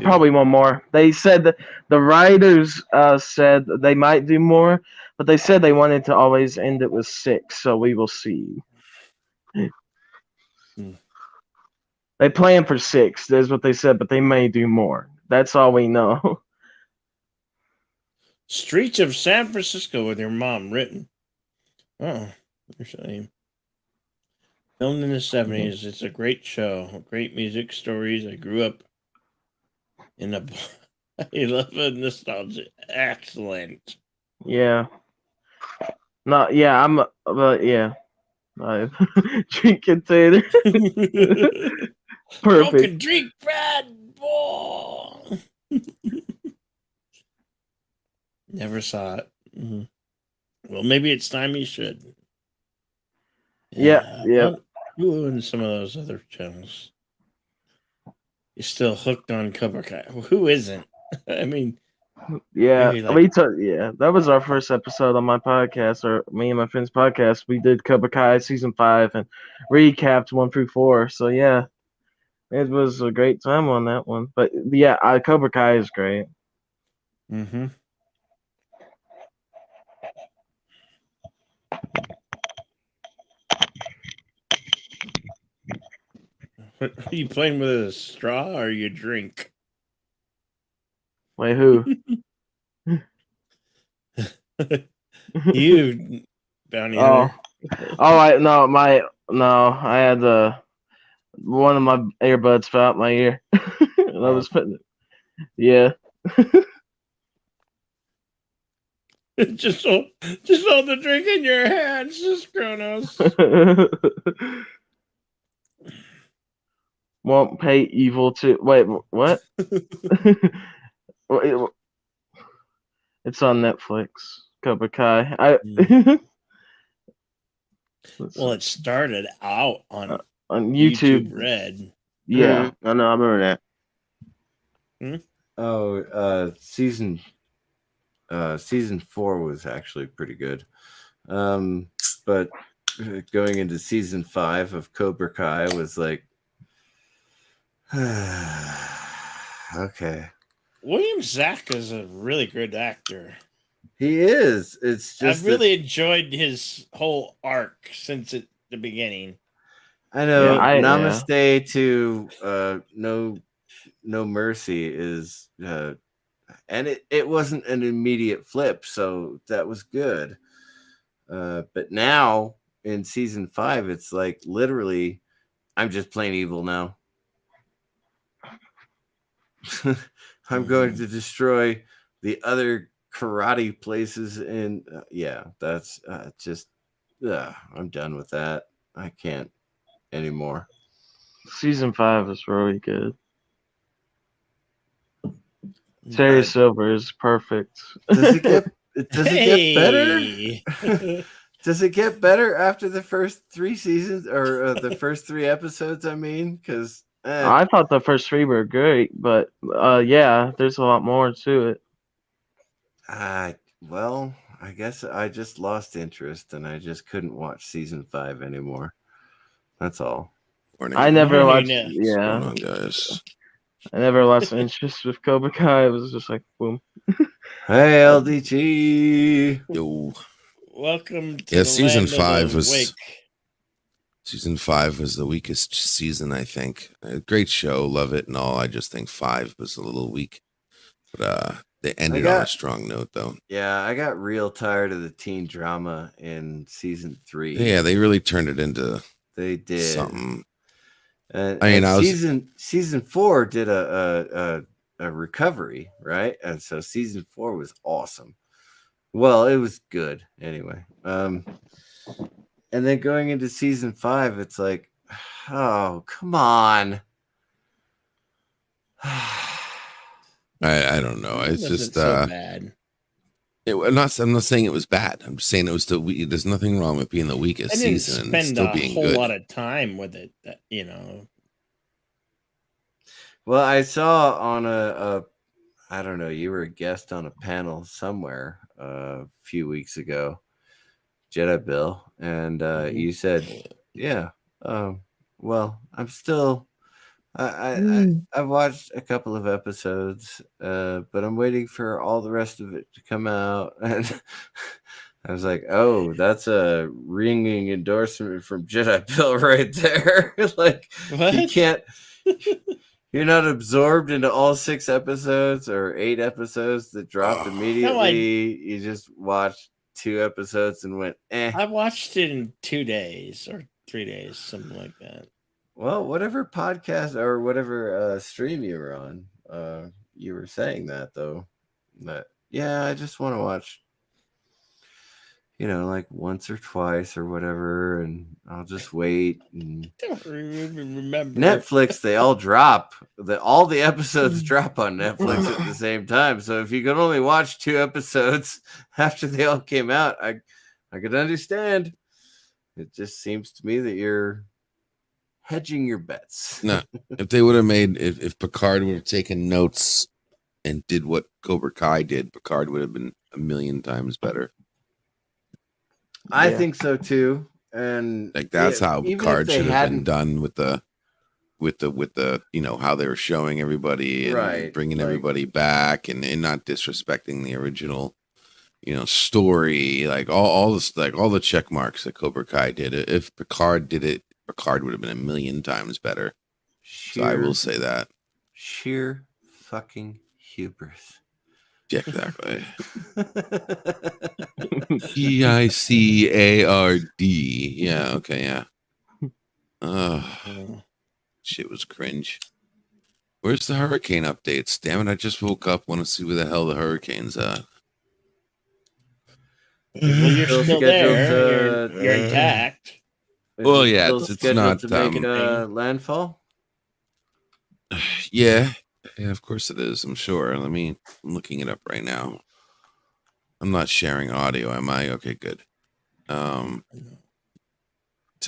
Probably one more. They said that the writers said they might do more, but they said they wanted to always end it with 6, so we will see. They plan for 6. That's what they said, but they may do more. That's all we know. Streets of San Francisco with Your Mom, written. Oh, shame. Filmed in the 70s. It's a great show. Great music, stories. I grew up in a. I love the nostalgia. Excellent. Yeah. No, yeah, but yeah. Drink container. Perfect. Drink, bad boy. Never saw it. Mm-hmm. Well, maybe it's time you should. Yeah. You and some of those other channels. You're still hooked on Cobra Kai. Who isn't? I mean, yeah, that was our first episode on my podcast, or me and my friend's podcast. We did Cobra Kai season 5 and recapped 1 through 4. So yeah, it was a great time on that one. But yeah, Cobra Kai is great. Mm-hmm. Are you playing with a straw or your drink? Wait, who? You, Bounty Hunter. Oh, I had one of my earbuds fell out my ear. And I was putting it. Yeah. just hold the drink in your hands, just Kronos. Won't pay evil to wait. What? It's on Netflix. Cobra Kai. Well, it started out on YouTube Red. Yeah, I know. I remember that. Oh, season Season 4 was actually pretty good. But going into season 5 of Cobra Kai was like, okay. William Zach is a really good actor. He is. It's just I've really enjoyed his whole arc since the beginning. I know. Yeah, Namaste to No Mercy is and it wasn't an immediate flip, so that was good. But now in season 5, it's like literally I'm just plain evil now. I'm going to destroy the other karate places, and that's just I'm done with that. I can't anymore. Season 5 is really good. Terry Silver is perfect. Does it get better? Does it get better after the first 3 seasons or the first 3 episodes? I mean, because I thought the first 3 were great, but yeah, there's a lot more to it. Well, I guess I just lost interest and I just couldn't watch season 5 anymore. That's all. I never watched. What's Yeah, going on, guys? I never lost interest with Cobra Kai. It was just like boom. Hey, LDG. Yo. Welcome to Yeah, the season land of 5 the was wake. season 5 was the weakest season, I think. A great show, love it and all. I just think 5 was a little weak. But they ended on a strong note though. Yeah, I got real tired of the teen drama in season 3. Yeah, they really turned it into They did something. Season 4 did a recovery, right? And so season 4 was awesome. Well, it was good anyway. And then going into season 5, it's like, oh, come on. I don't know. It's just so bad. I'm not saying it was bad. I'm just saying it was there's nothing wrong with being the weakest season and still being good. I didn't spend a whole lot of time with it, Well, I saw on a I don't know, you were a guest on a panel somewhere a few weeks ago, Jedi Bill, and you said, yeah, well, I'm still I've watched a couple of episodes, but I'm waiting for all the rest of it to come out. And I was like, oh, that's a ringing endorsement from Jedi Bill right there. Like, what? You can't, you're not absorbed into all 6 episodes or 8 episodes that dropped immediately. You just watched 2 episodes and went, eh. I watched it in 2 days or 3 days, something like that. Well, whatever podcast or whatever stream you were on, you were saying that though. That I just want to watch, like once or twice or whatever, and I'll just wait. And don't remember Netflix. They all drop. All the episodes drop on Netflix at the same time. So if you could only watch 2 episodes after they all came out, I could understand. It just seems to me that you're hedging your bets. No, if they would have if Picard would have taken notes and did what Cobra Kai did, Picard would have been a million times better. I think so too, and like that's how Picard should have been done with the how they were showing everybody and bringing everybody back and not disrespecting the original story, like all this, like all the check marks that Cobra Kai did. If Picard did it, Picard would have been a million times better. So I will say that. Sheer fucking hubris. Yeah, exactly. PICARD. Yeah, okay, yeah. Shit was cringe. Where's the hurricane updates? Damn it, I just woke up. Want to see where the hell the hurricane's at. Well, you're still there. You're intact. Well, yeah, it's not to make it a landfall. Yeah, of course it is. I'm sure. I'm looking it up right now. I'm not sharing audio, am I? Okay, good. To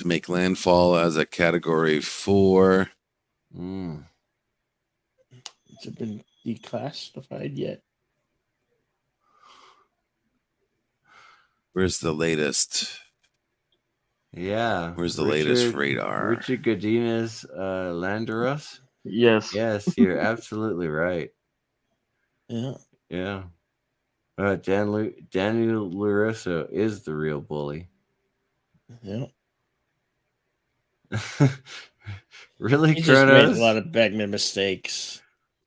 make landfall as a category 4. Has it been declassified yet? Where's the latest? Yeah. Where's the latest radar? Richard Godinez Landeros? Yes. Yes, you're absolutely right. Yeah. Yeah. Daniel LaRusso is the real bully. Yeah. Really, He just made a Kronos? lot of Bagman mistakes.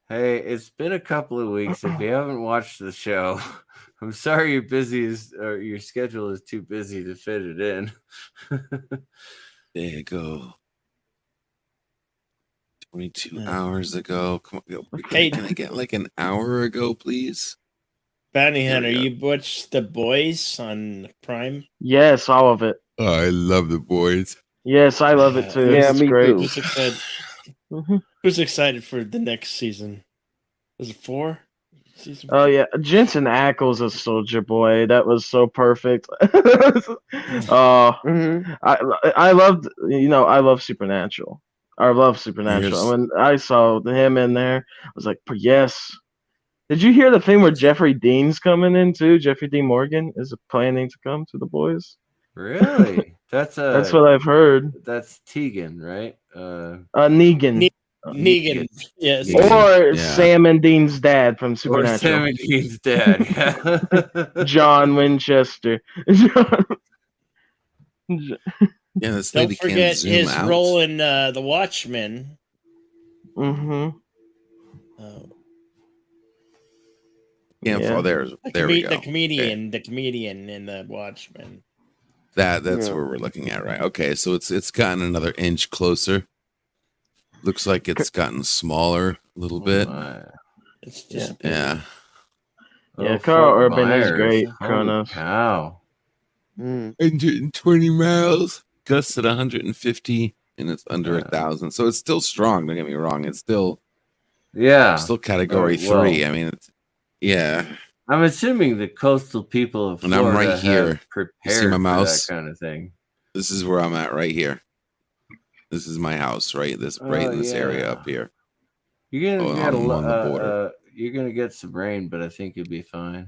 Hey, it's been a couple of weeks. If you haven't watched the show, I'm sorry you're busy or your schedule is too busy to fit it in. There you go. 22 hours ago. Come on, Hey. Can I get like an hour ago, please? Bounty Hunter, you watched The Boys on Prime? Yes, all of it. Oh, I love The Boys. Yes, I love it too. Yeah, It's me great. too. Who's excited for the next season? Was it 4? Season Oh 4? yeah, Jensen Ackles as Soldier Boy. That was so perfect. I loved. I love Supernatural. I love Supernatural. When I saw him in there, I was like, yes. Did you hear the thing where Jeffrey Dean's coming in too? Jeffrey Dean Morgan is planning to come to The Boys. Really? That's what I've heard. That's Tegan, right? Negan. Negan. Yes. Or Sam and Dean's dad from Supernatural. Or Sam and Dean's dad. Yeah. John Winchester. Yeah, this Don't lady forget can't zoom his out. role in The Watchmen. Mm-hmm. Oh, there we go. The comedian in The Watchmen. That's where we're looking at, right? Okay, so it's gotten another inch closer. Looks like it's gotten smaller a little bit. It's just Yeah, Carl Urban is great. Kronos. Wow. 120 miles. Gusts at 150, and it's under 1,000. So it's still strong. Don't get me wrong. It's still category 3. I mean, I'm assuming the coastal people of Florida and I'm right here. Prepared you see my mouse? for that kind of thing. This is where I'm at right here. This is my house, right? In this area up here. You're gonna get on the border. You're gonna get some rain, but I think you'll be fine.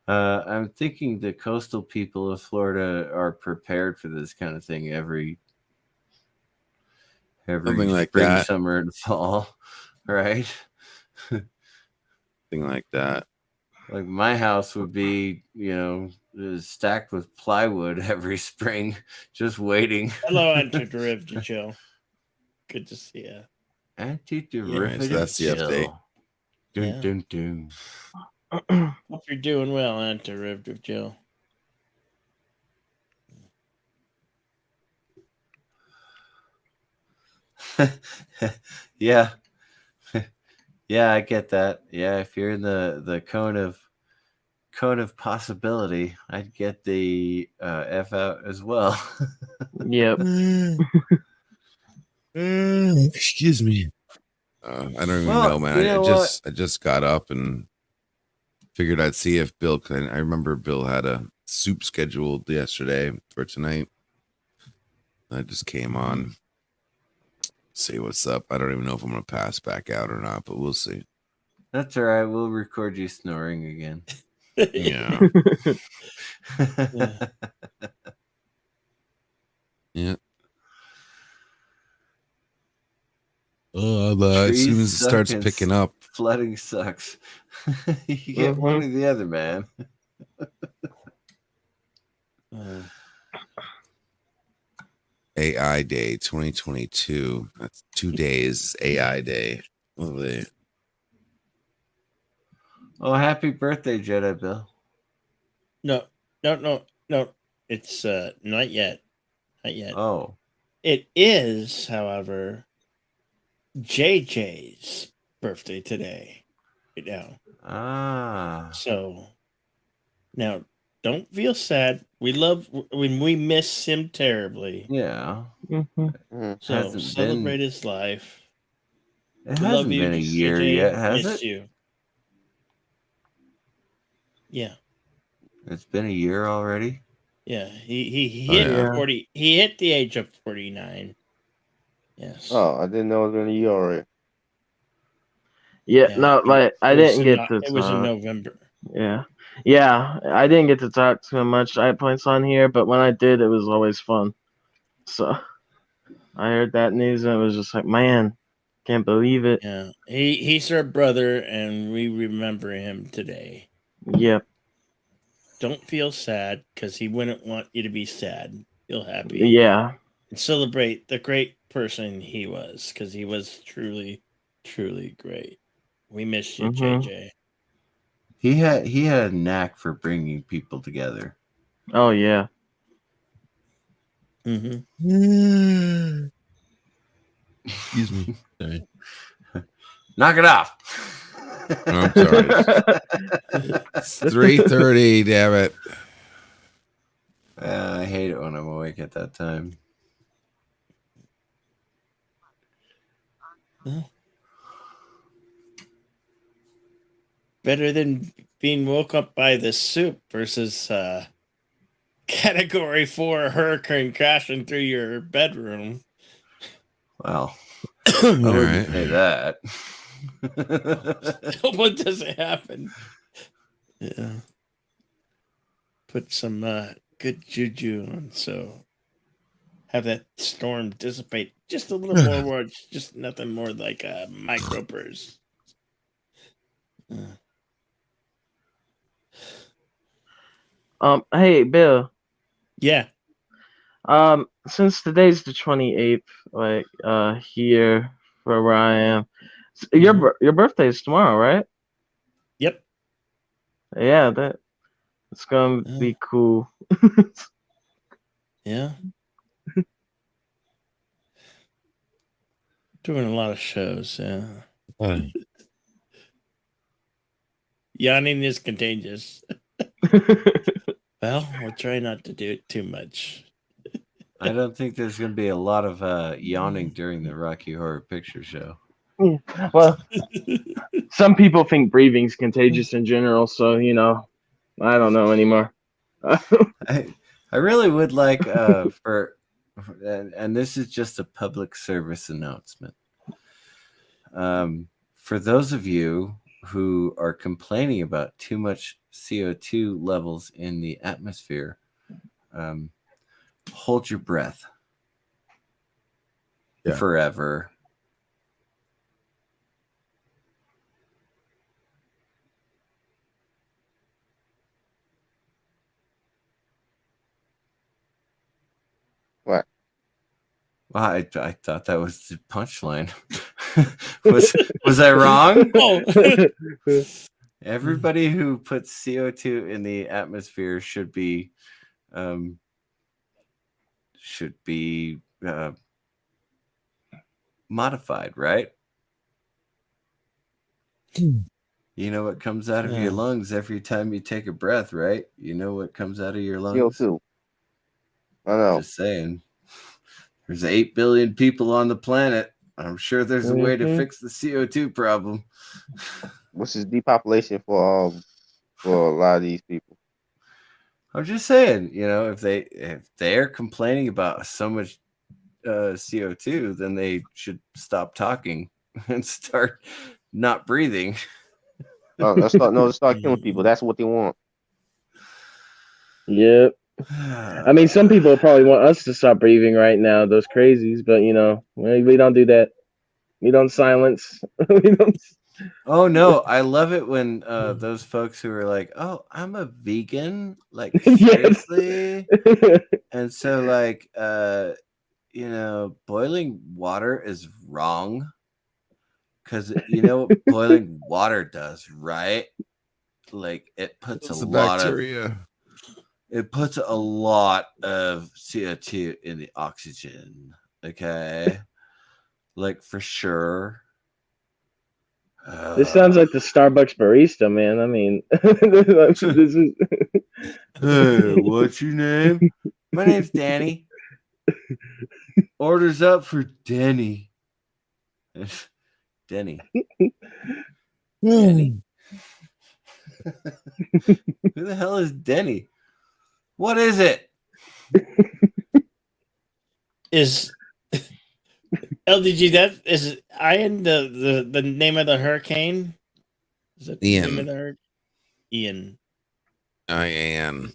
I'm thinking the coastal people of Florida are prepared for this kind of thing every Something like spring, that. summer, and fall, right? Something like that. Like my house would be, stacked with plywood every spring, just waiting. Hello, Antiderivative Joe. Good to see you. Antiderivative so that's the update. Dun, dun, dun. Hope you're doing well, Antiderivative Joe. Yeah. Yeah, I get that. Yeah, if you're in the cone of possibility, I'd get the F out as well. Yep. Excuse me. I don't even know, man. I just got up and figured I'd see if Bill. Cause I remember Bill had a soup scheduled yesterday for tonight. I just came on. See what's up. I don't even know if I'm gonna pass back out or not, but we'll see. That's all right. We'll record you snoring again. Yeah. Yeah. As soon as it starts picking up, flooding sucks. You get one or the other, man. AI Day 2022. That's 2 days. AI Day. Lovely. Oh, happy birthday, Jedi Bill. No. It's not yet. Not yet. Oh. It is, however, JJ's birthday today. Right now. So now don't feel sad. We miss him terribly. Yeah. So celebrate his life. It hasn't been a year JJ, yet, has it? You. Yeah. It's been a year already. Yeah. He hit 40. He hit the age of 49. Yes. Oh, I didn't know it was been a year already. Yeah, no, like I didn't get to. It was in November. Yeah, Yeah, I didn't get to talk too much Giant Points on here, but when I did, it was always fun. So I heard that news and it was just like, man, can't believe it. Yeah, he's our brother, and we remember him today. Yep. Don't feel sad because he wouldn't want you to be sad. Feel happy. Yeah. And celebrate the great person he was, because he was truly, truly great. We miss you, JJ. He had a knack for bringing people together. Oh yeah. Mm-hmm. Excuse me. Sorry. Knock it off. I'm sorry. It's 3:30. Damn it. I hate it when I'm awake at that time. Better than being woke up by the soup versus Category 4 hurricane crashing through your bedroom. Well, I wouldn't say that. What doesn't happen? Yeah. Put some good juju on, so have that storm dissipate just a little more words, just nothing more like a microburst. Hey Bill. Yeah. Since today's the 28th, like here for where I am, your birthday is tomorrow, right? Yep. Yeah, it's gonna be cool. Yeah. Doing a lot of shows, yeah. Yawning is contagious. Well, we'll try not to do it too much. I don't think there's going to be a lot of yawning during the Rocky Horror Picture Show. Well, some people think breathing's contagious in general, so I don't know anymore. I really would like and this is just a public service announcement. For those of you who are complaining about too much CO2 levels in the atmosphere, hold your breath forever. What? Well, I thought that was the punchline. was I wrong? Oh. Everybody who puts CO2 in the atmosphere should be modified, right? You know what comes out of your lungs every time you take a breath, right? You know what comes out of your lungs? CO2. I know. Just saying. There's 8 billion people on the planet. I'm sure there's a way to fix the CO2 problem. What's this depopulation for a lot of these people? I'm just saying, if they're complaining about so much CO2, then they should stop talking and start not breathing. Let's start killing people. That's what they want. Yep. I mean, some people probably want us to stop breathing right now, those crazies, but we don't do that. We don't silence. We don't. Oh no, I love it when those folks who are like, "Oh, I'm a vegan," like seriously, and so like boiling water is wrong because what boiling water does, right? Like it puts a lot of CO2 in the oxygen. Okay, like for sure. This sounds like the Starbucks barista, man. I mean, this is. Hey, what's your name? My name's Danny. Orders up for Denny. Denny. Denny. Who the hell is Denny? What is it? Is LDG is Ian the name of the hurricane? Is that the name of the hurricane? Ian. Ian.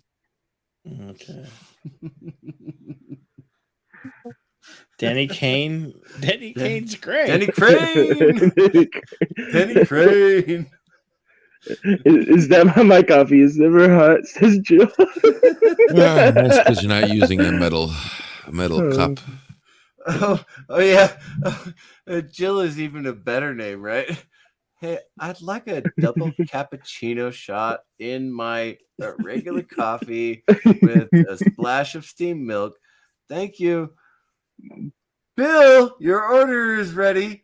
Okay. Danny Kane. Danny Kane's great. Danny Crane. Danny Crane. Is that my coffee is never hot? Says Jill. That's because you're not using a metal cup. Oh yeah. Jill is even a better name, right? Hey, I'd like a double cappuccino shot in my regular coffee with a splash of steamed milk. Thank you. Bill, your order is ready.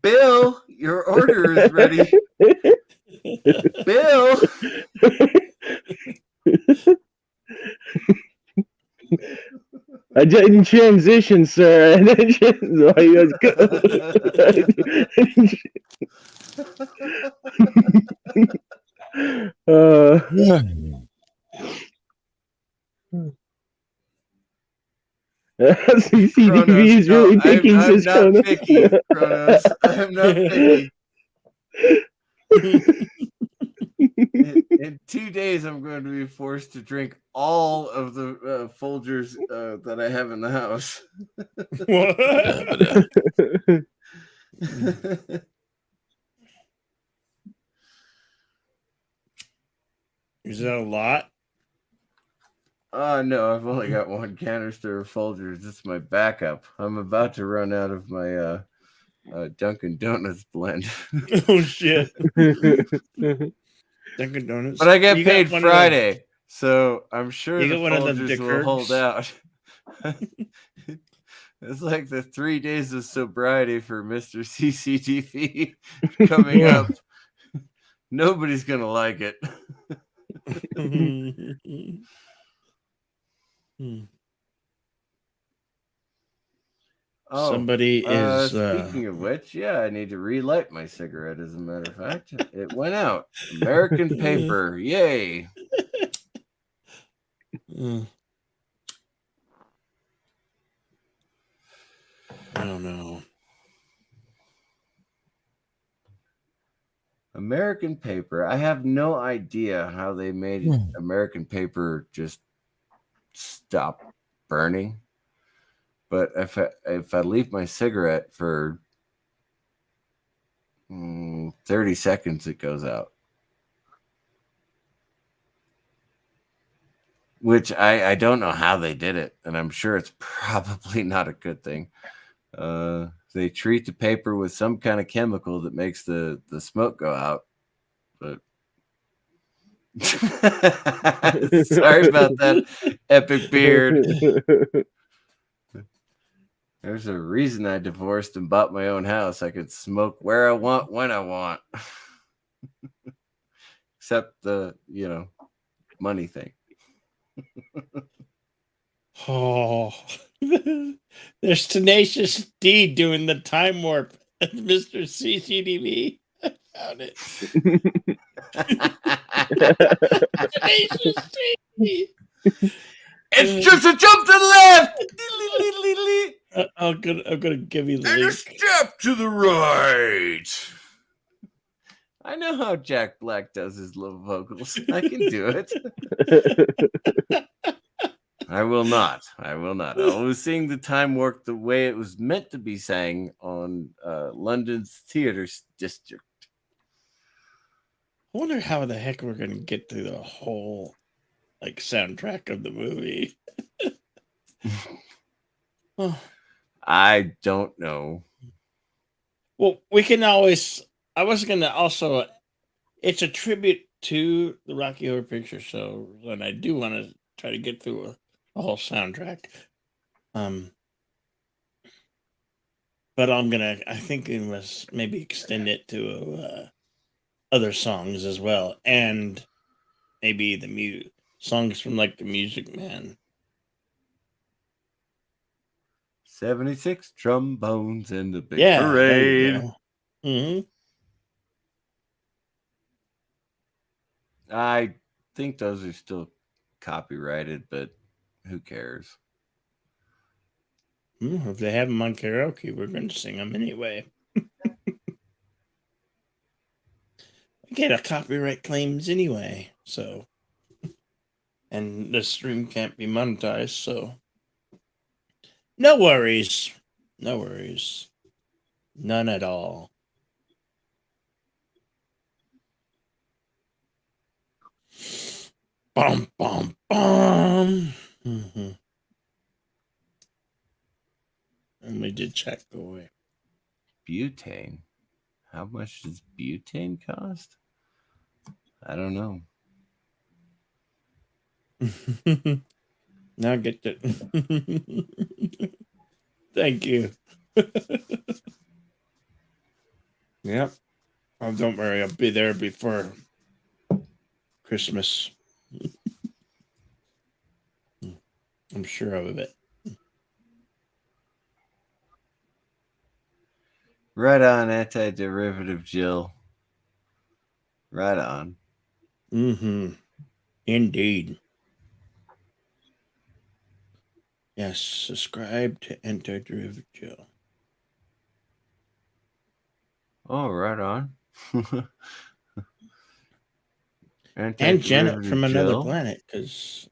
Bill, your order is ready. Bill. I didn't transition, sir. I didn't. CCTV is really picking I'm not picky, Kronos. I'm not picky. In 2 days, I'm going to be forced to drink all of the Folgers that I have in the house. Is that a lot? No, I've only got one canister of Folgers. It's my backup. I'm about to run out of my Dunkin' Donuts blend. Oh shit! Dunkin' Donuts. But I get paid Friday, so I'm sure you the got one of them Folgers will hold out. It's like the 3 days of sobriety for Mr. CCTV coming up. Nobody's gonna like it. Oh, somebody is speaking of which, yeah, I need to relight my cigarette. As a matter of fact, it went out. American Paper, yay! I don't know. American Paper. I have no idea how they made American Paper just stop burning. But if I leave my cigarette for 30 seconds, it goes out. Which I don't know how they did it, and I'm sure it's probably not a good thing. They treat the paper with some kind of chemical that makes the smoke go out. But sorry about that, Epic Beard. There's a reason I divorced and bought my own house. I could smoke where I want, when I want. Except the, money thing. Oh, there's Tenacious D doing the time warp. Mr. CCTV. I found it. Tenacious D. It's just a jump to the left. I'm gonna give you the and link. A step to the right. I know how Jack Black does his low vocals. I can do it. I will not. I was seeing the time warp the way it was meant to be sang on London's theater district. I wonder how the heck we're gonna get through the whole soundtrack of the movie. I don't know. Well, we can always. I was gonna also. It's a tribute to the Rocky Horror Picture Show, and I do want to try to get through a whole soundtrack. But I think we must maybe extend it to other songs as well, and maybe the songs from the Music Man. 76 trombones in the big parade. Mm-hmm. I think those are still copyrighted, but who cares? If they have them on karaoke, we're going to sing them anyway. We get a copyright claims anyway, so and the stream can't be monetized, so no worries. No worries. None at all. Bum, bum, bum. Mm-hmm. And we did check go away. Butane. How much does butane cost? I don't know. Now get it. Thank you. Yep. Oh, don't worry. I'll be there before Christmas. I'm sure of it. Right on, anti-derivative Jill. Right on. Mm-hmm. Indeed. Yes, subscribe to Anti-Derivative Joe. Oh, right on. And Janet from Another Planet, because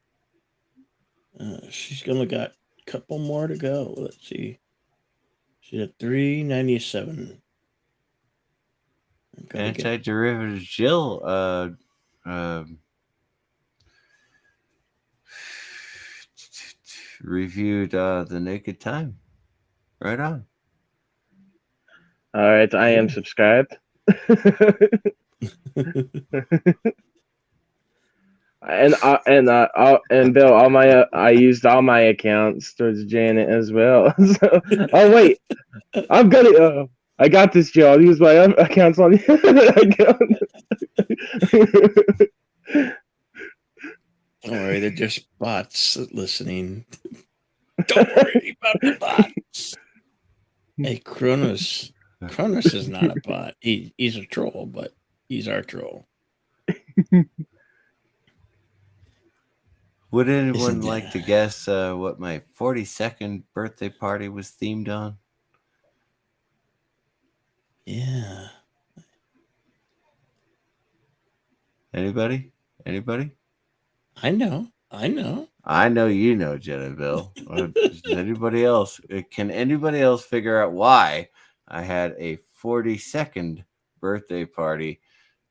she's only got a couple more to go. Let's see. She's at 397. Anti-derivative Jill reviewed The Naked Time. Right on. All right, I am subscribed. And Bill, all my I used all my accounts towards Janet as well. So, oh wait, I'm gonna. I got this, Joe. I'll use my accounts on the account. Don't worry, they're just bots listening. Don't worry about the bots. Hey, Kronos. Kronos is not a bot. He's a troll, but he's our troll. Would anyone like to guess what my 42nd birthday party was themed on? Yeah. Anybody? Anybody? I know. I know you know, Jenna Bill. Anybody else? Can anybody else figure out why I had a 42nd birthday party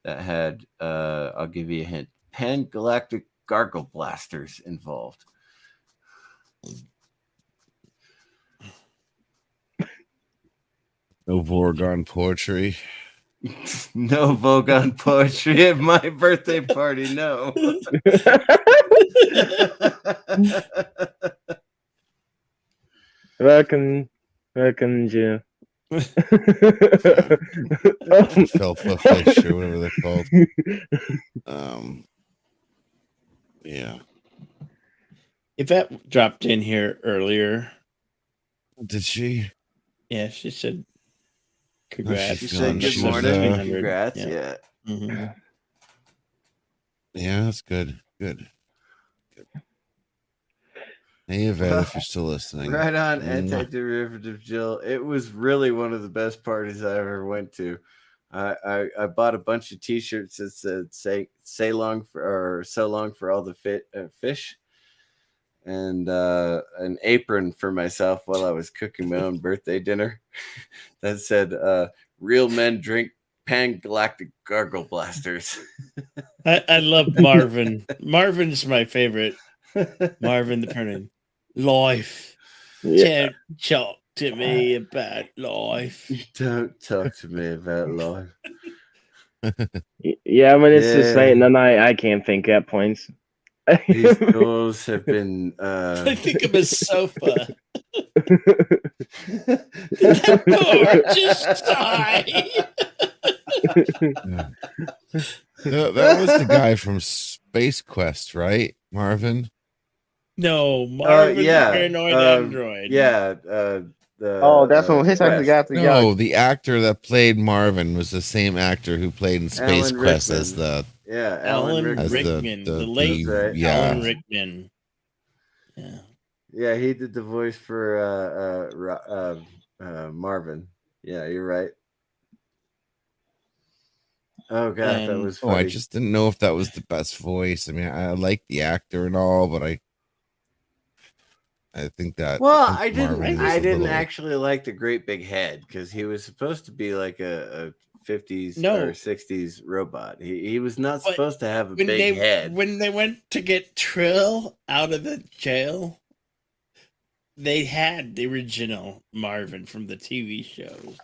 that had, I'll give you a hint, Pan-Galactic Gargle Blasters involved? No Vorgon poetry. No Vogon poetry at my birthday party. No. Reckon you. Felpa fish or whatever they're called. Yeah. Yvette dropped in here earlier. Did she? Yeah, she said congrats. She said good morning. Congrats. Yeah. Mm-hmm. Yeah, that's good. Good. Hey, Yvette, if you're still listening. Right on, anti-derivative Jill. It was really one of the best parties I ever went to. I bought a bunch of T-shirts that said so long for all the fish, and an apron for myself while I was cooking my own birthday dinner that said real men drink Pan-Galactic Gargle Blasters. I love Marvin. Marvin's my favorite. Marvin the Pernin. Life. Yeah. Don't talk to me about life. Don't talk to me about life. Yeah, when it's just late in the night, I can't think at points. These doors have been. I think of a sofa. That door just sigh. That was the guy from Space Quest, right, Marvin? No, Marvin the Paranoid Android. Yeah. That's when his actually got together. No, the actor that played Marvin was the same actor who played in Space Quest as the Alan Rickman, the late Alan Rickman. Yeah. Yeah, he did the voice for Marvin. Yeah, you're right. Oh god, that And- was Oh, funny. I just didn't know if that was the best voice. I mean, I like the actor and all, but I think that. Well, Prince I didn't. Marvin was I a didn't little- actually like the great big head because he was supposed to be like a 50s No. or 60s robot. He was not But supposed to have a big head. When they went to get Trill out of the jail, they had the original Marvin from the TV show.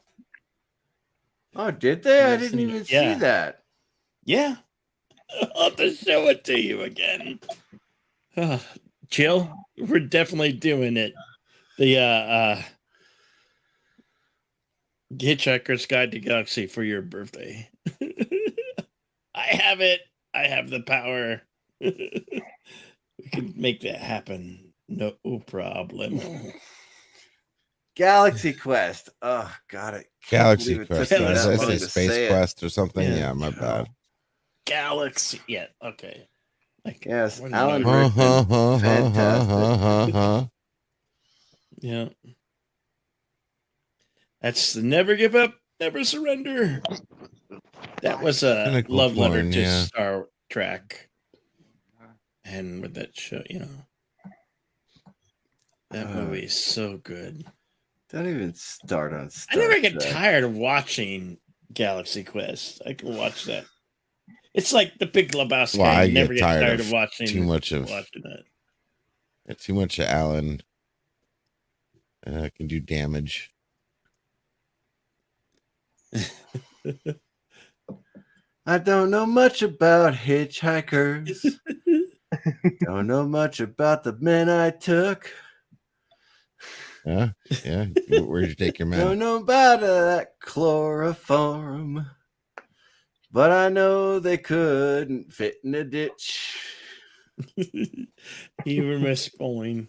Oh, did they? I Yes, didn't even yeah. see that. Yeah. I'll have to show it to you again. Jill, we're definitely doing it. The Hitchhiker's Guide to Galaxy for your birthday. I have it. I have the power. We can make that happen. No problem. Galaxy Quest. Oh, got it. Galaxy It Quest. took me Did that I long say to Space say it. Quest or something? Yeah. Yeah, my bad. Galaxy. Yeah, okay. Like, Yes, what Alan number? Rickman. Fantastic. Yeah. That's the never give up, never surrender. That was a Pinnacle love letter porn, to yeah. Star Trek. And with that show, that movie is so good. Don't even start on I Star never get Trek. tired of watching Galaxy Quest. I can watch that. It's like the Big Lebowski. Well, I never get get tired tired of of watching too much of- watching that. Too much of Alan. Can do damage. I don't know much about hitchhikers. Don't know much about the men I took. Yeah. Where'd you take your Don't man? know about that chloroform. But I know they couldn't fit in a ditch. You were misspelling.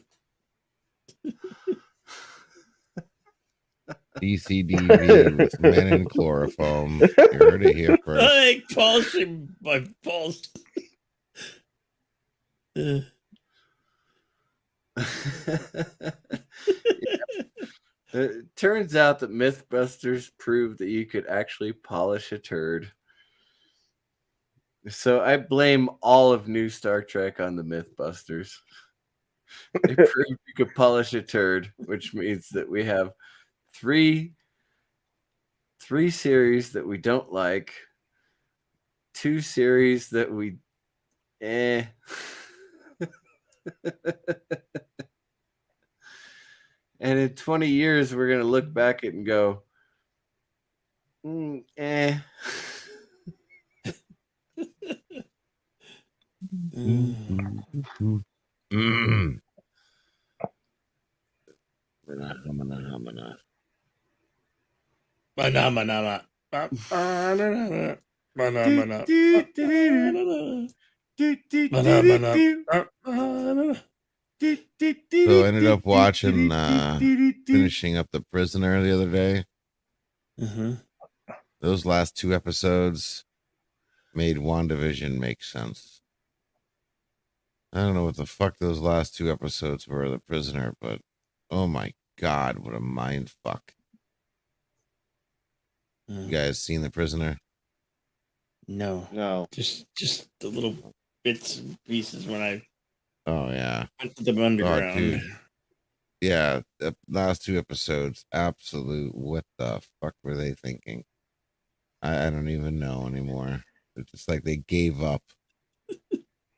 DCDV with men in chloroform. You heard it here first. Like Paulson, my pulse. It turns out that Mythbusters proved that you could actually polish a turd. So I blame all of new Star Trek on the Mythbusters. They proved you could polish a turd, which means that we have three series that we don't like, 2 series that we And in 20 years, we're going to look back at it and go, Mm. So I ended up watching, finishing up The Prisoner the other day. Those last 2 episodes made WandaVision make sense. I don't know what the fuck those last 2 episodes were of The Prisoner, but oh my god, what a mind fuck. You guys seen The Prisoner? No. Just the little bits and pieces when I Oh yeah. went to the underground. dude. Yeah, the last 2 episodes, absolute what the fuck were they thinking? I don't even know anymore. It's just like they gave up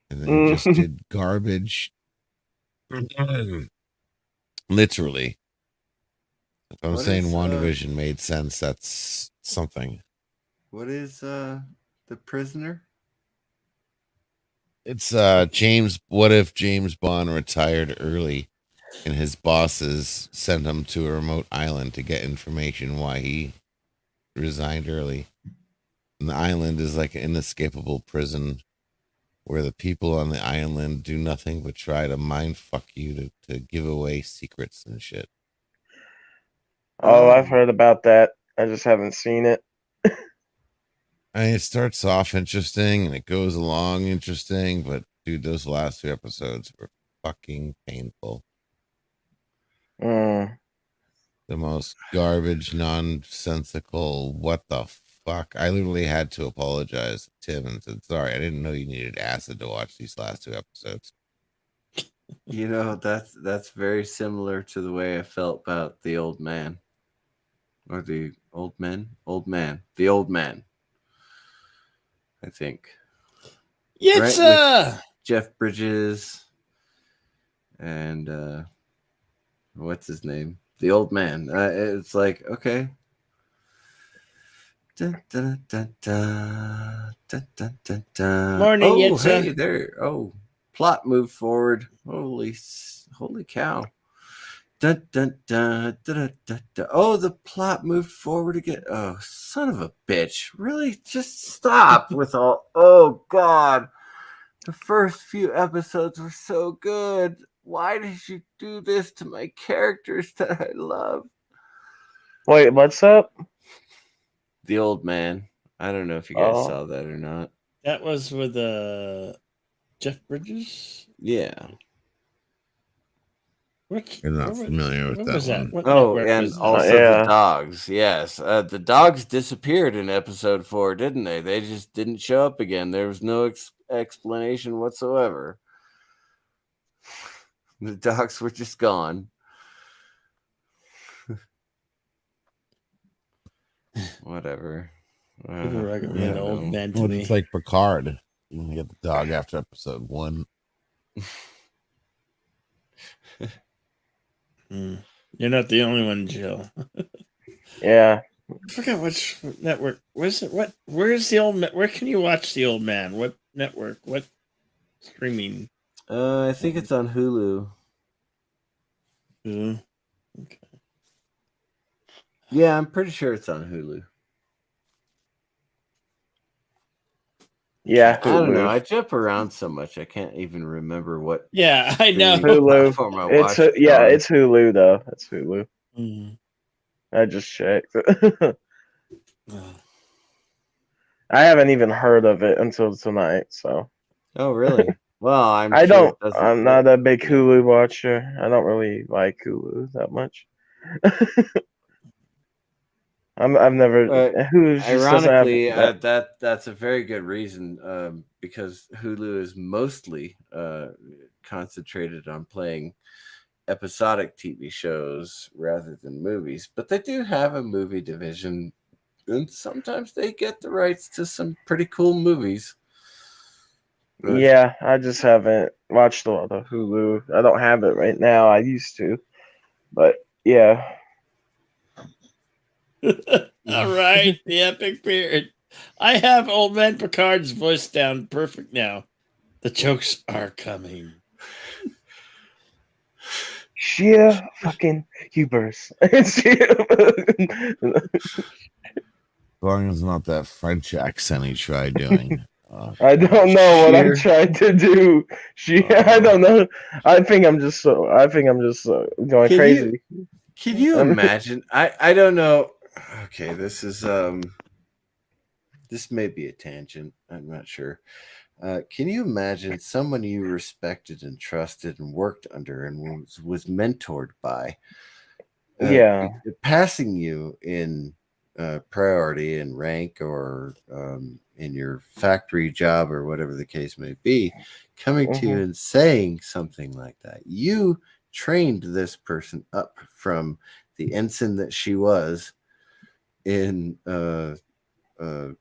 and then just did garbage. Literally. If I'm What saying is, WandaVision made sense, that's something. What is The Prisoner? It's James. What if James Bond retired early and his bosses sent him to a remote island to get information why he resigned early? And the island is like an inescapable prison where the people on the island do nothing but try to mind fuck you to give away secrets and shit. Oh, I've heard about that. I just haven't seen it. I mean, it starts off interesting and it goes along interesting, but dude, those last 2 episodes were fucking painful. Mm. The most garbage, nonsensical, what the fuck. I literally had to apologize to Tim and said, sorry, I didn't know you needed acid to watch these last 2 episodes. You know, that's very similar to the way I felt about the old man. Or the old man? The old man. I think. It's With Jeff Bridges and what's his name? The old man. It's like, okay. Dun, dun, dun, dun, dun, dun, dun, dun. Morning, oh, Yitza. hey there. Oh, plot moved forward. Holy cow. Dun, dun, dun, dun, dun, dun. Oh, the plot moved forward again. Oh, son of a bitch. Really? Just stop with all. Oh, God. The first few episodes were so good. Why did you do this to my characters that I love? Wait, what's up? The old man. I don't know if you guys saw that or not. That was with Jeff Bridges? Yeah. You're not familiar with that one. And also the dogs. Yes. The dogs disappeared in episode 4, didn't they? They just didn't show up again. There was no explanation whatsoever. The dogs were just gone. Whatever. People recommend old man to me. It's like Picard. You get the dog after episode 1. You're not the only one, Jill. Yeah. I forgot which network. Where's it? Where's the old? Where can you watch the old man? What network? What streaming? I think it's on Hulu. Okay. Yeah, I'm pretty sure it's on Hulu. Yeah, I don't know. I jump around so much I can't even remember what. Yeah, I know. Hulu. It's Hulu though. It's Hulu. I just checked. I haven't even heard of it until tonight. So. Oh really? Well, I'm not a big Hulu watcher. I don't really like Hulu that much. I've never. Hulu ironically, that's a very good reason. Because Hulu is mostly concentrated on playing episodic TV shows rather than movies, but they do have a movie division, and sometimes they get the rights to some pretty cool movies. But, yeah, I just haven't watched a lot of Hulu. I don't have it right now. I used to, but yeah. All right, the epic period. I have old man Picard's voice down perfect now. The jokes are coming. Sheer fucking hubris. As long as it's not that French accent he tried doing. I don't know what I tried to do. I don't know. I think I'm just going crazy. Can you imagine? I don't know. Okay, this is this may be a tangent. I'm not sure. Can you imagine someone you respected and trusted and worked under and was mentored by? Passing you in priority and rank or in your factory job or whatever the case may be, coming to you and saying something like that. You trained this person up from the ensign that she was in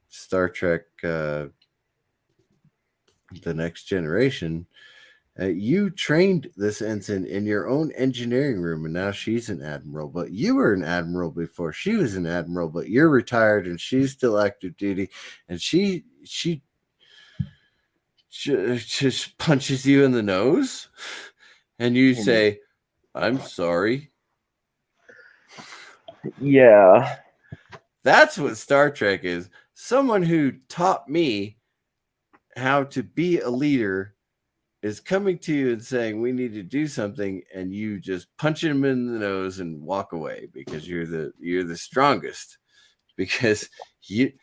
Star Trek The Next Generation. You trained this ensign in your own engineering room, and now she's an admiral. But you were an admiral before she was an admiral, but you're retired and she's still active duty, and she just punches you in the nose, and you say, "I'm sorry." Yeah. That's what Star Trek is. Someone who taught me how to be a leader is coming to you and saying, we need to do something, and you just punch him in the nose and walk away because you're the strongest, because you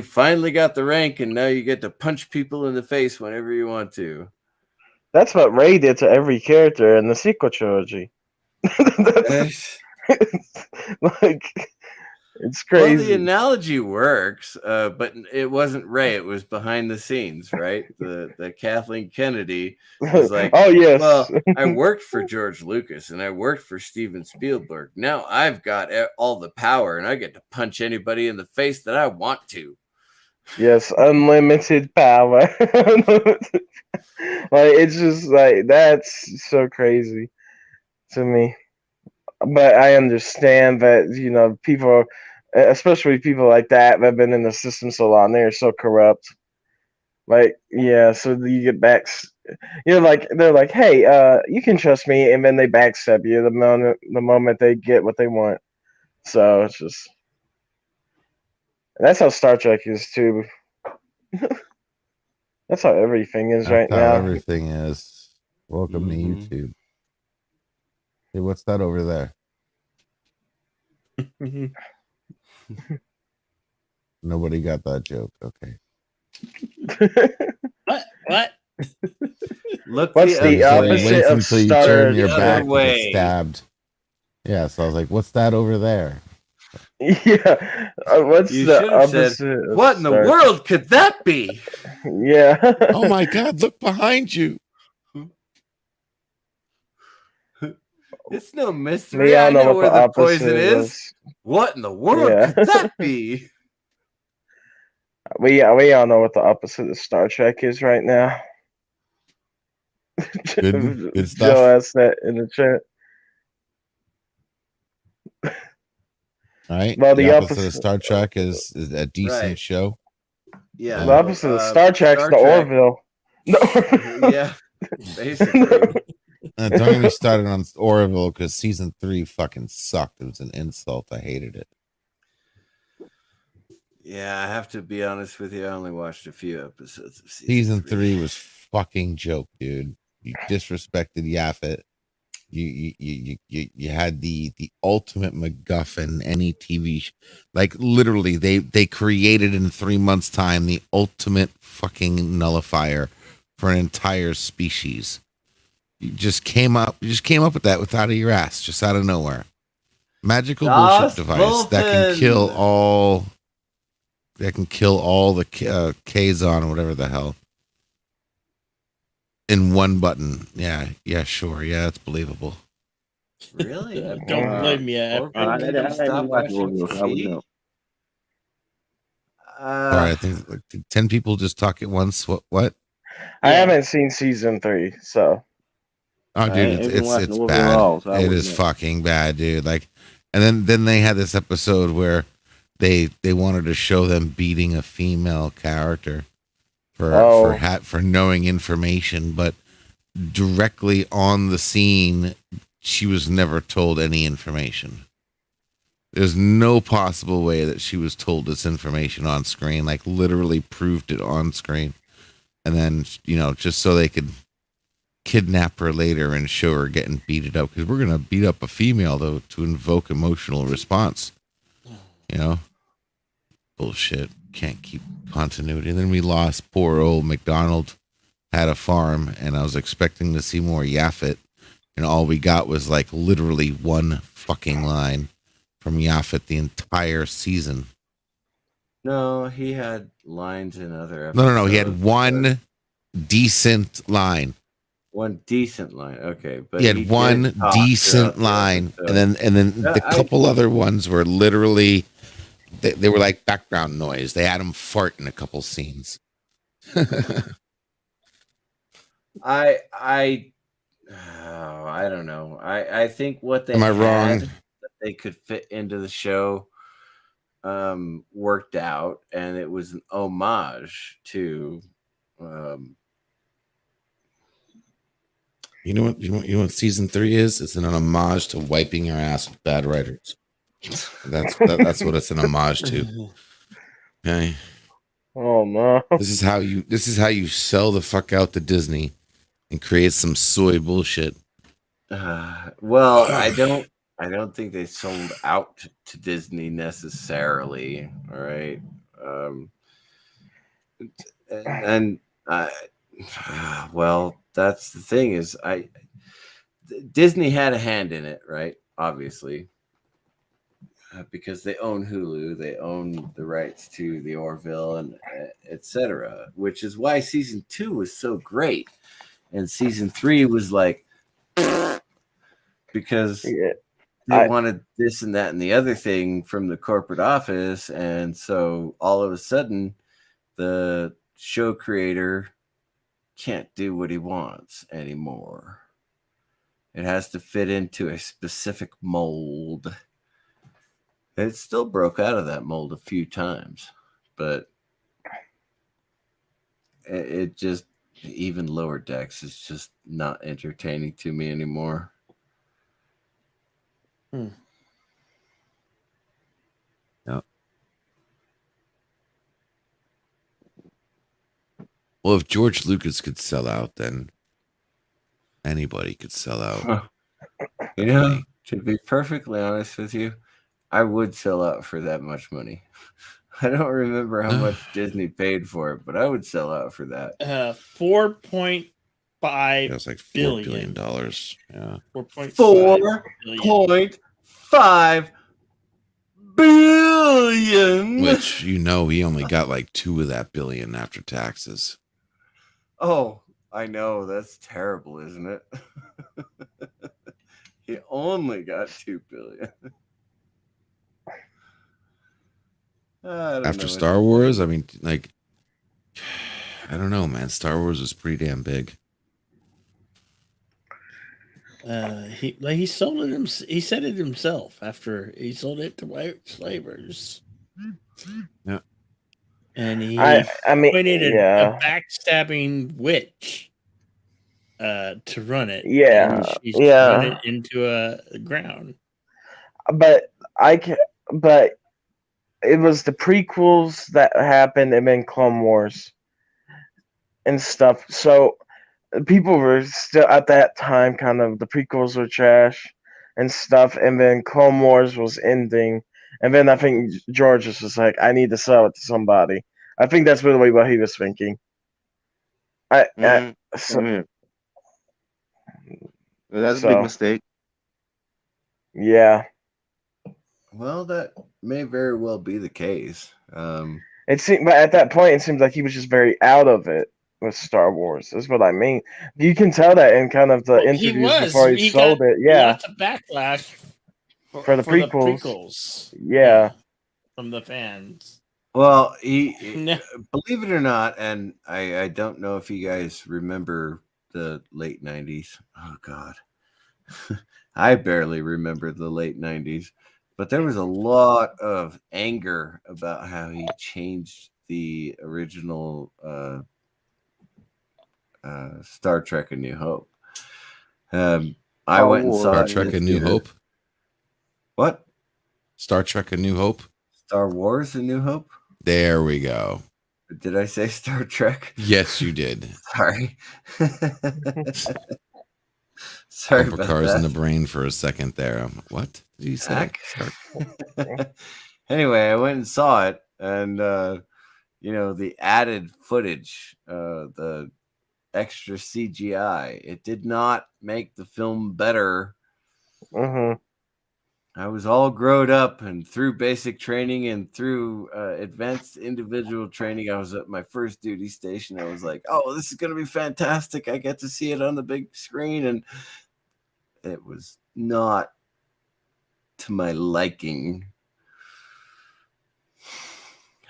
finally got the rank and now you get to punch people in the face whenever you want to. That's what Rey did to every character in the sequel trilogy. Like It's crazy. Well, the analogy works, but it wasn't Ray. It was behind the scenes, right? The Kathleen Kennedy was like, oh yes. Well, I worked for George Lucas and I worked for Steven Spielberg. Now I've got all the power and I get to punch anybody in the face that I want to. Yes, unlimited power. Like it's just like that's so crazy to me. But I understand that people, especially people like that have been in the system so long, they're so corrupt. Like so you get back. You're like they're like, hey, you can trust me, and then they backstab you the moment they get what they want. So it's just that's how Star Trek is too. That's how everything is right now. Everything is. Welcome to YouTube. Hey, what's that over there? Nobody got that joke. Okay. What? Look, what's the opposite of until you turn your back and get stabbed. Yeah, so I was like, "What's that over there?" Yeah, what's the opposite? Said, what in the world could that be? Yeah. Oh my God! Look behind you. It's no mystery. I know where the poison is. What in the world could that be? We all know what the opposite of Star Trek is right now. Good stuff. Joe asked that in the chat. All right. Well, the opposite of Star Trek is a decent show. Yeah. The opposite of Star Trek's the Orville. No. Yeah. Basically. Don't get me started on Orville because season 3 fucking sucked. It was an insult. I hated it. Yeah, I have to be honest with you. I only watched a few episodes of season 3 was fucking joke, dude. You disrespected Yaphet. You had the ultimate MacGuffin. Any TV like literally they created in 3 months' time the ultimate fucking nullifier for an entire species. You just came up with that without your ass, just out of nowhere. Magical bullshit device that can kill all. That can kill all the Kazon or whatever the hell in one button. Yeah, sure. Yeah, it's believable. Really? Don't blame me. Sorry, I think like 10 people just talk at once. What? I haven't seen season 3, so. Oh, dude, it's bad. It is fucking bad, dude. Like, and then they had this episode where they wanted to show them beating a female character for knowing information, but directly on the scene, she was never told any information. There's no possible way that she was told this information on screen, like literally proved it on screen. And then, just so they could kidnap her later and show her getting beaten up, because we're going to beat up a female though to invoke emotional response. Bullshit. Can't keep continuity. And then we lost poor old McDonald. Had a farm, and I was expecting to see more Yaphet, and all we got was like literally one fucking line from Yaphet the entire season. No, he had lines in other episodes. No. He had one decent line. One decent line, okay, but he had one decent line, and then the couple other ones were literally they were like background noise. They had him fart in a couple scenes. I don't know. I think what they am I wrong? That they could fit into the show worked out, and it was an homage to. You know what season 3 is? It's an homage to wiping your ass with bad writers. That's what it's an homage to. Okay. Oh no. This is how you sell the fuck out to Disney and create some soy bullshit. Well, I don't think they sold out to Disney necessarily. All right. Well, that's the thing is Disney had a hand in it, right? Obviously. because they own Hulu, they own the rights to the Orville and etc. Which is why season 2 was so great, and season 3 was like because they wanted this and that and the other thing from the corporate office, and so all of a sudden the show creator can't do what he wants anymore. It has to fit into a specific mold. It still broke out of that mold a few times, but it just, even Lower Decks is just not entertaining to me anymore. Yep. Well, if George Lucas could sell out, then anybody could sell out. You know, to be perfectly honest with you, I would sell out for that much money. I don't remember how much Disney paid for it, but I would sell out for that. $4.5 That's like $4 billion. Yeah. 4.5 billion. Which, he only got like 2 of that billion after taxes. Oh, I know. That's terrible, isn't it? He only got 2 billion. After Star Wars, I mean, like, I don't know, man. Star Wars is pretty damn big. He sold it. He said it himself after he sold it to white slavers. Yeah, and he I mean, appointed a backstabbing witch to run it. Yeah, and she's run it into a ground. But it was the prequels that happened, and then Clone Wars and stuff. So people were still at that time kind of, the prequels were trash and stuff, and then Clone Wars was ending, and then I think George was just like, I need to sell it to somebody. I think that's really what he was thinking. That's a big mistake. Yeah. Well, that may very well be the case. It seemed, but at that point, it seemed like he was just very out of it with Star Wars. That's what I mean. You can tell that in kind of the interviews before he sold it. Yeah, lots of backlash for the prequels. Yeah, from the fans. Well, believe it or not, and I don't know if you guys remember the late 90s. Oh, God. I barely remember the late 90s. But there was a lot of anger about how he changed the original Star Trek: A New Hope. I went and saw Star Trek: A New Hope. What? Star Trek: A New Hope. Star Wars: A New Hope. There we go. Did I say Star Trek? Yes, you did. Sorry. Sorry about cars that. in the brain for a second there. What did you say? Anyway, I went and saw it, and the added footage, the extra CGI, it did not make the film better. Mm-hmm. I was all grown up, and through basic training and through advanced individual training, I was at my first duty station. I was like, oh, this is going to be fantastic. I get to see it on the big screen. And it was not to my liking.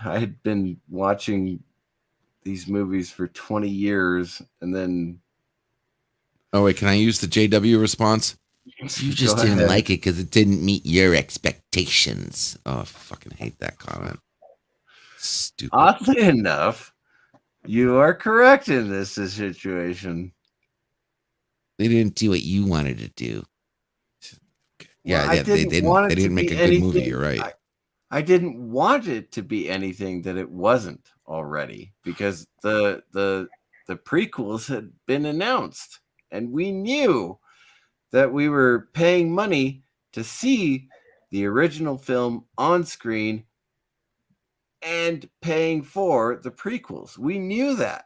I had been watching these movies for 20 years, and then... Oh, wait, can I use the JW response? You just didn't like it because it didn't meet your expectations. Oh, I fucking hate that comment. Stupid. Oddly enough, you are correct in this situation. They didn't do what you wanted to do. Yeah, well, they didn't make a good movie. You're right. I didn't want it to be anything that it wasn't already, because the prequels had been announced, and we knew that we were paying money to see the original film on screen and paying for the prequels. We knew that.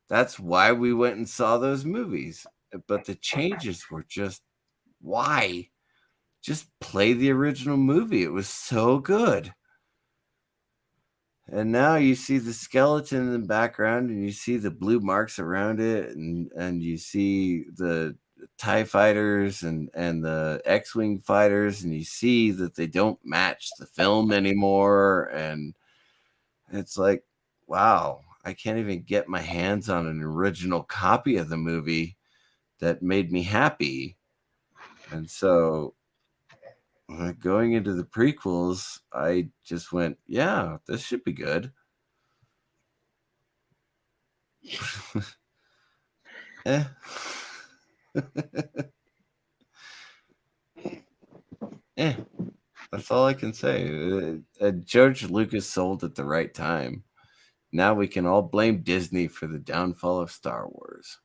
That's why we went and saw those movies. But the changes were just, why? just play the original movie. It was so good. And now you see the skeleton in the background, and you see the blue marks around it, and you see the TIE fighters and the X-Wing fighters, and you see that they don't match the film anymore. And it's like, wow, I can't even get my hands on an original copy of the movie that made me happy. And so going into the prequels, I just went, yeah, this should be good. Eh. That's all I can say. George Lucas sold at the right time. Now we can all blame Disney for the downfall of Star Wars.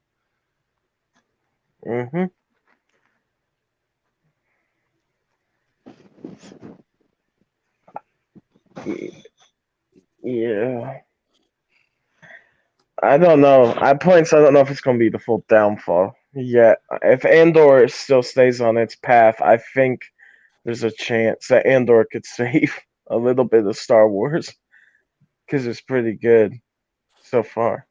Mm-hmm. Yeah. I don't know. At points, I don't know if it's going to be the full downfall. Yeah. If Andor still stays on its path, I think there's a chance that Andor could save a little bit of Star Wars because it's pretty good so far.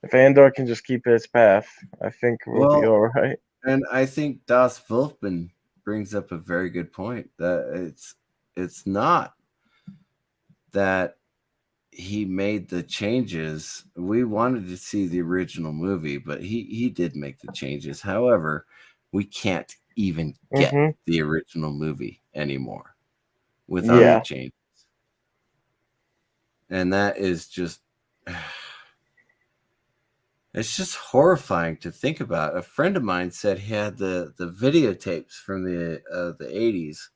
If Andor can just keep its path, I think we'll be all right. And I think Das Wolfman brings up a very good point that it's not that he made the changes. We wanted to see the original movie, but he did make the changes. However, we can't even get the original movie anymore without the changes. And that is just, it's just horrifying to think about. A friend of mine said he had the videotapes from the 80s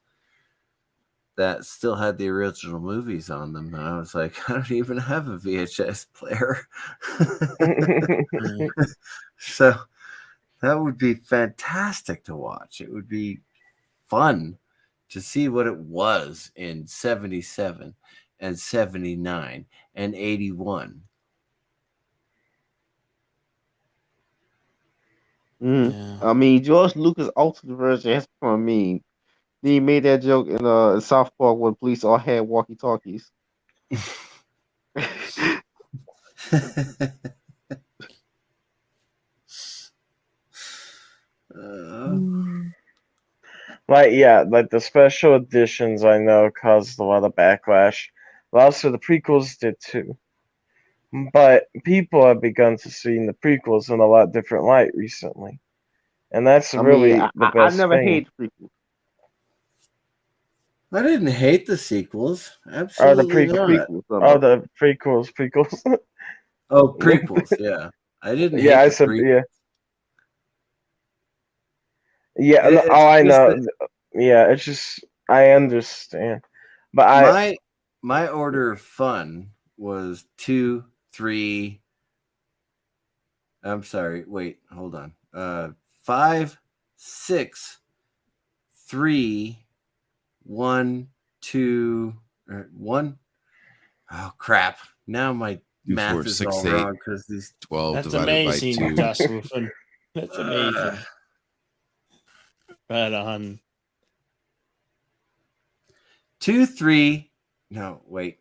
that still had the original movies on them. And I was like, I don't even have a VHS player. So that would be fantastic to watch. It would be fun to see what it was in 77 and 79 and 81. Yeah. I mean, George Lucas' alternate version has become a meme. He made that joke in South Park when police all had walkie-talkies. Like the special editions I know caused a lot of backlash. Well, also the prequels did too. But people have begun to see the prequels in a lot different light recently. And that's really the best I never thing. hated the prequels. I didn't hate the sequels. Absolutely not. The prequels. Oh, prequels, yeah. I didn't hate I said, prequels. Yeah, I know. It's just, I understand. But my order of fun was 2, 3. I'm sorry. Wait, hold on. 5, 6, 3, 1, 2, 1. Oh crap! Now my math is 6, all 8, wrong because these 12 that's divided amazing, by 2. Jocelyn. That's amazing. Right on. 2, 3. No, wait.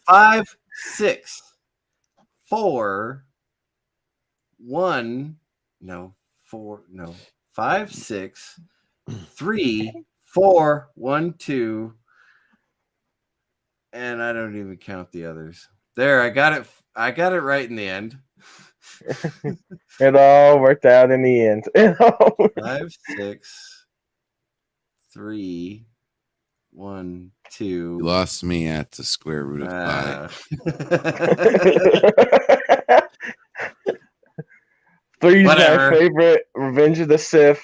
5, 6, 4, 1. No, 4. No, 5, 6, 3, 4, 1, 2. And I don't even count the others. There, I got it. I got it right in the end. It all worked out in the end. 5, 6, 3, 1, 2. You lost me at the square root of 5. 3's my favorite. Revenge of the Sith.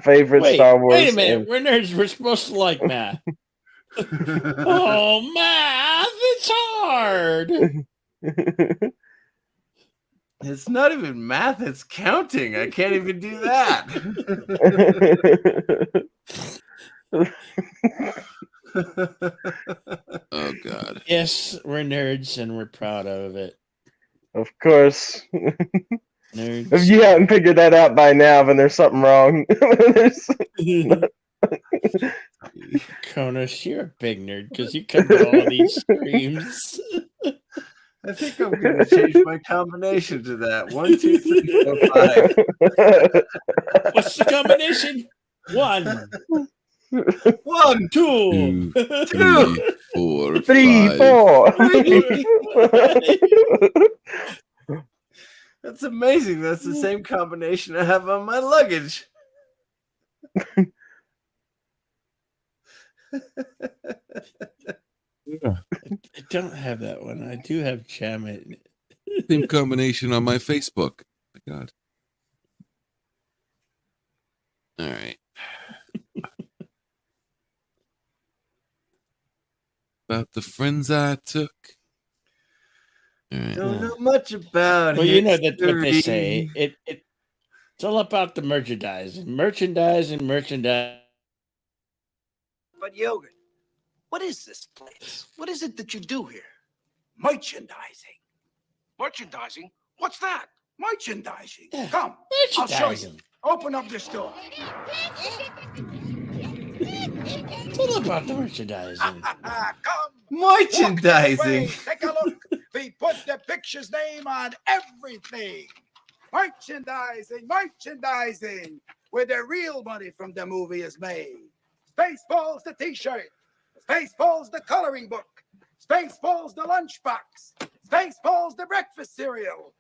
Favorite Star Wars. Wait a minute. We're supposed to like math. Oh, math! It's hard. It's not even math, it's counting. I can't even do that. Oh, God. Yes, we're nerds and we're proud of it. Of course. Nerds. If you haven't figured that out by now, then there's something wrong. Cronus, you're a big nerd because you come to all these streams. I think I'm going to change my combination to that. 1, 2, 3, 4, 5. What's the combination? 1, 1, 2, 3, 4, 3, 5. 4. That's amazing. That's the same combination I have on my luggage. I don't have that one. I do have Jamet. Same combination on my Facebook. My God. All right. About the friends I took. All right. Don't know much about Well, you know that what they history. say. It's all about the merchandise. Merchandise. But Yogurt, what is this place? What is it that you do here? Merchandising. Merchandising? What's that? Merchandising. Yeah, Come, I'll show you. merchandising. Open up this door. It's all about the merchandising. Come. Merchandising. Take a look. We put the picture's name on everything. Merchandising, where the real money from the movie is made. Spaceballs the t-shirt. Spaceballs the coloring book. Spaceballs the lunchbox. Spaceballs the breakfast cereal.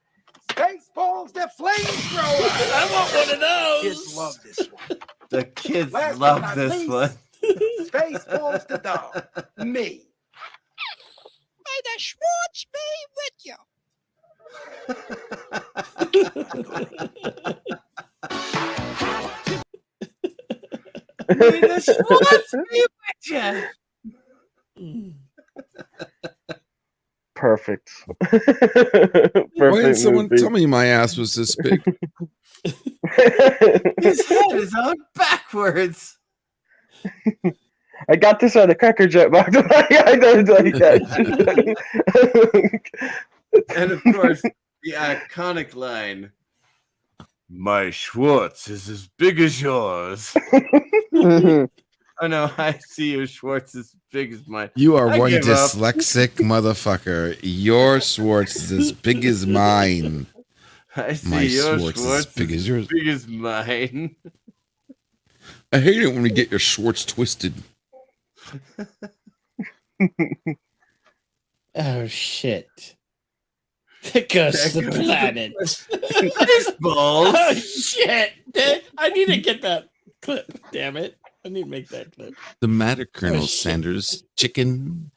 Spaceballs the flamethrower. I want one of those. Kids love this one. The kids Last but love not this least, one. Spaceballs the dog. Me. May the Schwartz be with you. May the Schwartz be with ya. Perfect. Why didn't someone movie. tell me my ass was this big? His head is on backwards. I got this on the Cracker Jack box. I don't like that. And of course, the iconic line, "My Schwartz is as big as yours." Oh no, I see your Schwartz as big as mine. You are I one give up. dyslexic motherfucker. Your Schwartz is as big as mine. I see My your Schwartz is Schwartz as big as yours. big as mine. I hate it when we get your Schwartz twisted. Oh shit! There goes the planet. Spaceballs. Oh shit! I need to get that clip. Damn it! I need to make that clip. The matter, Colonel shit. Sanders. Chicken.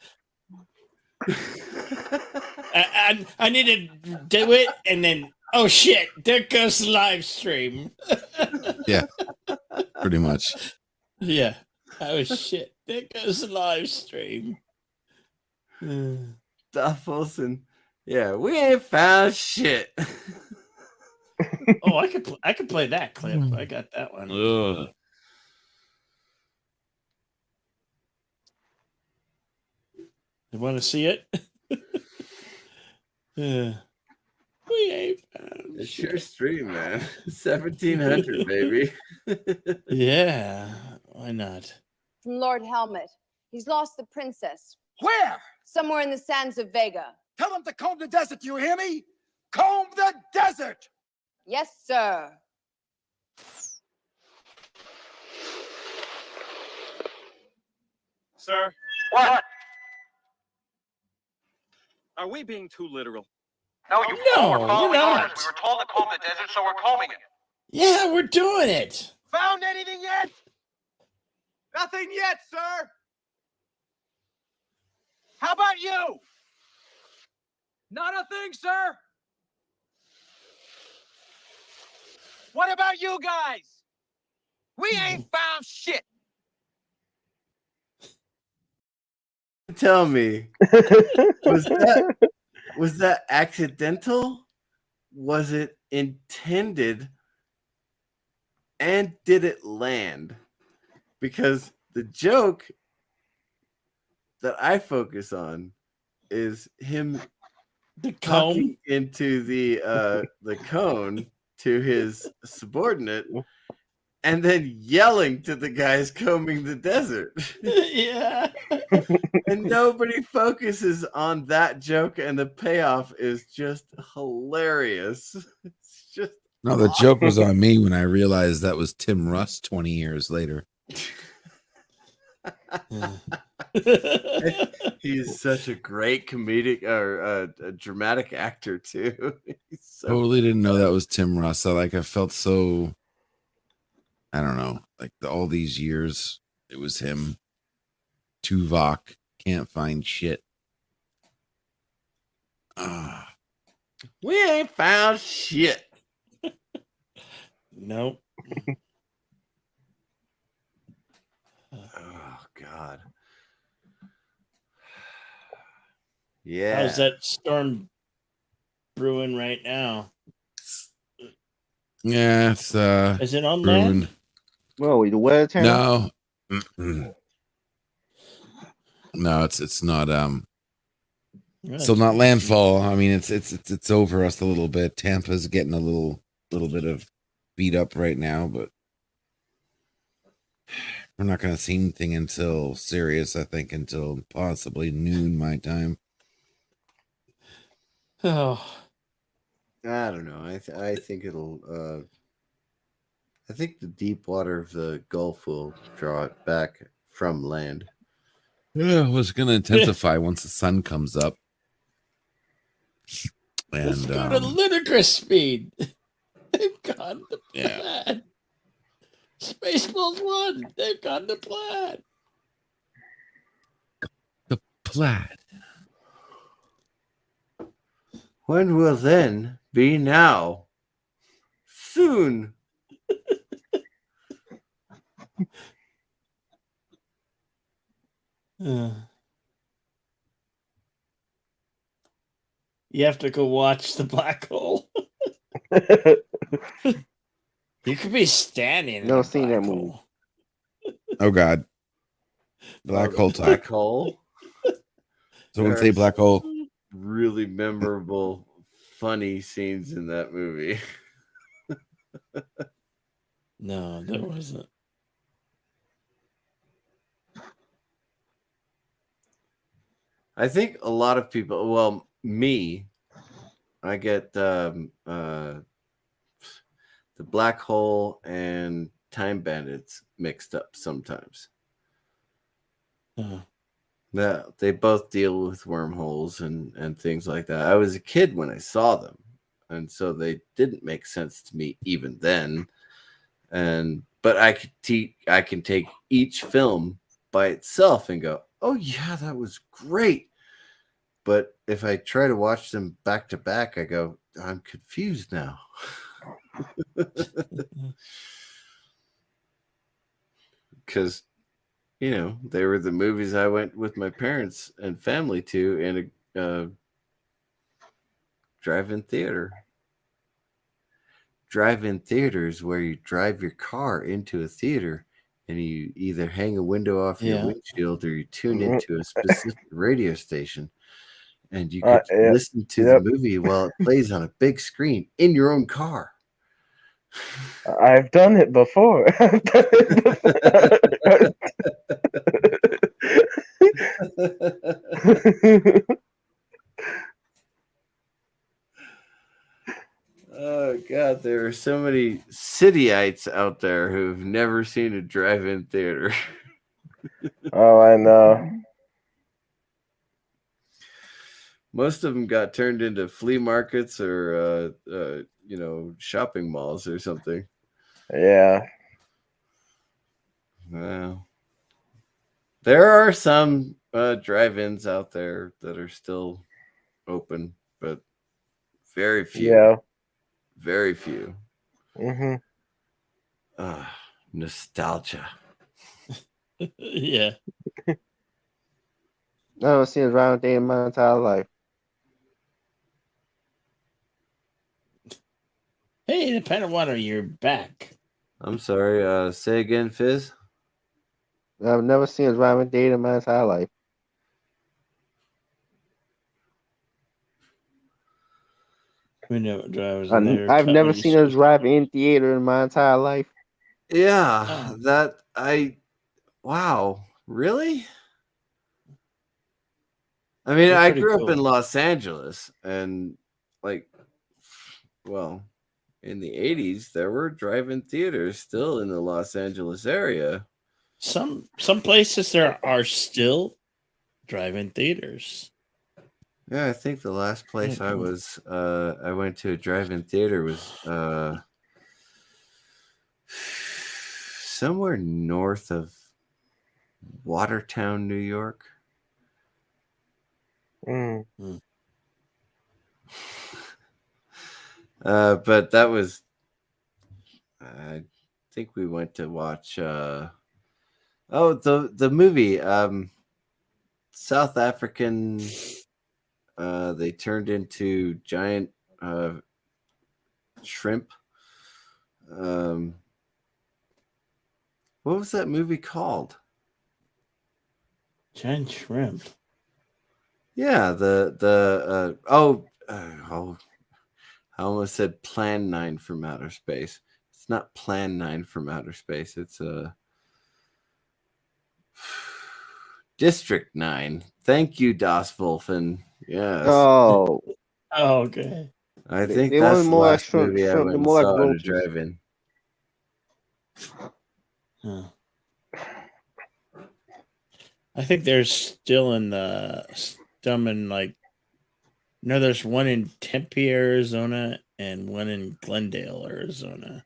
I need to do it, and then oh shit! There goes the live stream. Yeah, pretty much. Yeah. Oh shit! There goes the live stream. Duff Wilson. Yeah, we ain't found shit. Oh, I could play that clip. I got that one. Ugh. You want to see it? We ain't found It's shit. your stream, man. 1700, baby. Yeah, why not? From Lord Helmet. He's lost the princess Where? somewhere in the sands of Vega. Tell them to comb the desert. Do you hear me? Comb the desert. Yes, sir. Sir, What? are we being too literal? No, No, we're not. We were told to comb the desert, so we're combing it. Yeah, we're doing it. Found anything yet? Nothing yet, sir. How about you? Not a thing, sir. What about you guys? We ain't found shit. Tell me, was that accidental? Was it intended? And did it land? Because the joke that I focus on is him The cone talking into the cone to his subordinate, and then yelling to the guys combing the desert. Yeah. And nobody focuses on that joke, and the payoff is just hilarious. It's just No, the joke was on me when I realized that was Tim Russ 20 years later. He's such a great comedic or a dramatic actor too. He's so Totally didn't know that was Tim Russ. I felt so, I don't know, like all these years it was him. Tuvok, can't find shit. We ain't found shit. Nope. Oh God. Yeah. How's that storm brewing right now? Yeah, it's Is it on brewing. land? Whoa, the weather channel? No. No, it's not still not landfall. I mean, it's over us a little bit. Tampa's getting a little bit of beat up right now, but we're not going to see anything until serious, I think, until possibly noon my time. Oh, I don't know. I think it'll. I think the deep water of the Gulf will draw it back from land. Yeah, it was going to intensify once the sun comes up. And let's go to ludicrous speed. They've gone to plan. Spaceballs won. They've gone to plan. The plaid. When will then be now? Soon. You have to go watch the black hole. You could be standing. Never seen that movie. Oh God. Black hole talk. Black hole. Someone say black hole. Really memorable, funny scenes in that movie. No, there wasn't. I think a lot of people, well, me, I get the black hole and Time Bandits mixed up sometimes. Yeah, they both deal with wormholes and things like that. I was a kid when I saw them, and so they didn't make sense to me even then. But I can take each film by itself and go, oh yeah, that was great. But if I try to watch them back to back, I go, I'm confused now. Because, they were the movies I went with my parents and family to in a drive-in theater. Drive-in theaters where you drive your car into a theater and you either hang a window off your windshield or you tune into a specific radio station and you could listen to the movie while it plays on a big screen in your own car. I've done it before. Oh God, there are so many cityites out there who've never seen a drive-in theater. Oh, I know. Most of them got turned into flea markets or shopping malls or something. Yeah. Well, there are some drive-ins out there that are still open, but very few. Yeah. Very few. Mm-hmm. Nostalgia. Yeah. I don't see a round day in my entire life. Hey, the Panawater, you're back. I'm sorry. Say again, Fizz. I've never seen a rhyming date in my entire life. We never drivers in there. I've never seen a drive-in theater in my entire life. Yeah, wow, really? I mean, I grew up in Los Angeles, and in the 80s, there were drive-in theaters still in the Los Angeles area. Some places there are still drive-in theaters. Yeah, I think the last place I went to a drive-in theater was somewhere north of Watertown, New York. But that was, I think we went to watch the movie South African. They turned into giant shrimp. What was that movie called? Giant shrimp. Yeah, I almost said Plan 9 from Outer Space. It's not Plan 9 from Outer Space. It's District 9. Thank you, Das Wolfen. Yes. Oh, okay. I think that's the last movie I went and saw at a drive-in. Huh. I think there's still there's one in Tempe, Arizona, and one in Glendale, Arizona.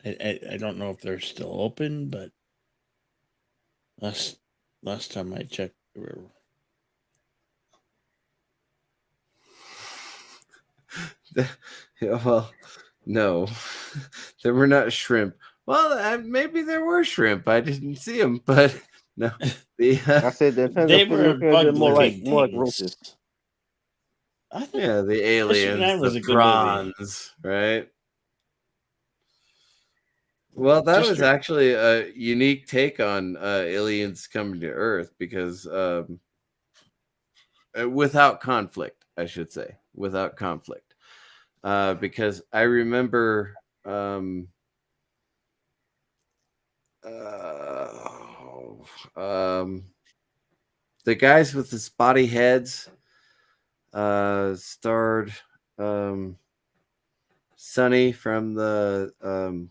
I don't know if they're still open, but last time I checked, Well, no, there were not shrimp. Well, maybe there were shrimp. I didn't see them, but no. I said they were more like roaches. Yeah, the aliens, the prawns, right? Well, that was actually a unique take on aliens coming to Earth because without conflict, I should say, without conflict. Because I remember the guys with the spotty heads starred Sonny from the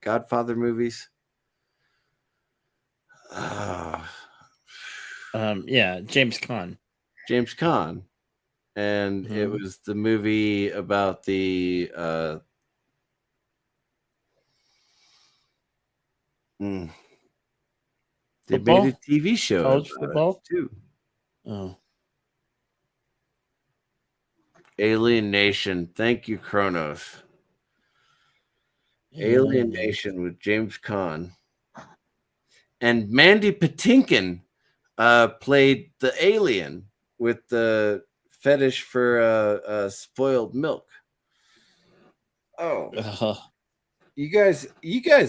Godfather movies. Yeah, James Caan. And it was the movie about they made a TV show College football too. Oh, Alien Nation. Thank you, Kronos. Alien Nation with James Caan. And Mandy Patinkin played the alien with the fetish for spoiled milk. Oh, you guys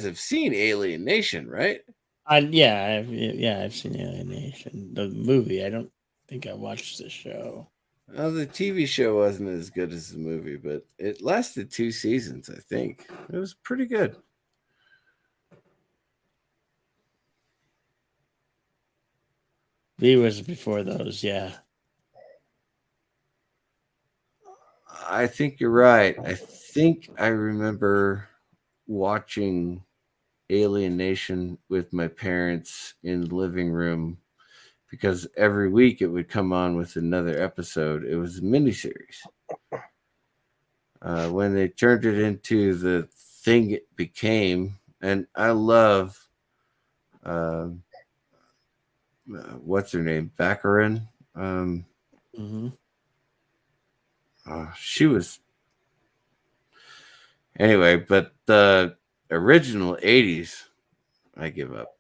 have seen Alien Nation, right? I've seen Alien Nation, the movie. I don't think I watched the show. The TV show wasn't as good as the movie, but it lasted 2 seasons, I think. It was pretty good. V was before those, yeah. I think you're right. I think I remember watching Alien Nation with my parents in the living room because every week it would come on with another episode. It was a miniseries. When they turned it into the thing it became, and I love what's her name? Baccarin. She was anyway, but the original 80s, I give up.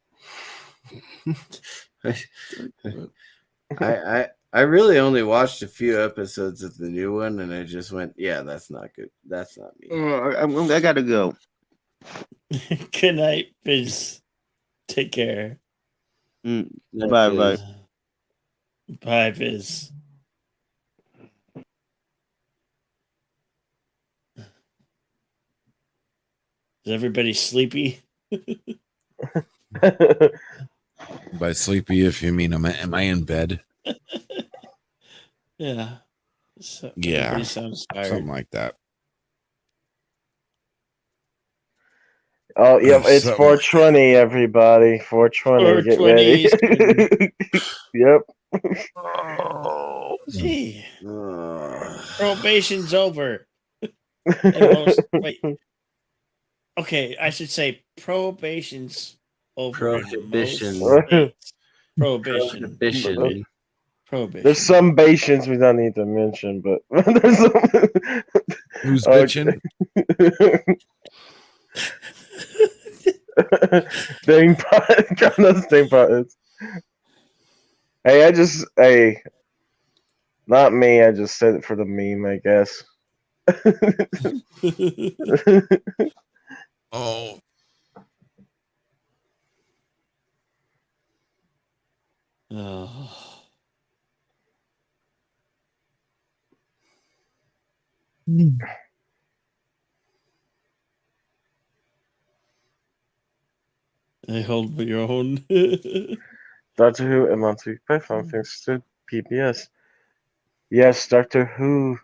I really only watched a few episodes of the new one, and I just went, yeah, that's not good. That's not me. I gotta go. Good night, Fizz. Take care. Bye. Bye, Fizz. Is everybody sleepy? By sleepy, if you mean, am I in bed? Yeah. So Yeah, everybody sounds tired. something like that. Oh, yep, it's Something 420, everybody. 420, get 420 ready. Yep. Oh, Gee. Probation's over. Wait. Okay, I should say probation's over. Prohibition. Prohibition. Prohibition. There's some Batians we don't need to mention, but there's some... Who's bitching? Dang pot. God knows dang pot. Hey, not me. I just said it for the meme, I guess. Oh. Oh. I hold your own. Doctor Who and Monty Python thanks to PBS. Yes, Doctor Who.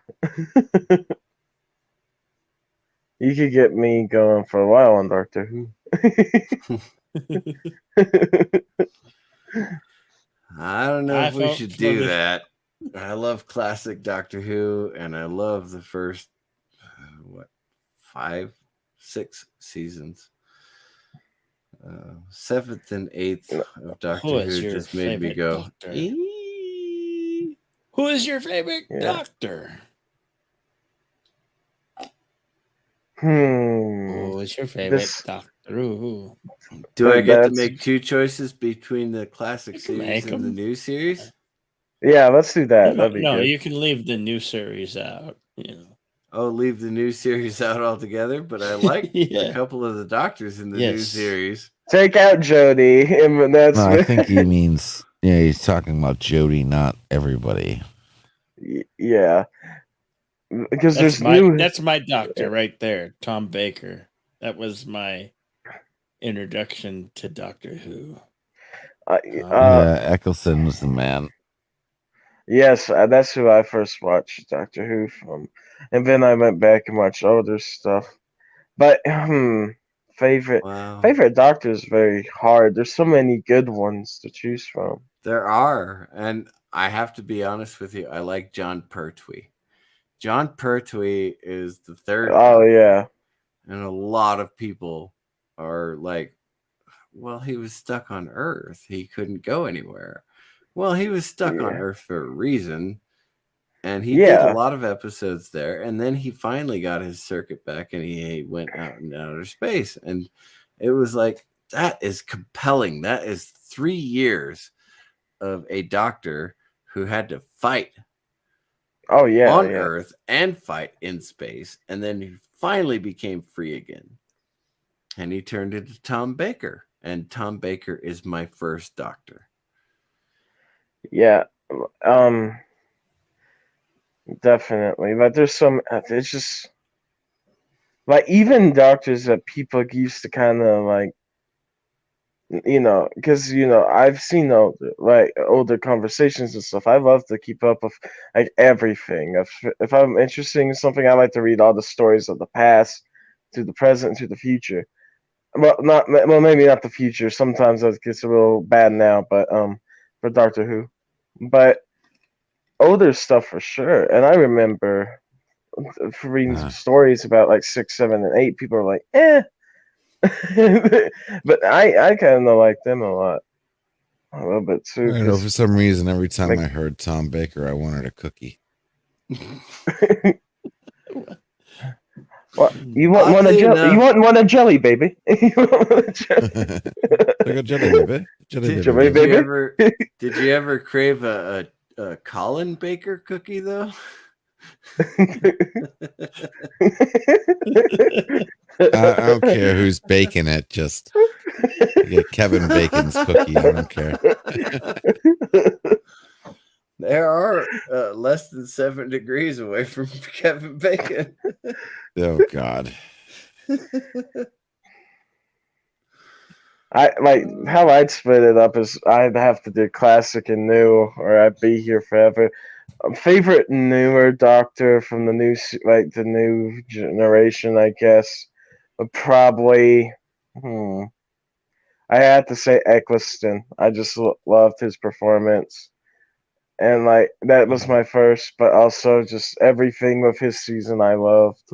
You could get me going for a while on Doctor Who. I don't know if we should do that. I love classic Doctor Who, and I love the first 5, 6 seasons. 7th and 8th of Doctor Who just made me go. Who is your favorite doctor? Who is your favorite Doctor Who? Do I get to make 2 choices between the classic series and the new series? Yeah, let's do that. That'd be no, good. You can leave the new series out. You know. Oh, leave the new series out altogether. But I like a couple of the doctors in the new series. Take out Jodie, and that's. No, I think he means he's talking about Jodie, not everybody. Yeah, because that's my doctor right there, Tom Baker. That was my introduction to Doctor Who. Eccleston was the man. Yes, that's who I first watched Doctor Who from, and then I went back and watched older stuff. But favorite Doctor is very hard. There's so many good ones to choose from. There are, and I have to be honest with you. I like John Pertwee. John Pertwee is the third. Oh yeah, and a lot of people are like, "Well, he was stuck on Earth. He couldn't go anywhere." Well, he was stuck on Earth for a reason, and he did a lot of episodes there, and then he finally got his circuit back, and he went out in outer space, and it was like, that is compelling. That is 3 years of a doctor who had to fight on Earth and fight in space, and then he finally became free again, and he turned into Tom Baker, and Tom Baker is my first doctor. Yeah, definitely. But there's some. It's just like even doctors that people used to kind of like, because I've seen older conversations and stuff. I love to keep up with like everything. If I'm interested in something, I like to read all the stories of the past to the present to the future. Well, maybe not the future. Sometimes it gets a little bad now, but for Doctor Who, but older stuff for sure. And I remember reading some stories about like 6, 7, and 8. People are like, but I kind of like them a lot, a little bit too. I know for some reason, every time I heard Tom Baker, I wanted a cookie. Well, you want one of jelly, baby. You want one of jelly. Like a jelly baby. Jelly baby. Did you ever crave a Colin Baker cookie though? I don't care who's baking it. Just get Kevin Bacon's cookie. I don't care. There are less than 7 degrees away from Kevin Bacon. Oh God. I like how I'd split it up is I'd have to do classic and new, or I'd be here forever. Favorite newer Doctor from the like the new generation, I guess, would probably. I had to say Eccleston. I just loved his performance, and like that was my first, but also just everything with his season I loved.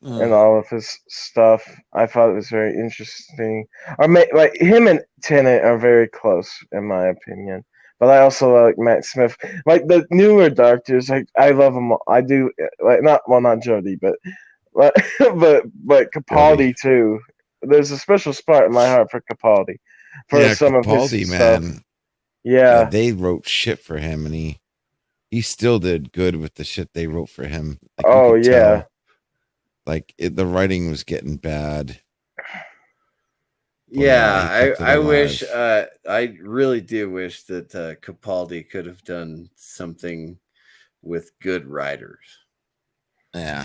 And all of his stuff. I thought it was very interesting. Like him and Tennant are very close in my opinion. But I also like Matt Smith. Like the newer Doctors, like I love them. I do like not Jodie, but Capaldi too. There's a special spot in my heart for Capaldi. For some Capaldi, of his man. stuff. Yeah, they wrote shit for him, and he still did good with the shit they wrote for him. Like, oh yeah. Tell. Like the writing was getting bad. Yeah, I wish. I really do wish that Capaldi could have done something with good writers. Yeah,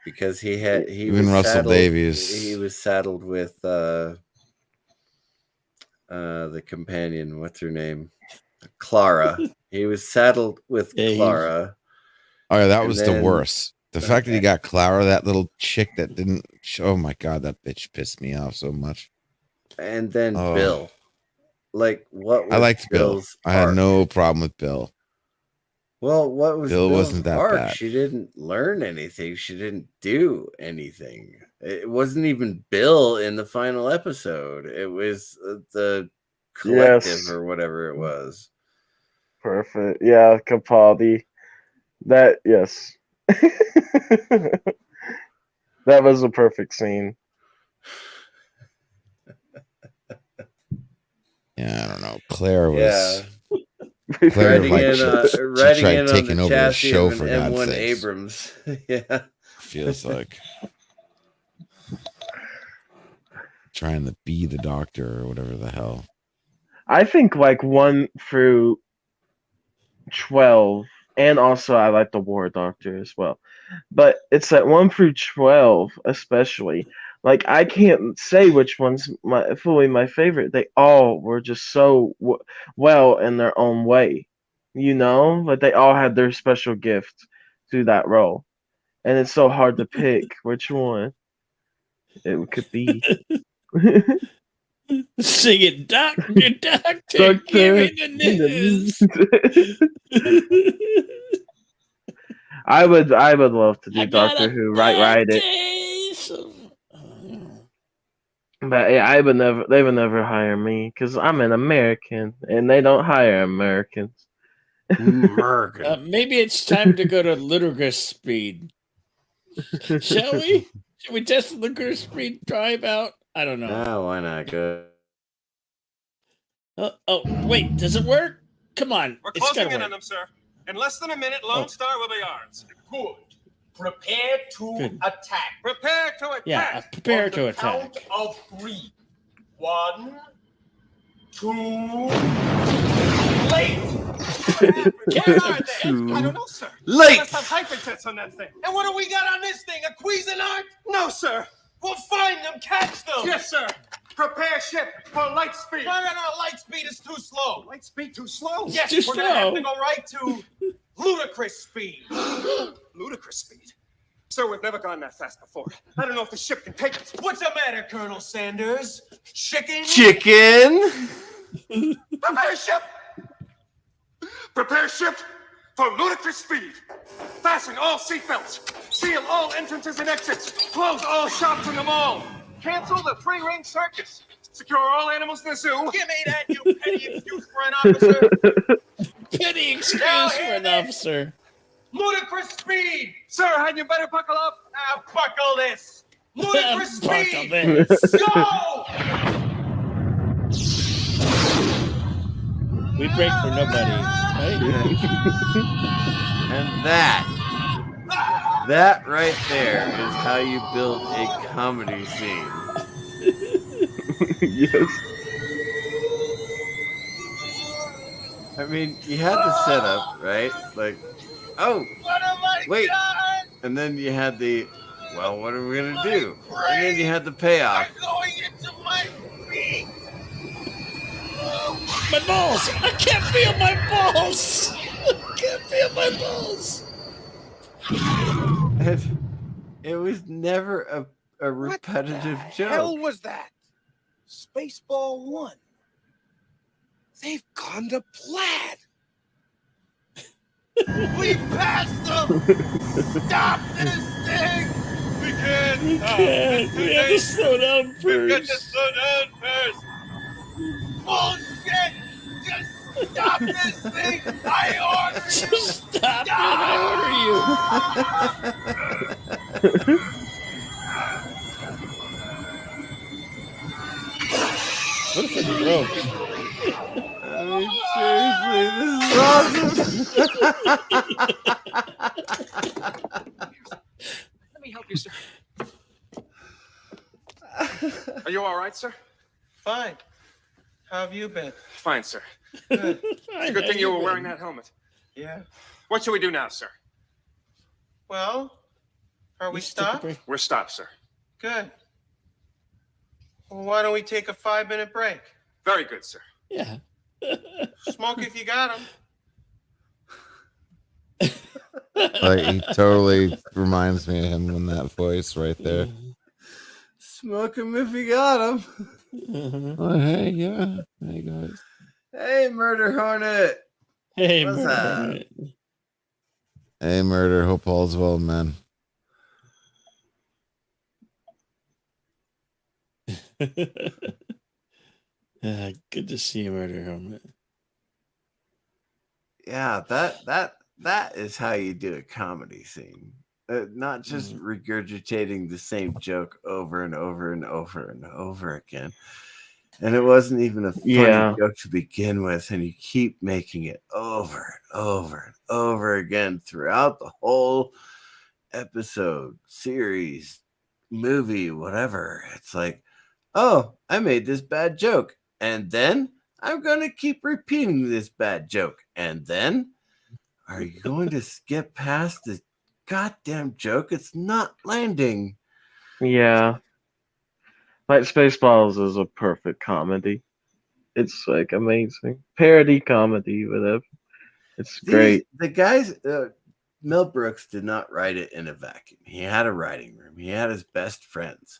because he even Russell Davies. He was saddled with the companion. What's her name? Clara. He was saddled with Clara. Oh yeah, that was the worst. The fact that he got Clara, that little chick that didn't. Oh my god, that bitch pissed me off so much. And then Bill, like what? I liked Bill's Bill. I had no problem with Bill. Well, what was Bill? Bill's Wasn't that arc? bad? She didn't learn anything. She didn't do anything. It wasn't even Bill in the final episode. It was the collective or whatever it was. Perfect. Yeah, Capaldi. That yes. That was a perfect scene. Yeah, I don't know. Claire was. Yeah. Claire riding tried in taking on the over the show chassis for of an God's M1 sakes. Abrams. Yeah. Feels like trying to be the Doctor or whatever the hell. I think like 1 through 12, and also I like the War Doctor as well. But it's that 1 through 12, especially. Like I can't say which one's fully my favorite. They all were just so well in their own way, Like they all had their special gift to that role, and it's so hard to pick which one it could be. Sing it, Doctor, give me the news. I would love to do Doctor Who, write it. But yeah, they would never hire me because I'm an American and they don't hire Americans. Maybe it's time to go to ludicrous speed. Shall we? Should we test ludicrous speed drive out? I don't know. Oh, why not? Go. Oh, wait, does it work? Come on. We're closing in on them, sir. In less than a minute, Lone Star will be ours. Good. Prepare to attack. Prepare to attack. Yeah, prepare to attack. Count of 3. 1, 2. Late. Where are they? I don't know, sir. Late. Let's have hyphen tests on that thing. And what do we got on this thing? A Cuisinart? No, sir. We'll find them, catch them. Yes, sir. Prepare ship for light speed. No, light speed is too slow. Light speed too slow? Yes, too we're going to have slow. to go right to ludicrous speed. Ludicrous speed? Sir, we've never gone that fast before. I don't know if the ship can take us. What's the matter, Colonel Sanders? Chicken? Prepare ship! Prepare ship for ludicrous speed. Fasten all seatbelts. Seal all entrances and exits. Close all shops in the mall. Cancel the free-range circus. Secure all animals in the zoo. Give me that, you petty excuse for an officer. Petty excuse for an officer. Ludicrous speed. Sir, hadn't you better buckle up? Now buckle this. Ludicrous Buckle speed. this. Go! We break for nobody, right? And that right there is how you build a comedy scene. Yes. I mean, you had the setup, right? Like, oh, What have I wait. done? And then you had the Well, what are we gonna do? And then you had the payoff. Going into my feet. My balls! I can't feel my balls! I can't feel my balls! And it was never a repetitive What the joke. hell was that? Spaceball 1. They've gone to plaid. We passed them. Stop this thing. We can't. We can't. We have to slow down We've got to first. slow down first. Bullshit. Just stop this thing. I order you. Just stop it. I order you. What if it broke? I mean, seriously, Let me help you, sir. Are you all right, sir? Fine. How have you been? Fine, sir. Good. It's a good thing you were wearing that helmet. Yeah. What should we do now, sir? Well, are we stopped? We're stopped, sir. Good. Well, why don't we take a 5-minute break? Very good, sir. Yeah. Smoke if you got them. Like, he totally reminds me of him in that voice right there. smoke him if you got him. Oh, hey, yeah. Hey, guys. Hey, Murder Hornet. Hey, What's Murder that? Hornet. Hey, Murder. Hope all's well, man. Good to see you, Murder Hornet. Yeah, that is how you do a comedy scene. Not just regurgitating the same joke over and over and over and over again. And it wasn't even a funny joke to begin with, and you keep making it over and over and over again throughout the whole episode, series, movie, whatever. It's like, oh, I made this bad joke, and then I'm going to keep repeating this bad joke. And then, are you going to skip past this goddamn joke? It's not landing. Yeah. Like Spaceballs is a perfect comedy. It's like amazing. Parody comedy, whatever. It's great. The guys, Mel Brooks did not write it in a vacuum. He had a writing room. He had his best friends.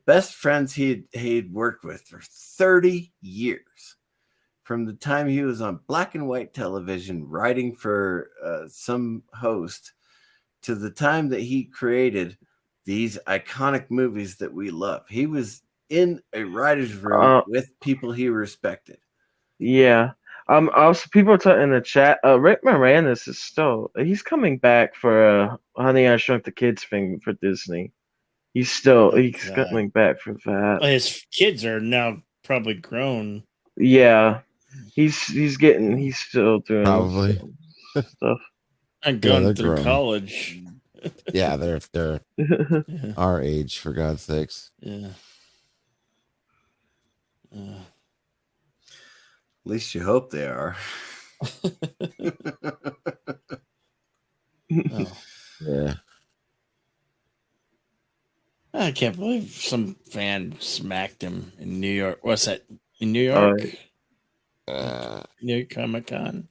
Best friends he'd worked with for 30 years. From the time he was on black and white television writing for some host to the time that he created these iconic movies that we love. He was in a writer's room with people he respected. Yeah. Also, people are talking in the chat. Rick Moranis is he's coming back for Honey, I Shrunk the Kids thing for Disney. He's coming back for that. Well, his kids are now probably grown. Yeah, he's still doing Probably stuff. And going through grown. college. Yeah, they're our age, for God's sakes. Yeah. At least you hope they are. Yeah. I can't believe some fan smacked him in New York. What's that? In New York? New York Comic Con?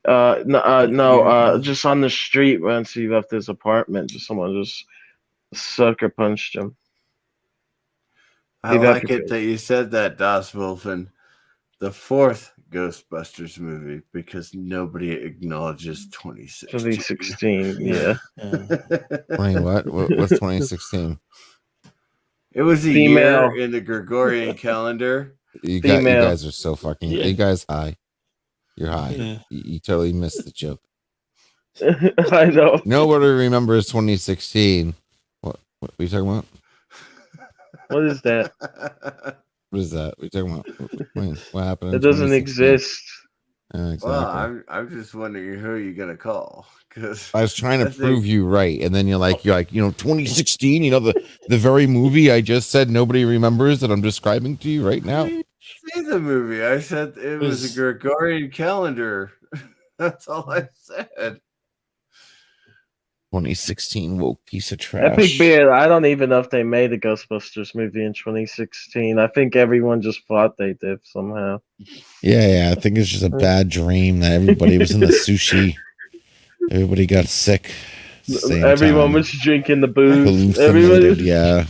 No, just on the street once he left his apartment. Someone just sucker punched him. I like it that you said that, Das Wolfen. The fourth Ghostbusters movie, because nobody acknowledges 2016. 2016, yeah. Wait, what? What's 2016? It was a Female. year in the Gregorian calendar. You guys are so fucking. You guys high. You're high. Yeah. You totally missed the joke. I know. Nobody remembers 2016. What are you talking about? What is that? What is that? What are you talking about? Wait, what happened? It doesn't exist. Exactly. Well, I'm just wondering who you're gonna call, because I was trying to prove you right, and then you're like, 2016. The very movie I just said nobody remembers that I'm describing to you right now. See the movie? I said it was a Gregorian calendar. That's all I said. 2016 woke piece of trash. Epic beard. I don't even know if they made a Ghostbusters movie in 2016. I think everyone just thought they did somehow. Yeah. I think it's just a bad dream that everybody was in the sushi. Everybody got sick. Everyone was drinking the booze. Everybody, yeah.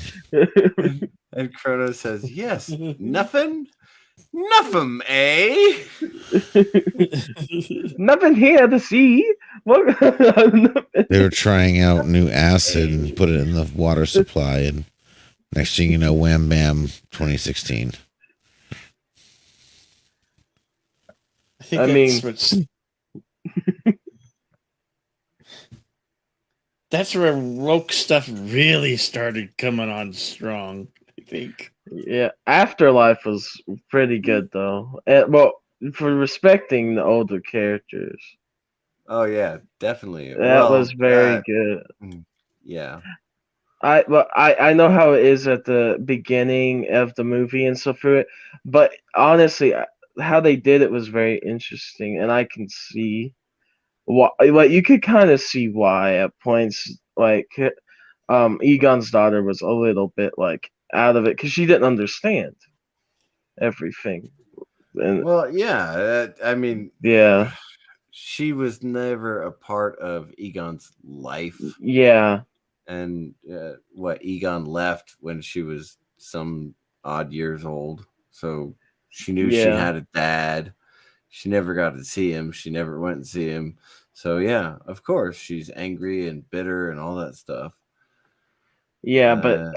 And Chrono says, "Yes, nothing, eh? Nothing here to see." What? They were trying out new acid and put it in the water supply, and next thing you know, wham bam, 2016. I mean, that's where woke stuff really started coming on strong, I think. Yeah, Afterlife was pretty good though. For respecting the older characters. Oh yeah, definitely. That was very good. Yeah. I know how it is at the beginning of the movie and so through it, but honestly, how they did it was very interesting, and I can see why. Like you could kind of see why at points. Like, Egon's daughter was a little bit like out of it because she didn't understand everything. And, well, yeah. I mean, yeah, she was never a part of Egon's life. Yeah. And Egon left when she was some odd years old. So she knew she had a dad. She never got to see him. She never went and see him. So yeah, of course she's angry and bitter and all that stuff. Yeah, but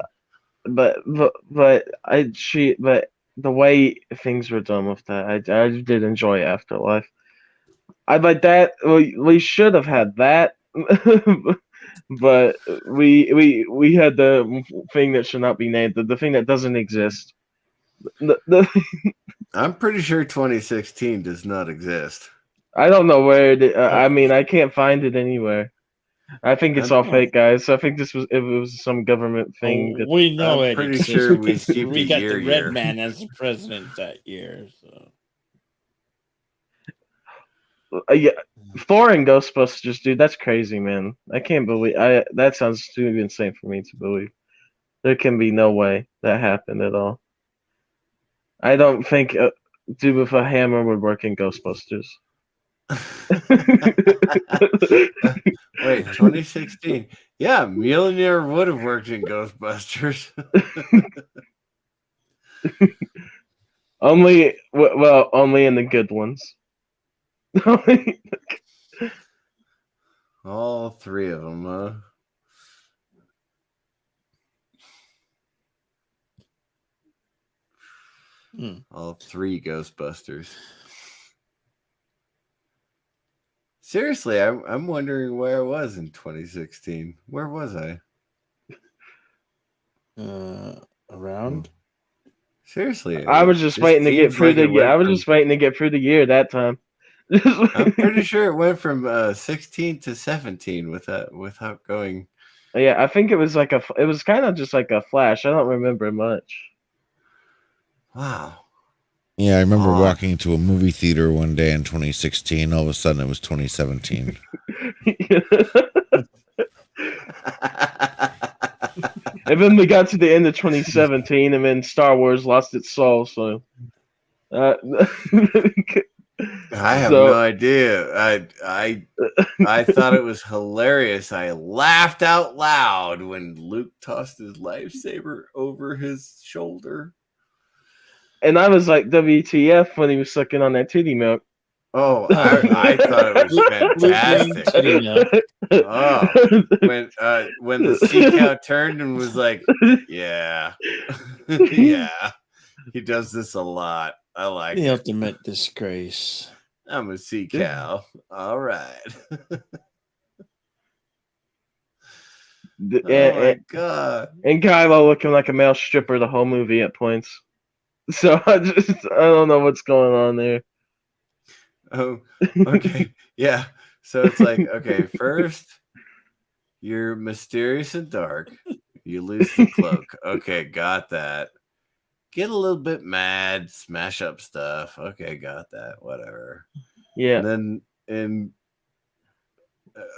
the way things were done with that, I did enjoy Afterlife. I like that. We should have had that, but we had the thing that should not be named, the thing that doesn't exist. I'm pretty sure 2016 does not exist. I don't know where it. I mean, I can't find it anywhere. I think it's all fake, guys. So I think it was some government thing. We know I'm pretty sure we skipped we a got year the red here. man as the president that year. So yeah, foreign Ghostbusters, dude, that's crazy, man. I can't believe that sounds too insane for me to believe. There can be no way that happened at all. I don't think a dude with a hammer would work in Ghostbusters. Wait, 2016? Yeah, Mjolnir would have worked in Ghostbusters. only in the good ones. All three of them, huh? All three Ghostbusters. Seriously, I'm wondering where I was in 2016. Where was I? Around. Seriously, I was just waiting to get through the year. I was just waiting to get through the year that time. I'm pretty sure it went from 16 to 17 without going. Yeah, I think it was it was kind of just like a flash. I don't remember much. Wow. Yeah, I remember walking into a movie theater one day in 2016. All of a sudden, it was 2017. And then we got to the end of 2017, and then Star Wars lost its soul. So, I have no idea. I thought it was hilarious. I laughed out loud when Luke tossed his lightsaber over his shoulder. And I was like, WTF when he was sucking on that titty milk. Oh, I thought it was fantastic. When the sea cow turned and was like, yeah, yeah, he does this a lot. I like the it. ultimate disgrace. I'm a sea cow. All right. Oh my god! And Kylo looking like a male stripper the whole movie at points. So I don't know what's going on there. Oh, okay. Yeah. So it's like, okay, first you're mysterious and dark. You lose the cloak. Okay, got that. Get a little bit mad, smash up stuff. Okay, got that. Whatever. Yeah. And then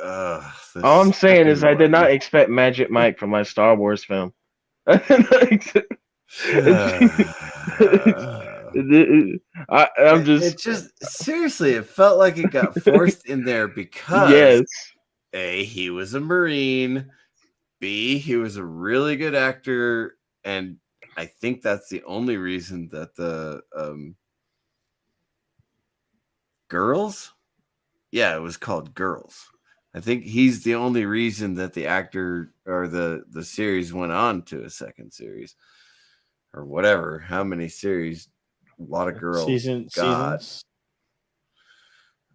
All I'm saying is I did not expect Magic Mike from my Star Wars film. I'm just. It just seriously, it felt like it got forced in there because yes. A, he was a Marine. B, he was a really good actor, and I think that's the only reason that the Girls, it was called Girls. I think he's the only reason that the actor or the series went on to a second series or whatever. How many series? A lot of girls seasons.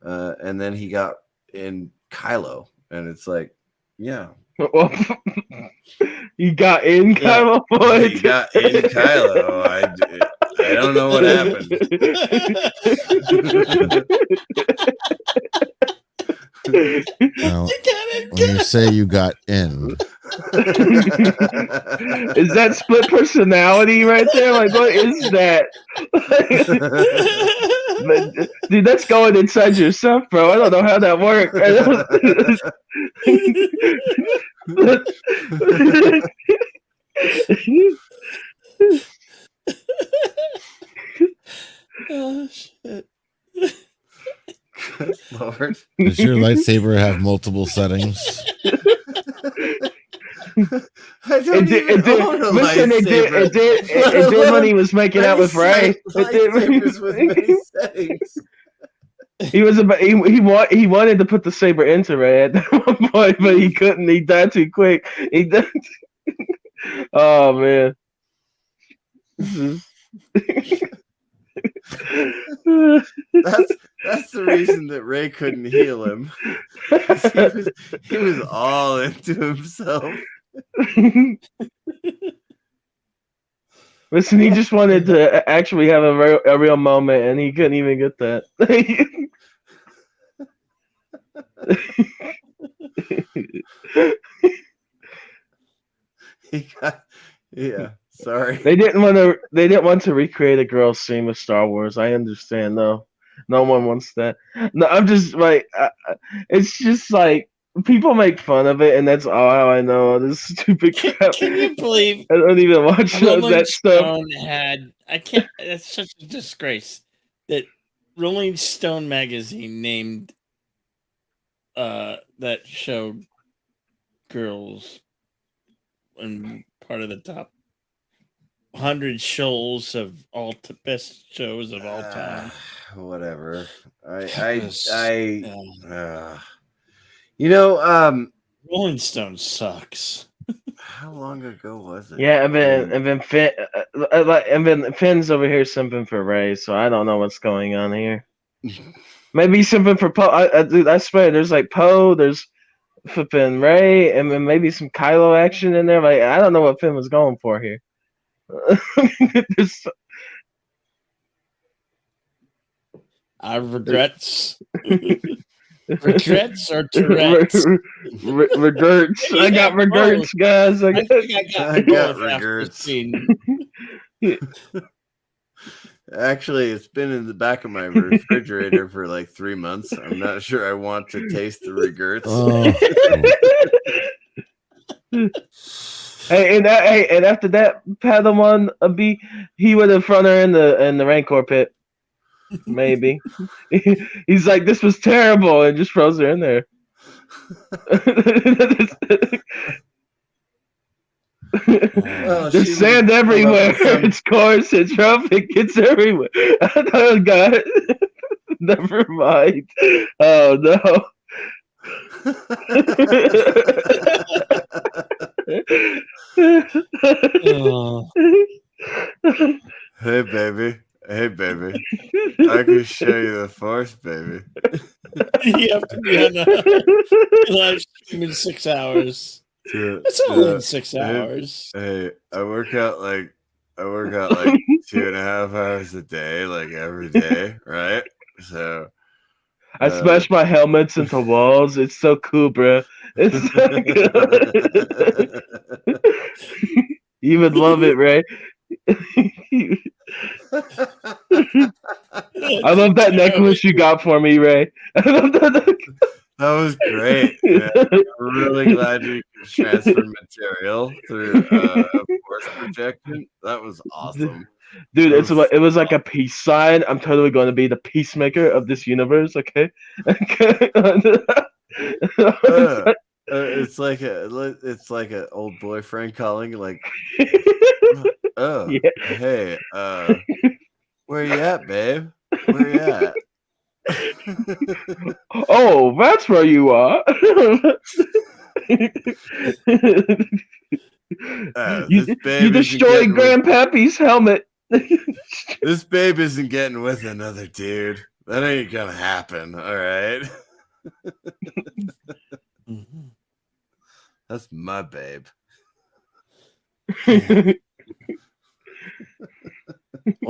And then he got in Kylo, and it's like, yeah. He got in Kylo. Yeah, he got in Kylo. I don't know what happened. Now, when you say you got in, is that split personality right there? Like, what is that? Dude, that's going inside yourself, bro. I don't know how that works. Oh shit. Good Lord. Does your lightsaber have multiple settings? It did when he was making out with Rey. He wanted to put the saber into Rey at one point, but he couldn't. He died too quick. Oh man. That's the reason that Rey couldn't heal him. He was all into himself. Listen, he just wanted to actually have a real moment, and he couldn't even get that. Sorry. They didn't want to recreate a girl scene with Star Wars. I understand though. No one wants that. No, I'm just like, it's just like people make fun of it, and that's all I know. This stupid crap. Can you believe? I don't even watch that stuff. That's such a disgrace that Rolling Stone magazine named that show Girls and part of the top 100 shows of best shows of all time. Whatever. Rolling Stone sucks. How long ago was it? Yeah, and then Finn's over here simping for Rey, so I don't know what's going on here. Maybe simping for Poe. I swear, there's like Poe, there's flipping Rey, and then maybe some Kylo action in there. Like, I don't know what Finn was going for here. Regrets. Regrets or Tourette's? Regrets. I got regrets, guys. I got regrets. Actually, it's been in the back of my refrigerator for like 3 months. I'm not sure I want to taste the regrets. Oh. And after that Padawan he would have thrown her in the Rancor pit. Maybe. He's like, this was terrible, and just throws her in there. There's sand everywhere. It's coarse, it's rough, it gets everywhere. I thought, oh god. Never mind. Oh no. Hey baby, I can show you the Force, baby. You have to be on the live stream in 6 hours. It's only 6 hours. Hey, I work out like 2.5 hours a day, like every day, right? So I smash my helmets into walls. It's so cool, bro. It's so good. You would love it, Ray. I love that necklace you got for me, Ray. I love that necklace. That was great. Man. I'm really glad you could transfer material through force projection. That was awesome. Dude, it was like a peace sign. I'm totally going to be the peacemaker of this universe. Okay. It's like an old boyfriend calling, like, oh, yeah. Hey, where you at, babe? Where you at? Oh, that's where you are. You destroyed Grandpappy's helmet. This babe isn't getting with another dude. That ain't gonna happen. All right. That's my babe. Well,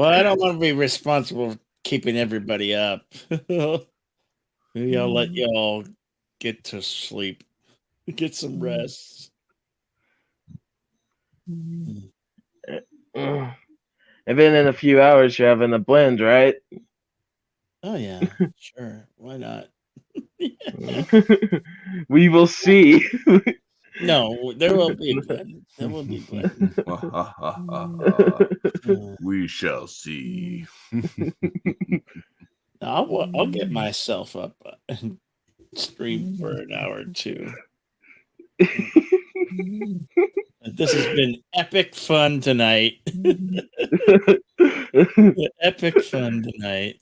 I don't want to be responsible for keeping everybody up. Maybe I'll let y'all get to sleep, get some rest. And then in a few hours, you're having a blend, right? Oh yeah, sure. Why not? We will see. No, there will be a blend. There will be a blend. We shall see. I'll get myself up and stream for an hour or two. This has been epic fun tonight. Epic fun tonight.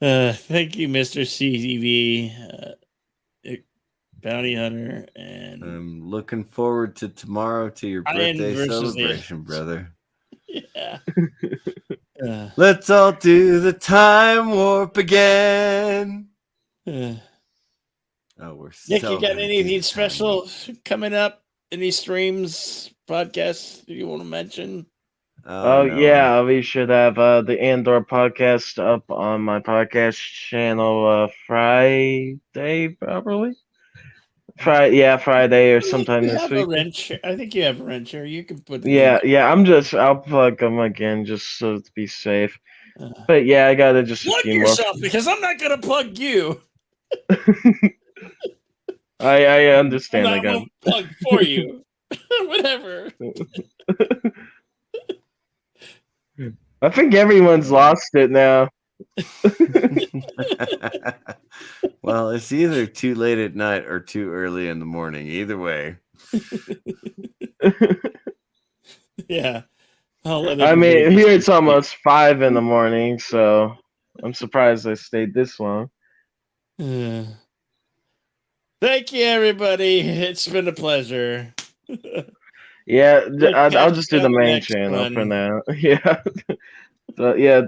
Thank you, Mr. CTV, Bounty Hunter, and I'm looking forward to tomorrow to your birthday celebration, brother. Yeah. Let's all do the time warp again. Oh, we're Nick, so you got gonna anything do special coming up? Any streams, podcasts you want to mention? Oh no. Yeah, we should have the Andor podcast up on my podcast channel Friday, probably. Friday or sometime this week. I think you have a wrench here. You can put. I'll plug them again just so to be safe. But yeah, I gotta just plug yourself because I'm not gonna plug you. I understand. I'm not gonna plug for you. Whatever. I think everyone's lost it now. Well, it's either too late at night or too early in the morning. Either way. Yeah. I mean, here it's almost 5 in the morning, so I'm surprised I stayed this long. Thank you, everybody. It's been a pleasure. Yeah, I'll just do the main channel for now. Yeah. So, yeah.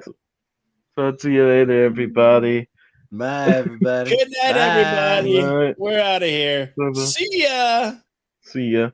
Talk to you later, everybody. Bye, everybody. Good night, everybody. Bye. We're out of here. Bye-bye. See ya. See ya.